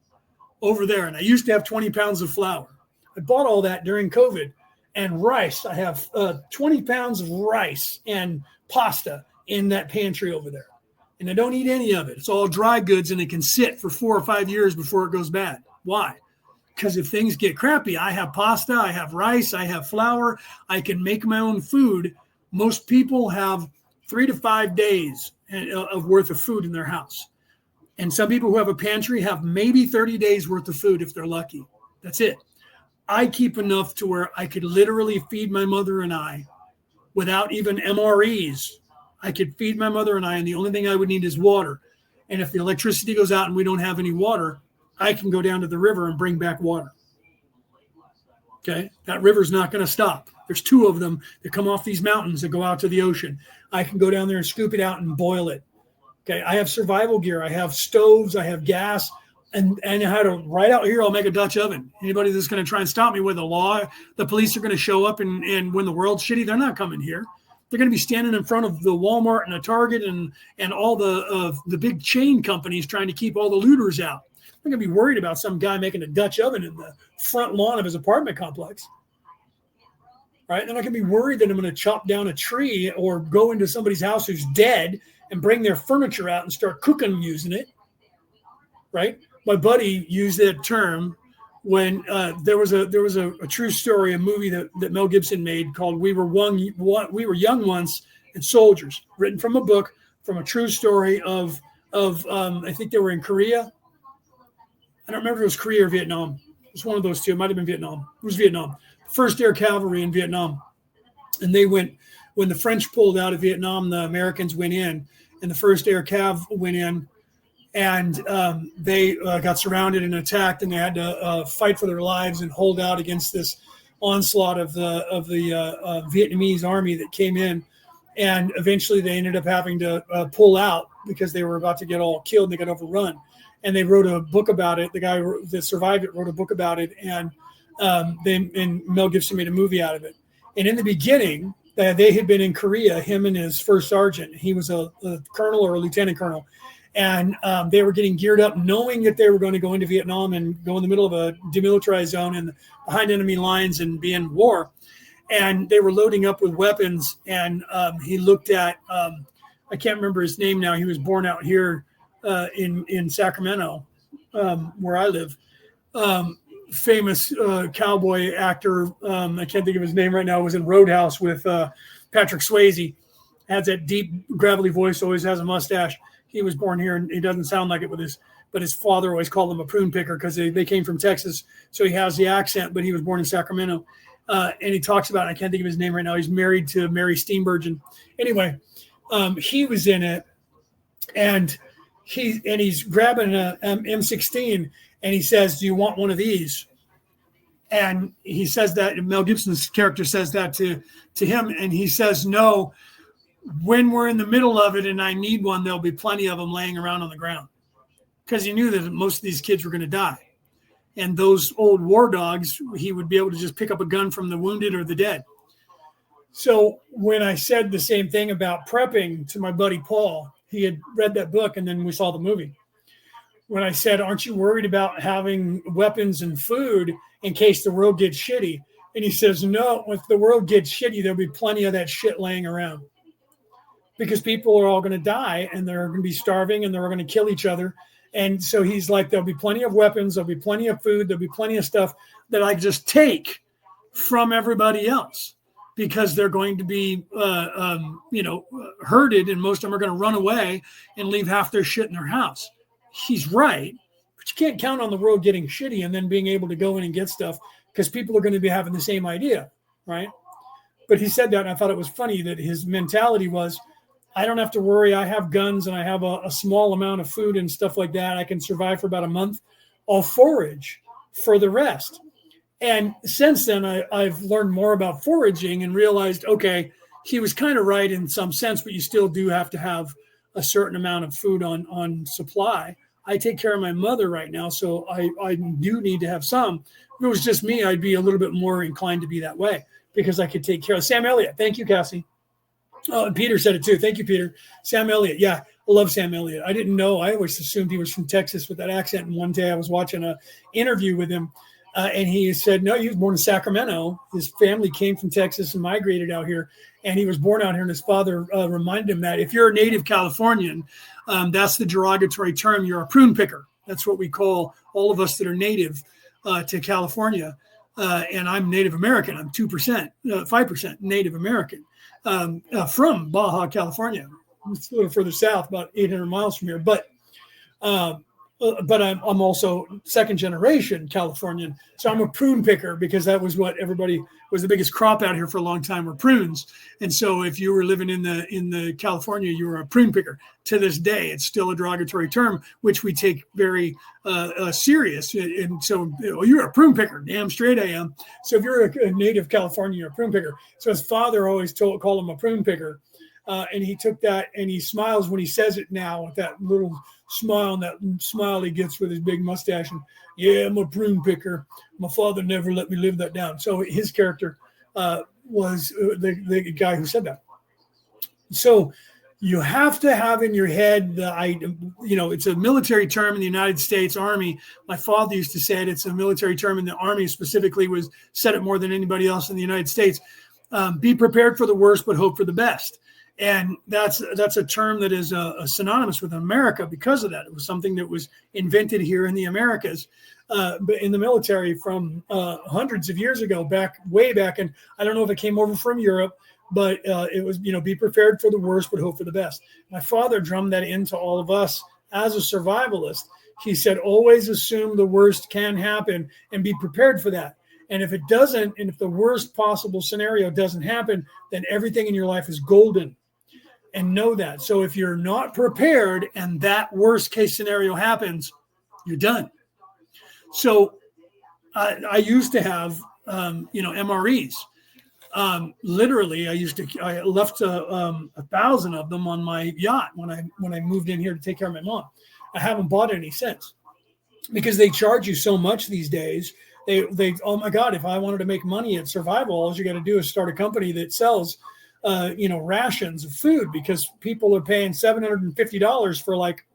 over there. And I used to have 20 pounds of flour. I bought all that during COVID. And rice, I have 20 pounds of rice and pasta in that pantry over there. And I don't eat any of it. It's all dry goods and it can sit for 4 or 5 years before it goes bad. Why? Because if things get crappy, I have pasta, I have rice, I have flour, I can make my own food. Most people have 3 to 5 days of worth of food in their house. And some people who have a pantry have maybe 30 days worth of food if they're lucky. That's it. I keep enough to where I could literally feed my mother and I without even MREs. I could feed my mother and I, and the only thing I would need is water. And if the electricity goes out and we don't have any water, I can go down to the river and bring back water. Okay? That river's not going to stop. There's 2 of them that come off these mountains that go out to the ocean. I can go down there and scoop it out and boil it. Okay? I have survival gear. I have stoves. I have gas. And I had to, right out here, I'll make a Dutch oven. Anybody that's going to try and stop me with a law, the police are going to show up and when the world's shitty, they're not coming here. They're going to be standing in front of the Walmart and a Target and all the big chain companies trying to keep all the looters out. I'm going to be worried about some guy making a Dutch oven in the front lawn of his apartment complex. Right? They're not going to be worried that I'm going to chop down a tree or go into somebody's house who's dead and bring their furniture out and start cooking using it. Right? My buddy used that term when there was a true story, a movie that Mel Gibson made called We Were Young Once and Soldiers, written from a book, from a true story of I think they were in Korea. I don't remember if it was Korea or Vietnam. It was one of those two. It might have been Vietnam. It was Vietnam. First Air Cavalry in Vietnam. And they went, when the French pulled out of Vietnam, the Americans went in, and the First Air Cav went in, and they got surrounded and attacked, and they had to fight for their lives and hold out against this onslaught of the Vietnamese army that came in. And eventually they ended up having to pull out because they were about to get all killed and they got overrun. And they wrote a book about it. The guy that survived it wrote a book about it, and Mel Gibson made a movie out of it. And in the beginning, they had been in Korea, him and his first sergeant. He was a colonel or a lieutenant colonel. And they were getting geared up, knowing that they were going to go into Vietnam and go in the middle of a demilitarized zone and behind enemy lines and be in war. and they were loading up with weapons. And he looked at, I can't remember his name now. He was born out here in Sacramento, where I live. Famous cowboy actor. I can't think of his name right now. Was in Roadhouse with Patrick Swayze. Has that deep, gravelly voice. Always has a mustache. He was born here, and he doesn't sound like it but his father always called him a prune picker because they came from Texas. So he has the accent, but he was born in Sacramento. And he talks about, I can't think of his name right now. He's married to Mary Steenburgen. Anyway, he was in it, and he's grabbing an M16, and he says, "Do you want one of these?" And he says that, and Mel Gibson's character says that to him, and he says, "No, when we're in the middle of it and I need one, there'll be plenty of them laying around on the ground." Because he knew that most of these kids were going to die. And those old war dogs, he would be able to just pick up a gun from the wounded or the dead. So when I said the same thing about prepping to my buddy Paul, he had read that book and then we saw the movie. When I said, "Aren't you worried about having weapons and food in case the world gets shitty?" And he says, "No, if the world gets shitty, there'll be plenty of that shit laying around. Because people are all going to die and they're going to be starving and they're going to kill each other." And so he's like, "There'll be plenty of weapons. There'll be plenty of food. There'll be plenty of stuff that I just take from everybody else because they're going to be, herded, and most of them are going to run away and leave half their shit in their house." He's right, but you can't count on the world getting shitty and then being able to go in and get stuff because people are going to be having the same idea, right? But he said that, and I thought it was funny that his mentality was, "I don't have to worry. I have guns and I have a small amount of food and stuff like that. I can survive for about a month. I'll forage for the rest." And since then, I've learned more about foraging and realized, okay, he was kind of right in some sense, but you still do have to have a certain amount of food on supply. I take care of my mother right now, so I do need to have some. If it was just me, I'd be a little bit more inclined to be that way because I could take care of Sam Elliott. Thank you, Cassie. Oh, and Peter said it too. Thank you, Peter. Sam Elliott. Yeah, I love Sam Elliott. I didn't know. I always assumed he was from Texas with that accent. And one day I was watching an interview with him, and he said, "No, he was born in Sacramento. His family came from Texas and migrated out here. And he was born out here, and his father reminded him that if you're a native Californian, that's the derogatory term. You're a prune picker. That's what we call all of us that are native to California. And I'm Native American. I'm 2%, 5% Native American from Baja, California. It's a little further south, about 800 miles from here. But I'm also second generation Californian. So I'm a prune picker because that was what everybody was. The biggest crop out here for a long time were prunes. And so if you were living in the California, you were a prune picker. To this day, it's still a derogatory term, which we take very serious. And so you're a prune picker. Damn straight I am. So if you're a native Californian, you're a prune picker. So his father always called him a prune picker. And he took that and he smiles when he says it now with that little smile, and that smile he gets with his big mustache. And yeah, I'm a prune picker. My father never let me live that down. So his character was the guy who said that. So you have to have in your head it's a military term in the United States Army. My father used to say it. It's a military term in the Army specifically, was said it more than anybody else in the United States. Be prepared for the worst, but hope for the best. And that's a term that is synonymous with America because of that. It was something that was invented here in the Americas, but in the military from hundreds of years ago, way back. And I don't know if it came over from Europe, but it was, be prepared for the worst, but hope for the best. My father drummed that into all of us as a survivalist. He said, always assume the worst can happen and be prepared for that. And if it doesn't, and if the worst possible scenario doesn't happen, then everything in your life is golden. And know that. So if you're not prepared and that worst case scenario happens, you're done. So I used to have, MREs. Literally, I left 1,000 of them on my yacht when I moved in here to take care of my mom. I haven't bought any since because they charge you so much these days. They oh my God, if I wanted to make money at survival, all you got to do is start a company that sells rations of food, because people are paying $750 for like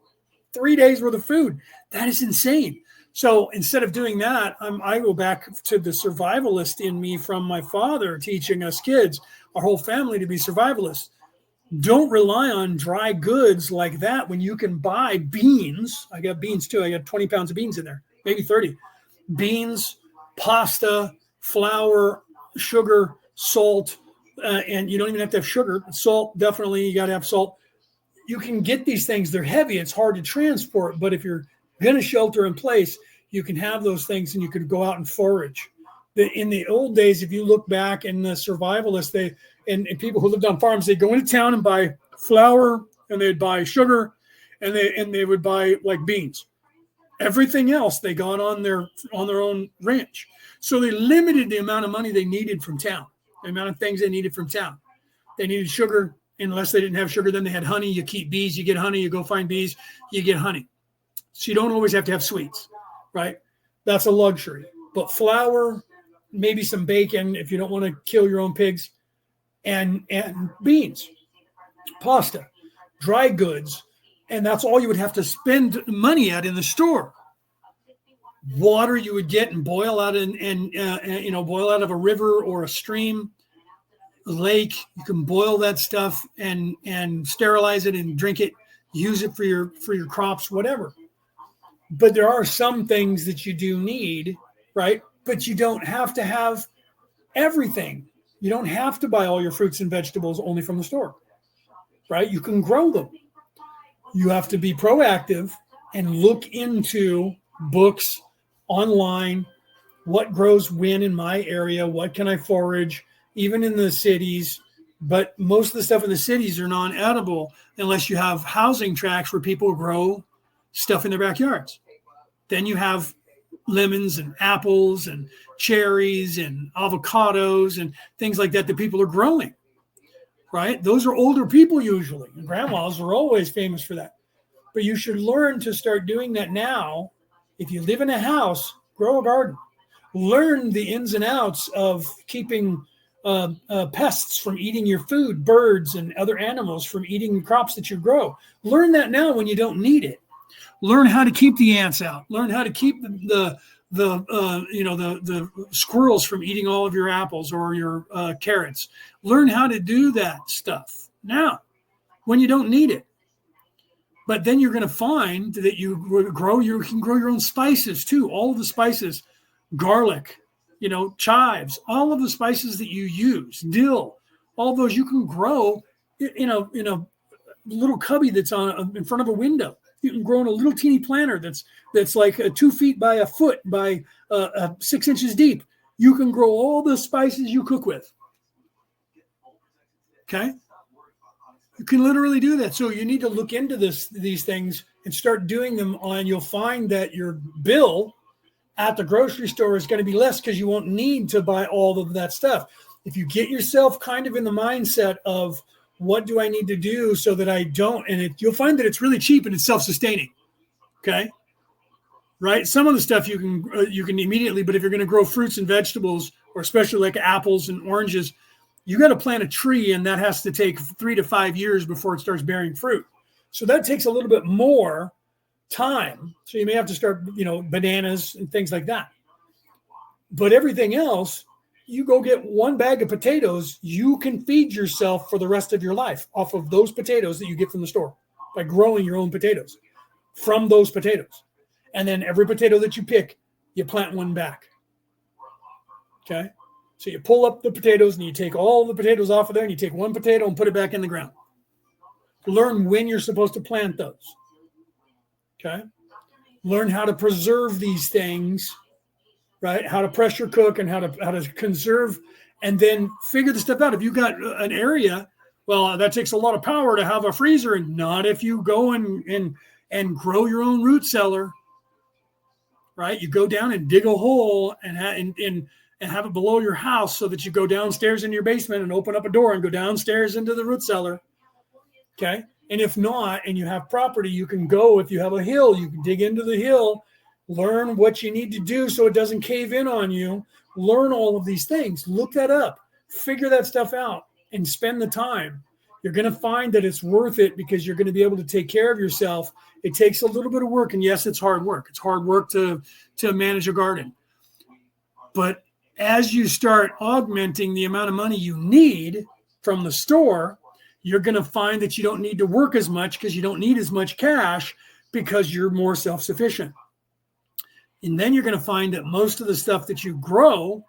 3 days worth of food. That is insane. So instead of doing that, I go back to the survivalist in me from my father teaching us kids, our whole family, to be survivalists. Don't rely on dry goods like that when you can buy beans. I got beans too. I got 20 pounds of beans in there, maybe 30. Beans, pasta, flour, sugar, salt, and you don't even have to have sugar. Salt, definitely, you got to have salt. You can get these things. They're heavy. It's hard to transport, but if you're going to shelter in place, you can have those things and you can go out and forage. In the old days, if you look back in the survivalists, and people who lived on farms, they'd go into town and buy flour, and they'd buy sugar, and they would buy like beans. Everything else they got on their own ranch. So they limited the amount of money they needed from town, the amount of things they needed from town. They needed sugar. Unless they didn't have sugar, then they had honey. You keep bees, you get honey, you go find bees, you get honey. So you don't always have to have sweets, right? That's a luxury. But flour, maybe some bacon if you don't want to kill your own pigs, and beans, pasta, dry goods, and that's all you would have to spend money at in the store. Water you would get and boil out boil out of a river or a stream, a lake. You can boil that stuff and sterilize it and drink it, use it for your crops, whatever. But there are some things that you do need, right? But you don't have to have everything. You don't have to buy all your fruits and vegetables only from the store, right? You can grow them. You have to be proactive and look into books online. What grows when in my area? What can I forage? Even in the cities. But most of the stuff in the cities are non-edible unless you have housing tracts where people grow stuff in their backyards. Then you have lemons and apples and cherries and avocados and things like that people are growing, right? Those are older people usually. And grandmas are always famous for that. But you should learn to start doing that now. If you live in a house, grow a garden. Learn the ins and outs of keeping pests from eating your food, birds and other animals from eating crops that you grow. Learn that now when you don't need it. Learn how to keep the ants out. Learn how to keep the squirrels from eating all of your apples or your carrots. Learn how to do that stuff now when you don't need it. But then you're going to find that you can grow your own spices too. All of the spices, garlic, chives, all of the spices that you use, dill, all of those you can grow in a little cubby that's in front of a window. You can grow in a little teeny planter that's like 2 feet by a foot by 6 inches deep. You can grow all the spices you cook with. Okay? You can literally do that. So you need to look into these things and start doing them you'll find that your bill at the grocery store is going to be less because you won't need to buy all of that stuff. If you get yourself kind of in the mindset of, what do I need to do so that I don't? And you'll find that it's really cheap and it's self-sustaining. Okay. Right. Some of the stuff you can immediately, but if you're going to grow fruits and vegetables, or especially like apples and oranges, you got to plant a tree, and that has to take 3 to 5 years before it starts bearing fruit. So that takes a little bit more time. So you may have to start, bananas and things like that. But everything else, you go get 1 bag of potatoes, you can feed yourself for the rest of your life off of those potatoes that you get from the store by growing your own potatoes from those potatoes. And then every potato that you pick, you plant 1 back. Okay. So you pull up the potatoes and you take all the potatoes off of there and you take 1 potato and put it back in the ground. Learn when you're supposed to plant those. Okay. Learn how to preserve these things. Right? How to pressure cook and how to conserve, and then figure the stuff out. If you got an area, well, that takes a lot of power to have a freezer, and not if you go and grow your own root cellar. Right? You go down and dig a hole and have it below your house so that you go downstairs in your basement and open up a door and go downstairs into the root cellar. Okay. And if not, and you have property, you can go, if you have a hill, you can dig into the hill. Learn what you need to do so it doesn't cave in on you. Learn all of these things. Look that up. Figure that stuff out and spend the time. You're going to find that it's worth it because you're going to be able to take care of yourself. It takes a little bit of work, and yes, it's hard work. It's hard work to manage a garden. But as you start augmenting the amount of money you need from the store, you're going to find that you don't need to work as much because you don't need as much cash because you're more self-sufficient. And then you're going to find that most of the stuff that you grow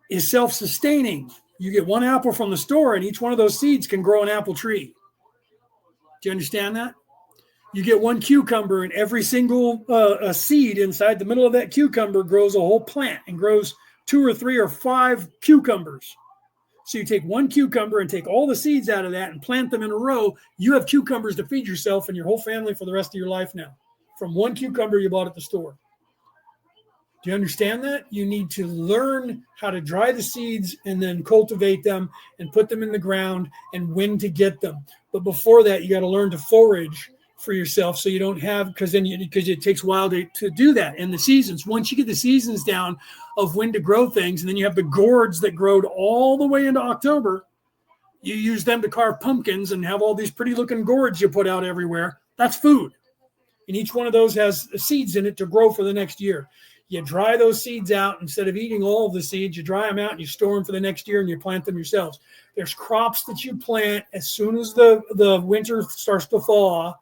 is self-sustaining. You get one apple from the store, and each one of those seeds can grow an apple tree. Do you understand that? You get one cucumber, and every single seed inside the middle of that cucumber grows a whole plant and grows 2 or 3 or 5 cucumbers. So you take one cucumber and take all the seeds out of that and plant them in a row. You have cucumbers to feed yourself and your whole family for the rest of your life now from one cucumber you bought at the store. Do you understand that? You need to learn how to dry the seeds and then cultivate them and put them in the ground and when to get them. But before that, you got to learn to forage for yourself so you don't have, because it takes a while to do that. And the seasons, once you get the seasons down of when to grow things, and then you have the gourds that grow all the way into October, you use them to carve pumpkins and have all these pretty looking gourds you put out everywhere. That's food. And each one of those has seeds in it to grow for the next year. You dry those seeds out. Instead of eating all of the seeds, you dry them out and you store them for the next year and you plant them yourselves. There's crops that you plant as soon as the winter starts to thaw.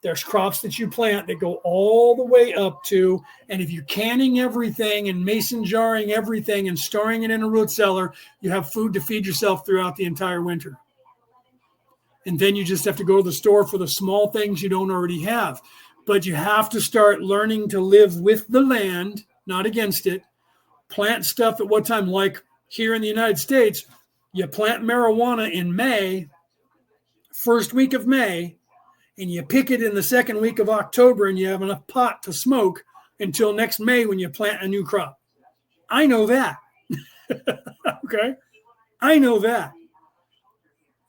There's crops that you plant that go all the way up to, and if you're canning everything and mason jarring everything and storing it in a root cellar, you have food to feed yourself throughout the entire winter. And then you just have to go to the store for the small things you don't already have. But you have to start learning to live with the land, not against it. Plant stuff at what time? Like here in the United States, you plant marijuana in May, first week of May, and you pick it in the second week of October, and you have enough pot to smoke until next May when you plant a new crop. I know that. Okay? I know that.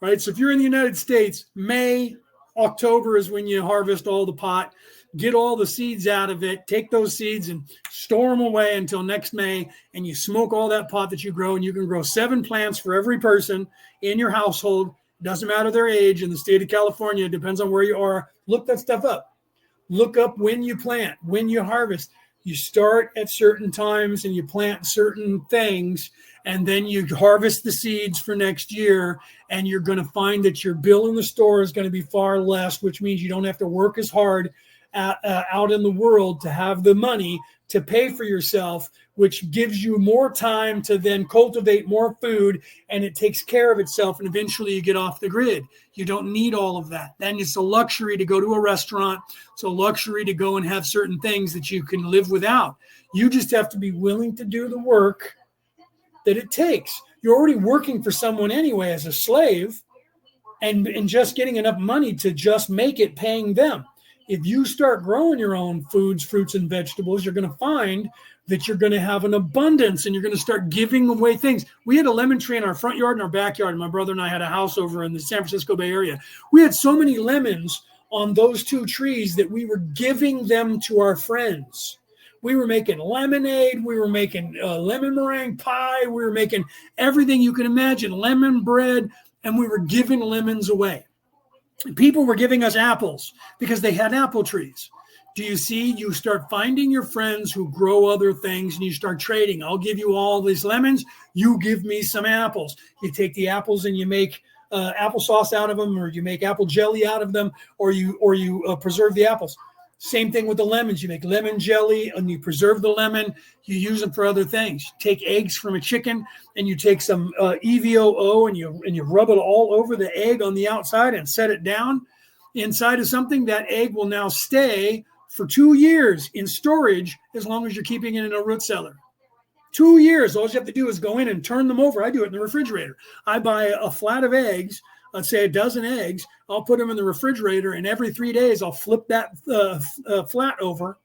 Right? So if you're in the United States, May, October is when you harvest all the pot, get all the seeds out of it, take those seeds and store them away until next May, and you smoke all that pot that you grow, and you can grow 7 plants for every person in your household. Doesn't matter their age. In the state of California, it depends on where you are. Look that stuff up. Look up when you plant, when you harvest. You start at certain times and you plant certain things, and then you harvest the seeds for next year, and you're going to find that your bill in the store is going to be far less, which means you don't have to work as hard out in the world to have the money to pay for yourself, which gives you more time to then cultivate more food, and it takes care of itself, and eventually you get off the grid. You don't need all of that. Then it's a luxury to go to a restaurant. It's a luxury to go and have certain things that you can live without. You just have to be willing to do the work that it takes. You're already working for someone anyway as a slave, and just getting enough money to just make it paying them. If you start growing your own foods, fruits, and vegetables, you're going to find that you're going to have an abundance, and you're going to start giving away things. We had a lemon tree in our front yard and our backyard. And my brother and I had a house over in the San Francisco Bay Area. We had so many lemons on those 2 trees that we were giving them to our friends. We were making lemonade. We were making lemon meringue pie. We were making everything you can imagine, lemon bread, and we were giving lemons away. People were giving us apples because they had apple trees. Do you see? You start finding your friends who grow other things, and you start trading. I'll give you all these lemons. You give me some apples. You take the apples and you make applesauce out of them, or you make apple jelly out of them, or you preserve the apples. Same thing with the lemons. You make lemon jelly and you preserve the lemon. You use them for other things. You take eggs from a chicken and you take some EVOO and you rub it all over the egg on the outside and set it down inside of something. That egg will now stay for 2 years in storage as long as you're keeping it in a root cellar. 2 years. All you have to do is go in and turn them over. I do it in the refrigerator. I buy a flat of eggs. Let's say a dozen eggs, I'll put them in the refrigerator, and every 3 days I'll flip that flat over.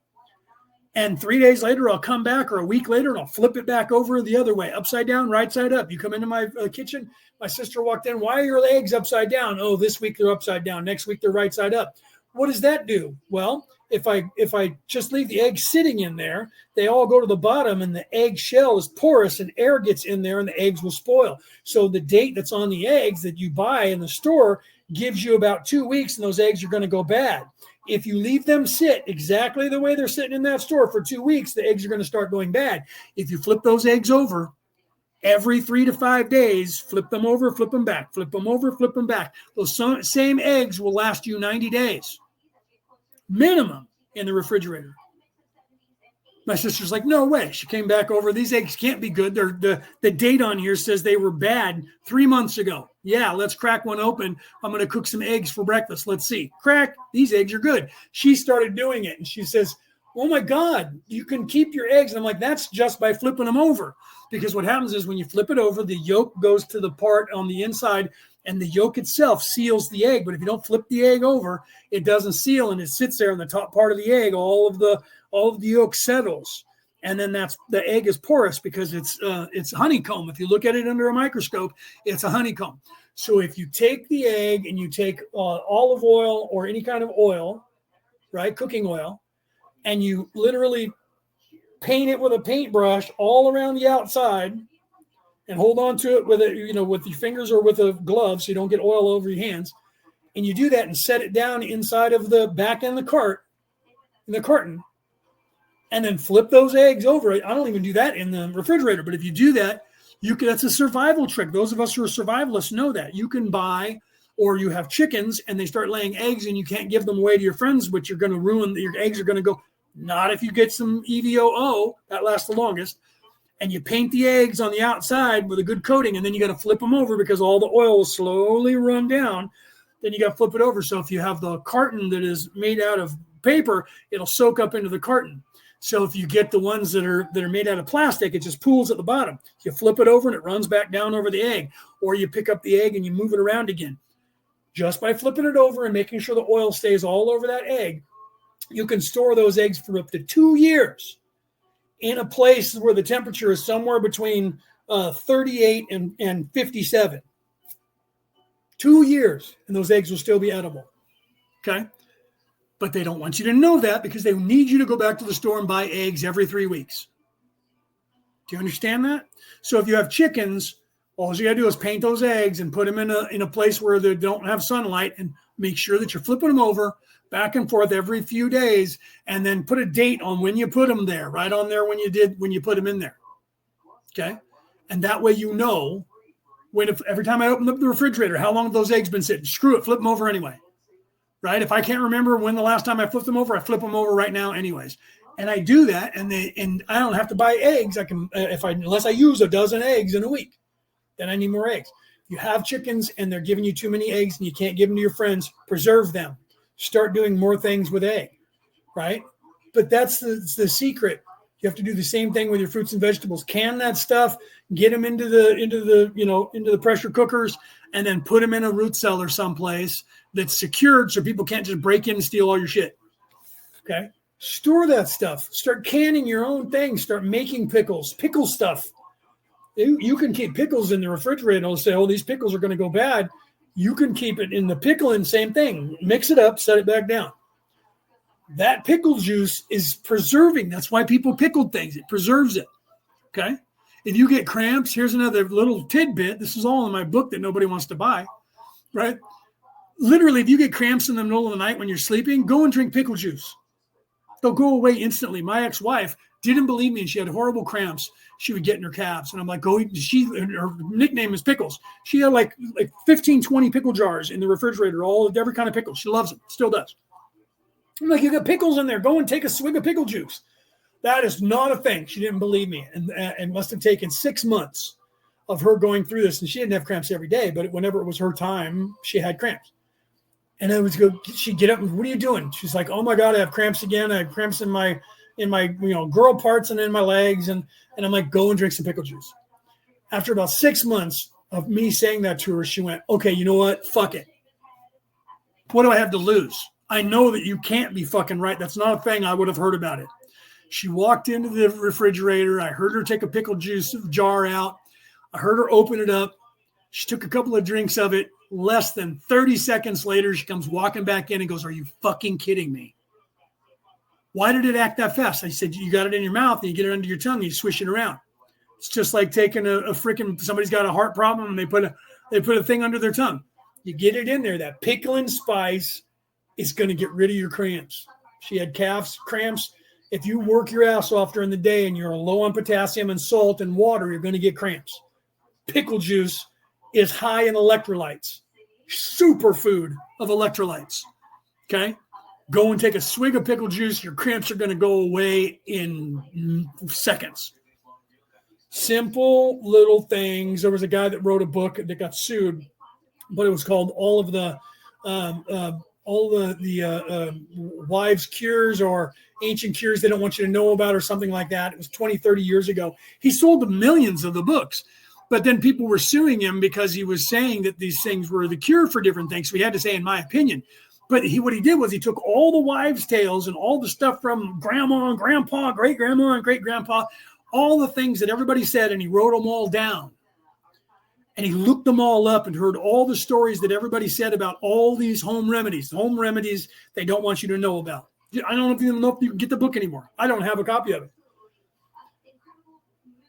And 3 days later, I'll come back, or a week later, and I'll flip it back over the other way, upside down, right side up. You come into my kitchen, my sister walked in. Why are your eggs upside down? Oh, this week they're upside down. Next week they're right side up. What does that do? Well, if I just leave the eggs sitting in there, they all go to the bottom and the egg shell is porous and air gets in there and the eggs will spoil. So the date that's on the eggs that you buy in the store gives you about 2 weeks and those eggs are going to go bad. If you leave them sit exactly the way they're sitting in that store for 2 weeks, the eggs are going to start going bad. If you flip those eggs over every 3 to 5 days, flip them over, flip them back, flip them over, flip them back. Those same eggs will last you 90 days minimum in the refrigerator. My sister's like, no way. She came back over. These eggs can't be good. The date on here says they were bad 3 months ago. Yeah, let's crack one open. I'm going to cook some eggs for breakfast. Let's see. Crack. These eggs are good. She started doing it. And she says, oh, my God, you can keep your eggs. And I'm like, that's just by flipping them over. Because what happens is when you flip it over, the yolk goes to the part on the inside and the yolk itself seals the egg. But if you don't flip the egg over, it doesn't seal and it sits there in the top part of the egg. All of the yolk settles. And then the egg is porous because it's honeycomb. If you look at it under a microscope, it's a honeycomb. So if you take the egg and you take olive oil or any kind of oil, right, cooking oil, and you literally paint it with a paintbrush all around the outside and hold on to it with with your fingers or with a glove so you don't get oil over your hands. And you do that and set it down inside of the back end of the carton, and then flip those eggs over. I don't even do that in the refrigerator, but if you do that, that's a survival trick. Those of us who are survivalists know that. You can buy, or you have chickens and they start laying eggs and you can't give them away to your friends, which you're going to ruin. Your eggs are going to go. Not if you get some EVOO, that lasts the longest. And you paint the eggs on the outside with a good coating, and then you got to flip them over because all the oil will slowly run down. Then you got to flip it over. So if you have the carton that is made out of paper, it'll soak up into the carton. So if you get the ones that are made out of plastic, it just pools at the bottom. You flip it over and it runs back down over the egg. Or you pick up the egg and you move it around again. Just by flipping it over and making sure the oil stays all over that egg, you can store those eggs for up to 2 years in a place where the temperature is somewhere between 38 and 57. 2 years, and those eggs will still be edible. Okay? But they don't want you to know that because they need you to go back to the store and buy eggs every 3 weeks. Do you understand that? So if you have chickens, all you got to do is paint those eggs and put them in a place where they don't have sunlight and make sure that you're flipping them over back and forth every few days, and then put a date on when you put them there, right on there when you put them in there. Okay? And that way you know every time I open up the refrigerator, how long have those eggs been sitting? Screw it, flip them over anyway. Right? If I can't remember when the last time I flipped them over, I flip them over right now anyways. And I do that, and I don't have to buy eggs. I can unless I use a dozen eggs in a week, then I need more eggs. You have chickens and they're giving you too many eggs and you can't give them to your friends, preserve them. Start doing more things with egg, right? But that's the secret. You have to do the same thing with your fruits and vegetables. Can that stuff, get them into the pressure cookers, and then put them in a root cellar someplace that's secured so people can't just break in and steal all your shit. Okay? Store that stuff. Start canning your own things. Start making pickles. Pickle stuff. You can keep pickles in the refrigerator and say, oh, these pickles are going to go bad. You can keep it in the pickling, same thing. Mix it up, set it back down. That pickle juice is preserving. That's why people pickled things. It preserves it. Okay? If you get cramps, here's another little tidbit. This is all in my book that nobody wants to buy, right? Literally, if you get cramps in the middle of the night when you're sleeping, go and drink pickle juice. They'll go away instantly. My ex-wife didn't believe me, and she had horrible cramps. She would get in her calves, and I'm like, her nickname is Pickles. She had like 15, 20 pickle jars in the refrigerator, every kind of pickle. She loves them, still does. I'm like, you got pickles in there. Go and take a swig of pickle juice. That is not a thing. She didn't believe me, and must have taken 6 months of her going through this. And she didn't have cramps every day, but whenever it was her time, she had cramps. And I would go, she'd get up and, what are you doing? She's like, oh my God, I have cramps again. I have cramps in my girl parts and in my legs. And I'm like, go and drink some pickle juice. After about 6 months of me saying that to her, she went, okay, you know what? Fuck it. What do I have to lose? I know that you can't be fucking right. That's not a thing. I would have heard about it. She walked into the refrigerator. I heard her take a pickle juice jar out. I heard her open it up. She took a couple of drinks of it. Less than 30 seconds later, she comes walking back in and goes, are you fucking kidding me? Why did it act that fast? I said, you got it in your mouth and you get it under your tongue and you swish it around. It's just like taking a freaking, somebody's got a heart problem and they put a thing under their tongue. You get it in there. That pickling spice is going to get rid of your cramps. She had calves cramps. If you work your ass off during the day and you're low on potassium and salt and water, you're going to get cramps. Pickle juice is high in electrolytes, superfood of electrolytes. Okay? Go and take a swig of pickle juice. Your cramps are going to go away in seconds. Simple little things. There was a guy that wrote a book that got sued, but it was called All the Wives' Cures or Ancient Cures They Don't Want You to Know About or something like that. It was 20, 30 years ago. He sold millions of the books, but then people were suing him because he was saying that these things were the cure for different things. So he had to say, in my opinion. But what he did was he took all the wives' tales and all the stuff from grandma and grandpa, great-grandma and great-grandpa, all the things that everybody said, and he wrote them all down. And he looked them all up and heard all the stories that everybody said about all these home remedies they don't want you to know about. I don't even know if you can get the book anymore. I don't have a copy of it.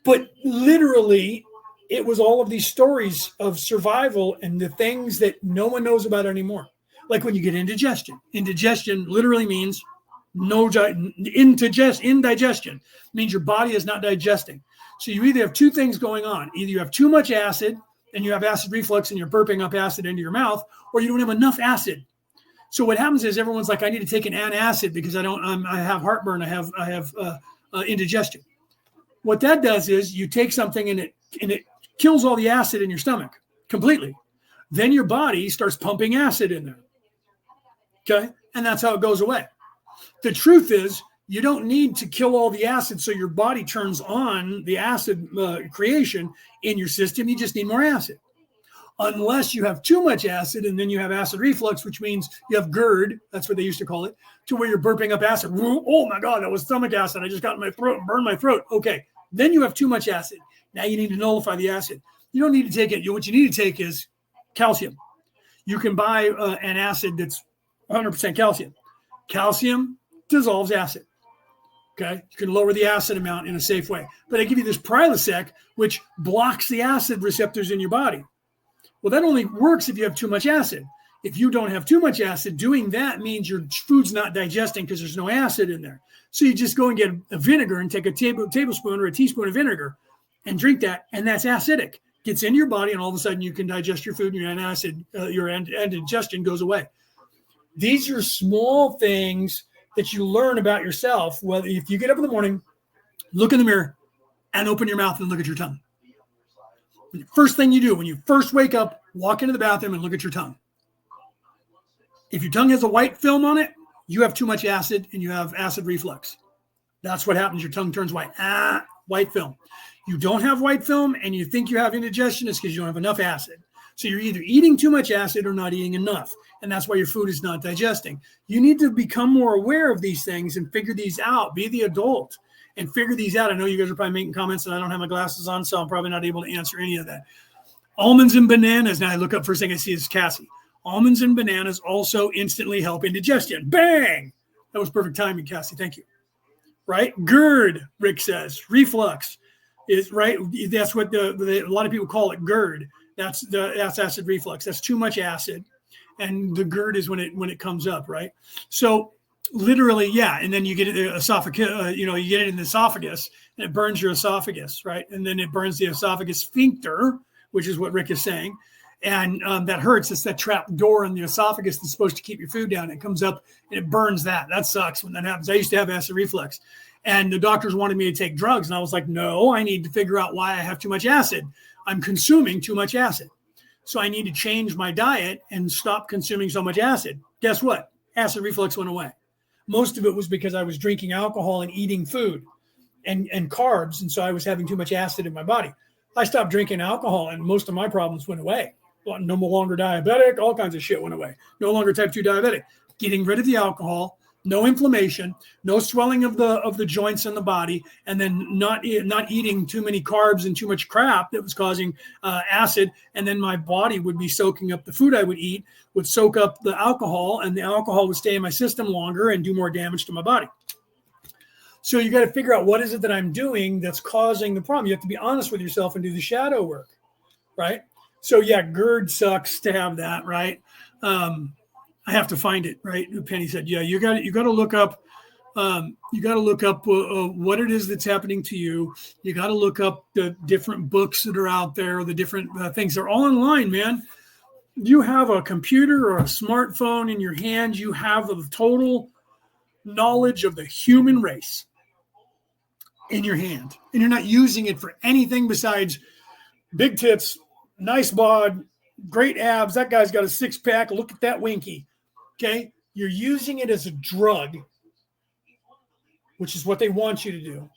But literally, it was all of these stories of survival and the things that no one knows about anymore. Like when you get indigestion. Indigestion literally means indigestion. Means your body is not digesting. So you either have two things going on. Either you have too much acid and you have acid reflux and you're burping up acid into your mouth, or you don't have enough acid. So what happens is everyone's like, I need to take an antacid because I have heartburn. I have indigestion. What that does is you take something and it kills all the acid in your stomach completely. Then your body starts pumping acid in there. Okay. And that's how it goes away. The truth is you don't need to kill all the acid so your body turns on the acid creation in your system. You just need more acid. Unless you have too much acid and then you have acid reflux, which means you have GERD. That's what they used to call it, to where you're burping up acid. Oh my God, that was stomach acid. I just got in my throat and burned my throat. Okay. Then you have too much acid. Now you need to nullify the acid. You don't need to take it. What you need to take is calcium. You can buy an acid that's 100% calcium. Calcium dissolves acid. Okay. You can lower the acid amount in a safe way. But I give you this Prilosec, which blocks the acid receptors in your body. Well, that only works if you have too much acid. If you don't have too much acid, doing that means your food's not digesting because there's no acid in there. So you just go and get a vinegar and take a tablespoon or a teaspoon of vinegar and drink that. And that's acidic. Gets into your body and all of a sudden you can digest your food and your indigestion goes away. These are small things that you learn about yourself. Well, if you get up in the morning, look in the mirror and open your mouth and look at your tongue. First thing you do when you first wake up, walk into the bathroom and look at your tongue. If your tongue has a white film on it, you have too much acid and you have acid reflux. That's what happens. Your tongue turns white. White film. You don't have white film and you think you have indigestion, it's because you don't have enough acid. So you're either eating too much acid or not eating enough. And that's why your food is not digesting. You need to become more aware of these things and figure these out. Be the adult and figure these out. I know you guys are probably making comments and I don't have my glasses on, so I'm probably not able to answer any of that. Almonds and bananas. Now I look up, first thing I see is Cassie. Almonds and bananas also instantly help indigestion. Bang! That was perfect timing, Cassie. Thank you. Right? GERD, Rick says. Reflux is right. That's what a lot of people call it, GERD. That's acid reflux. That's too much acid. And the GERD is when it comes up, right? So literally, yeah. And then you get it esophagus, you get it in the esophagus and it burns your esophagus, right? And then it burns the esophagus sphincter, which is what Rick is saying. And that hurts. It's that trap door in the esophagus that's supposed to keep your food down. It comes up and it burns that. That sucks when that happens. I used to have acid reflux and the doctors wanted me to take drugs. And I was like, no, I need to figure out why I have too much acid. I'm consuming too much acid. So I need to change my diet and stop consuming so much acid. Guess what? Acid reflux went away. Most of it was because I was drinking alcohol and eating food and carbs. And so I was having too much acid in my body. I stopped drinking alcohol and most of my problems went away. No longer diabetic, all kinds of shit went away. No longer type 2 diabetic. Getting rid of the alcohol, no inflammation, no swelling of the joints in the body, and then not eating too many carbs and too much crap that was causing acid. And then my body would be soaking up the food I would eat, would soak up the alcohol, and the alcohol would stay in my system longer and do more damage to my body. So you got to figure out what is it that I'm doing that's causing the problem. You have to be honest with yourself and do the shadow work, right? So yeah, GERD sucks to have that, right? I have to find it, right? Penny said, yeah, you got to look up. What it is that's happening to you. You got to look up the different books that are out there, the different things. They're all online, man. You have a computer or a smartphone in your hand. You have the total knowledge of the human race in your hand, and you're not using it for anything besides big tits, nice bod, great abs. That guy's got a six-pack. Look at that winky. Okay? You're using it as a drug, which is what they want you to do.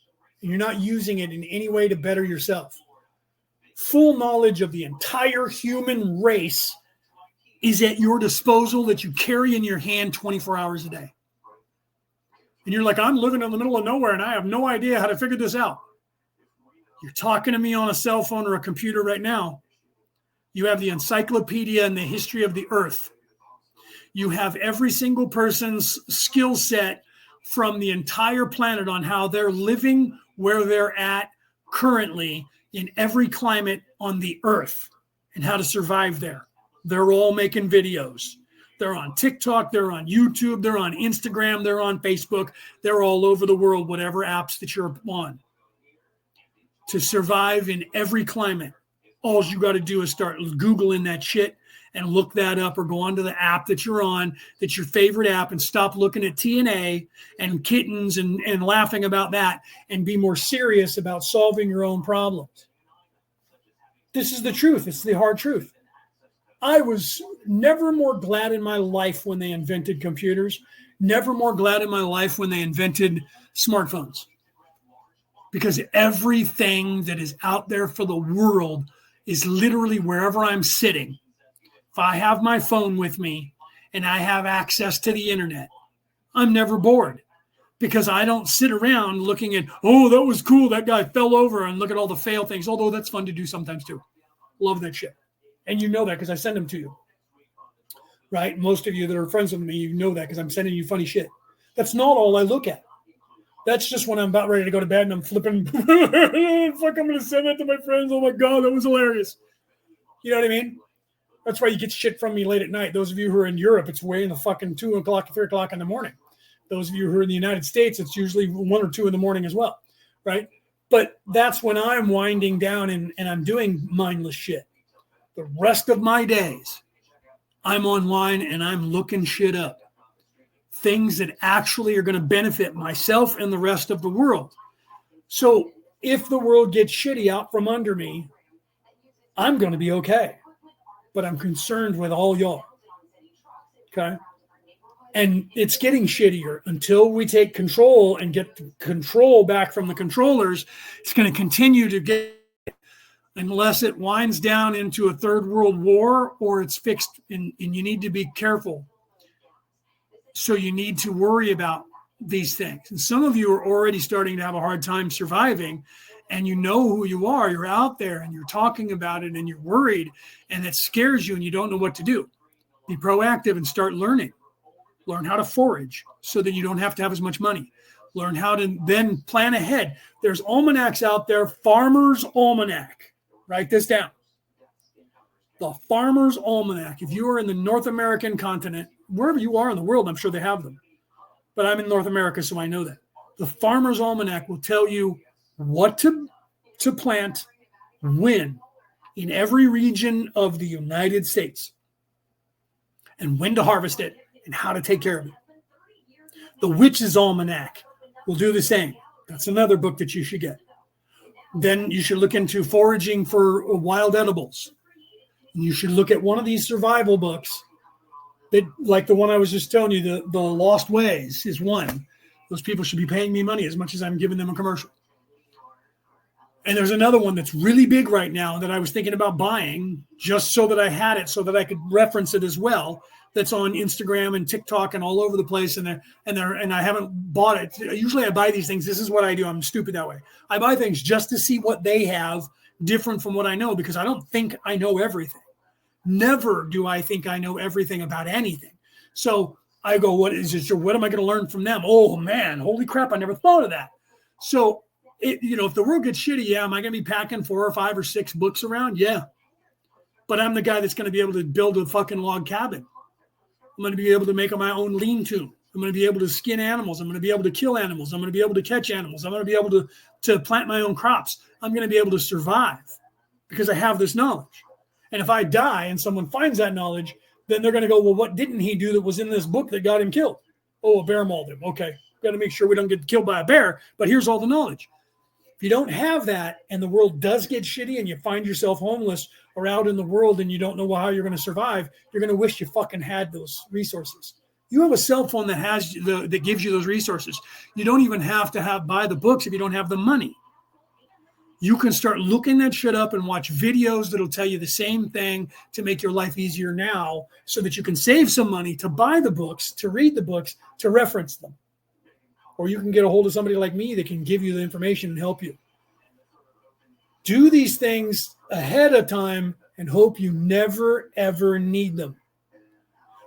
And you're not using it in any way to better yourself. Full knowledge of the entire human race is at your disposal that you carry in your hand 24 hours a day. And you're like, I'm living in the middle of nowhere and I have no idea how to figure this out. You're talking to me on a cell phone or a computer right now. You have the encyclopedia and the history of the earth. You have every single person's skill set from the entire planet on how they're living, where they're at currently in every climate on the earth and how to survive there. They're all making videos. They're on TikTok, they're on YouTube, they're on Instagram, they're on Facebook. They're all over the world, whatever apps that you're on. To survive in every climate, all you got to do is start Googling that shit and look that up, or go onto the app that you're on, that's your favorite app, and stop looking at TNA and kittens and laughing about that, and be more serious about solving your own problems. This is the truth. It's the hard truth. I was never more glad in my life when they invented computers, never more glad in my life when they invented smartphones. Because everything that is out there for the world is literally wherever I'm sitting. If I have my phone with me and I have access to the internet, I'm never bored, because I don't sit around looking at, oh, that was cool, that guy fell over, and look at all the fail things, although that's fun to do sometimes too. Love that shit. And you know that because I send them to you, right? Most of you that are friends with me, you know that because I'm sending you funny shit. That's not all I look at. That's just when I'm about ready to go to bed and I'm flipping. Fuck, I'm going to send that to my friends. Oh my God, that was hilarious. You know what I mean? That's why you get shit from me late at night. Those of you who are in Europe, it's way in the fucking 2 o'clock, 3 o'clock in the morning. Those of you who are in the United States, it's usually 1 or 2 in the morning as well, right? But that's when I'm winding down and I'm doing mindless shit. The rest of my days, I'm online and I'm looking shit up. Things that actually are going to benefit myself and the rest of the world. So if the world gets shitty out from under me, I'm going to be okay. But I'm concerned with all y'all. Okay? And it's getting shittier until we take control and get the control back from the controllers. It's going to continue to get, unless it winds down into a third world war or it's fixed, and you need to be careful. So you need to worry about these things. And some of you are already starting to have a hard time surviving, and you know who you are. You're out there and you're talking about it and you're worried, and it scares you and you don't know what to do. Be proactive and start learning. Learn how to forage so that you don't have to have as much money. Learn how to then plan ahead. There's almanacs out there, Farmer's Almanac. Write this down. The Farmer's Almanac. If you are in the North American continent, wherever you are in the world, I'm sure they have them. But I'm in North America, so I know that. The Farmer's Almanac will tell you what to plant, when, in every region of the United States, and when to harvest it, and how to take care of it. The Witch's Almanac will do the same. That's another book that you should get. Then you should look into foraging for wild edibles. And you should look at one of these survival books that, like the one I was just telling you, the Lost Ways is one. Those people should be paying me money as much as I'm giving them a commercial. And there's another one that's really big right now that I was thinking about buying just so that I had it, so that I could reference it as well. That's on Instagram and TikTok and all over the place. And I haven't bought it. Usually I buy these things. This is what I do. I'm stupid that way. I buy things just to see what they have different from what I know, because I don't think I know everything. Never do I think I know everything about anything. So I go, what is it? What am I going to learn from them? Oh man, holy crap. I never thought of that. So, if the world gets shitty, yeah, am I going to be packing 4 or 5 or 6 books around? Yeah. But I'm the guy that's going to be able to build a fucking log cabin. I'm going to be able to make my own lean-to. I'm going to be able to skin animals. I'm going to be able to kill animals. I'm going to be able to catch animals. I'm going to be able to plant my own crops. I'm going to be able to survive because I have this knowledge. And if I die and someone finds that knowledge, then they're going to go, well, what didn't he do that was in this book that got him killed? Oh, a bear mauled him. Okay, got to make sure we don't get killed by a bear, but here's all the knowledge. If you don't have that and the world does get shitty and you find yourself homeless or out in the world and you don't know how you're going to survive, you're going to wish you fucking had those resources. You have a cell phone that gives you those resources. You don't even have to buy the books if you don't have the money. You can start looking that shit up and watch videos that'll tell you the same thing to make your life easier now so that you can save some money to buy the books, to read the books, to reference them. Or you can get a hold of somebody like me that can give you the information and help you. Do these things ahead of time and hope you never, ever need them.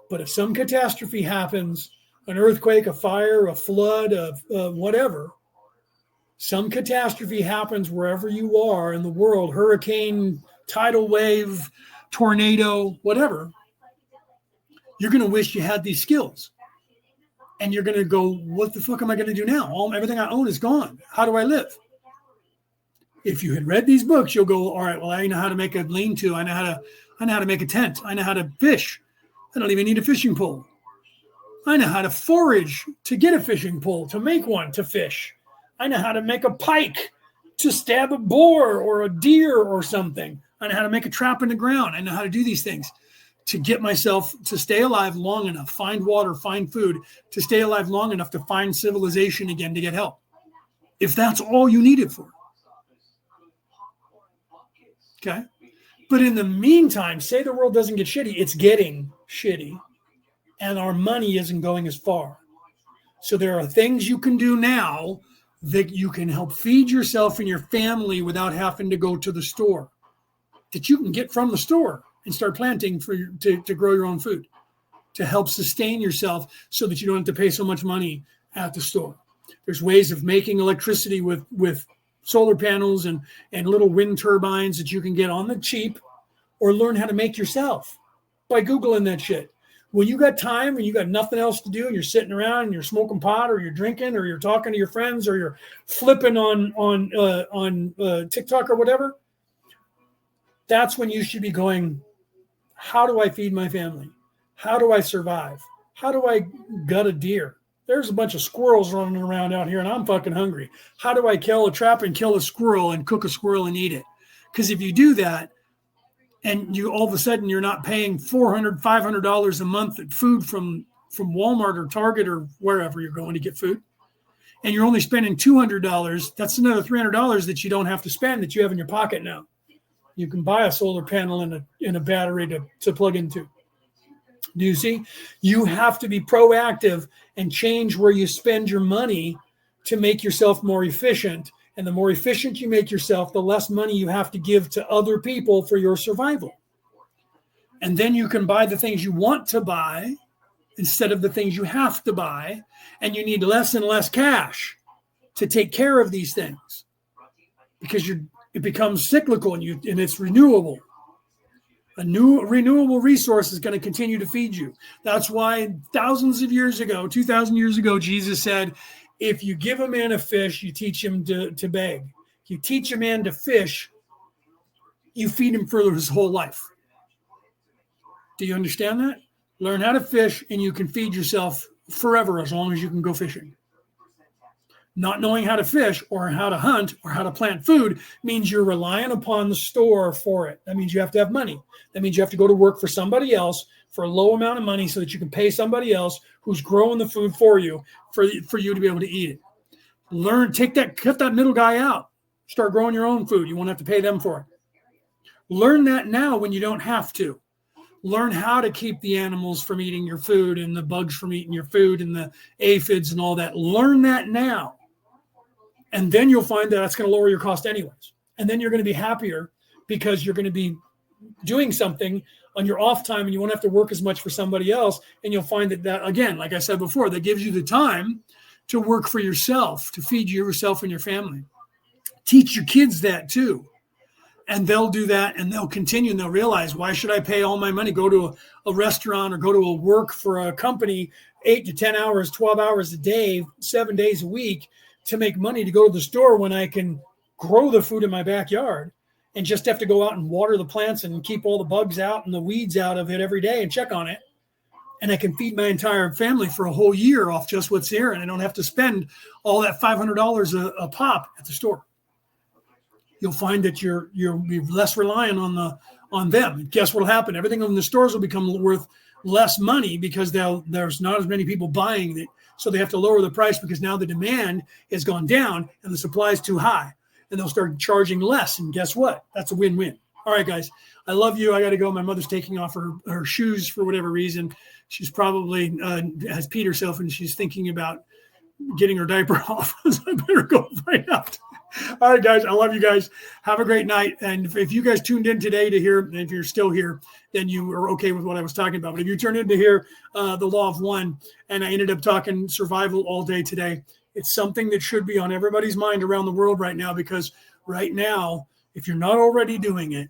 But if some catastrophe happens, an earthquake, a fire, a flood, whatever, some catastrophe happens wherever you are in the world, hurricane, tidal wave, tornado, whatever, you're going to wish you had these skills. And you're going to go, what the fuck am I going to do now? Everything I own is gone. How do I live? If you had read these books, you'll go, all right, well, I know how to make a lean-to. I know how to make a tent. I know how to fish. I don't even need a fishing pole. I know how to forage to get a fishing pole, to make one, to fish. I know how to make a pike to stab a boar or a deer or something. I know how to make a trap in the ground. I know how to do these things to get myself to stay alive long enough, find water, find food, to stay alive long enough to find civilization again, to get help. If that's all you need it for. Okay. But in the meantime, say the world doesn't get shitty, it's getting shitty. And our money isn't going as far. So there are things you can do now that you can help feed yourself and your family without having to go to the store, that you can get from the store and start planting to grow your own food, to help sustain yourself so that you don't have to pay so much money at the store. There's ways of making electricity with solar panels and little wind turbines that you can get on the cheap or learn how to make yourself by Googling that shit. When you got time and you got nothing else to do and you're sitting around and you're smoking pot or you're drinking or you're talking to your friends or you're flipping on TikTok or whatever, that's when you should be going, how do I feed my family? How do I survive? How do I gut a deer? There's a bunch of squirrels running around out here and I'm fucking hungry. How do I kill a trap and kill a squirrel and cook a squirrel and eat it? Because if you do that, and you all of a sudden you're not paying $400, $500 a month at food from Walmart or Target or wherever you're going to get food, and you're only spending $200, that's another $300 that you don't have to spend that you have in your pocket now. You can buy a solar panel and a battery to plug into. Do you see? You have to be proactive and change where you spend your money to make yourself more efficient. And the more efficient you make yourself, the less money you have to give to other people for your survival. And then you can buy the things you want to buy instead of the things you have to buy. And you need less and less cash to take care of these things because it becomes cyclical and it's renewable. A new renewable resource is going to continue to feed you. That's why thousands of years ago, 2,000 years ago, Jesus said, if you give a man a fish, you teach him to beg. If you teach a man to fish, you feed him for his whole life. Do you understand that? Learn how to fish and you can feed yourself forever as long as you can go fishing. Not knowing how to fish or how to hunt or how to plant food means you're relying upon the store for it. That means you have to have money. That means you have to go to work for somebody else for a low amount of money so that you can pay somebody else who's growing the food for you to be able to eat it. Cut that middle guy out. Start growing your own food. You won't have to pay them for it. Learn that now when you don't have to. Learn how to keep the animals from eating your food and the bugs from eating your food and the aphids and all that. Learn that now. And then you'll find that that's going to lower your cost anyways. And then you're going to be happier because you're going to be doing something on your off time, and you won't have to work as much for somebody else. And you'll find that again, like I said before, that gives you the time to work for yourself, to feed yourself and your family. Teach your kids that too. And they'll do that, and they'll continue, and they'll realize, why should I pay all my money, go to a restaurant or go to a work for a company 8 to 10 hours, 12 hours a day, 7 days a week to make money to go to the store when I can grow the food in my backyard and just have to go out and water the plants and keep all the bugs out and the weeds out of it every day and check on it. And I can feed my entire family for a whole year off just what's there, and I don't have to spend all that $500 a pop at the store. You'll find that you're less reliant on them. And guess what'll happen? Everything in the stores will become worth less money because there's not as many people buying it. So they have to lower the price because now the demand has gone down and the supply is too high. And they'll start charging less. And guess what? That's a win-win. All right, guys. I love you. I got to go. My mother's taking off her shoes for whatever reason. She's probably has peed herself, and she's thinking about getting her diaper off. So I better go find out. All right, guys. I love you guys. Have a great night. And if you guys tuned in today to hear, and if you're still here, then you are okay with what I was talking about. But if you turned in to hear the Law of One, and I ended up talking survival all day today, it's something that should be on everybody's mind around the world right now, because right now, if you're not already doing it,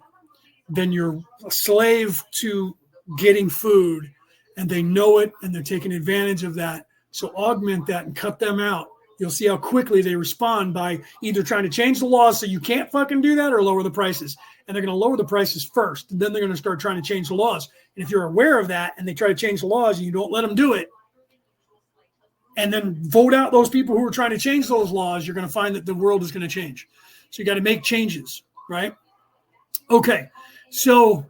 then you're a slave to getting food, and they know it, and they're taking advantage of that. So augment that and cut them out. You'll see how quickly they respond by either trying to change the laws so you can't fucking do that, or lower the prices. And they're going to lower the prices first, and then they're going to start trying to change the laws. And if you're aware of that and they try to change the laws and you don't let them do it, and then vote out those people who are trying to change those laws, you're going to find that the world is going to change. So you got to make changes, right? Okay, so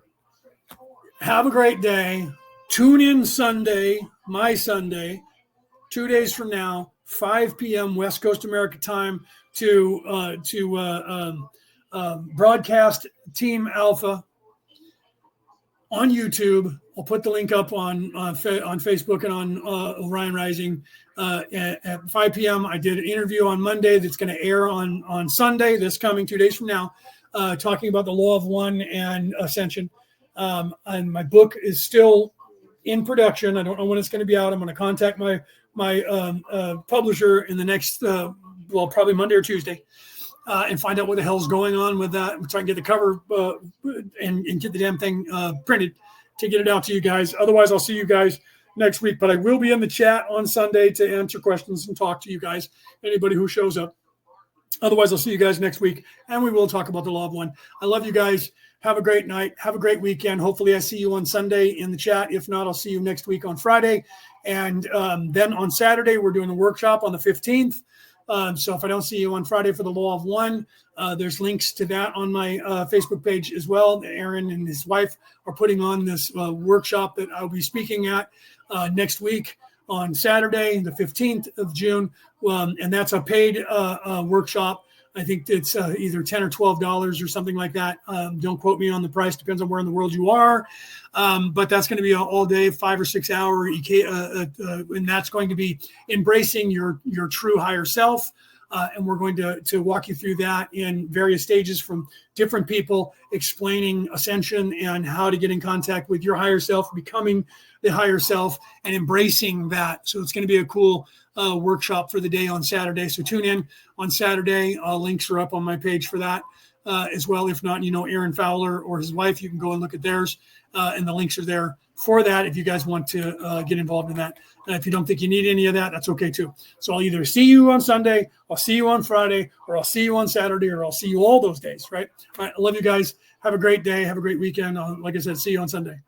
have a great day. Tune in Sunday, my Sunday, 2 days from now, 5 p.m. West Coast America time to broadcast Team Alpha on YouTube. I'll put the link up on Facebook and on Orion Rising at 5 p.m. I did an interview on Monday that's going to air on Sunday, this coming 2 days from now, talking about the Law of One and Ascension. And my book is still in production. I don't know when it's going to be out. I'm going to contact my publisher in the next, probably Monday or Tuesday, and find out what the hell's going on with that. Try and get the cover and get the damn thing printed to get it out to you guys. Otherwise, I'll see you guys next week. But I will be in the chat on Sunday to answer questions and talk to you guys, anybody who shows up. Otherwise, I'll see you guys next week, and we will talk about the Law of One. I love you guys. Have a great night. Have a great weekend. Hopefully I see you on Sunday in the chat. If not, I'll see you next week on Friday. And then on Saturday, we're doing a workshop on the 15th. So if I don't see you on Friday for the Law of One, there's links to that on my Facebook page as well. Aaron and his wife are putting on this workshop that I'll be speaking at next week on Saturday, the 15th of June. And that's a paid workshop. I think it's either $10 or $12 or something like that. Don't quote me on the price. Depends on where in the world you are. But that's going to be all day, 5 or 6 hour. And that's going to be embracing your true higher self. And we're going to walk you through that in various stages from different people, explaining ascension and how to get in contact with your higher self, becoming the higher self, and embracing that. So it's going to be a cool workshop for the day on Saturday. So tune in on Saturday. Links are up on my page for that as well. If not, Aaron Fowler or his wife, you can go and look at theirs. And the links are there for that if you guys want to get involved in that. And if you don't think you need any of that, that's okay too. So I'll either see you on Sunday, I'll see you on Friday, or I'll see you on Saturday, or I'll see you all those days, right? All right, I love you guys. Have a great day. Have a great weekend. Like I said, see you on Sunday.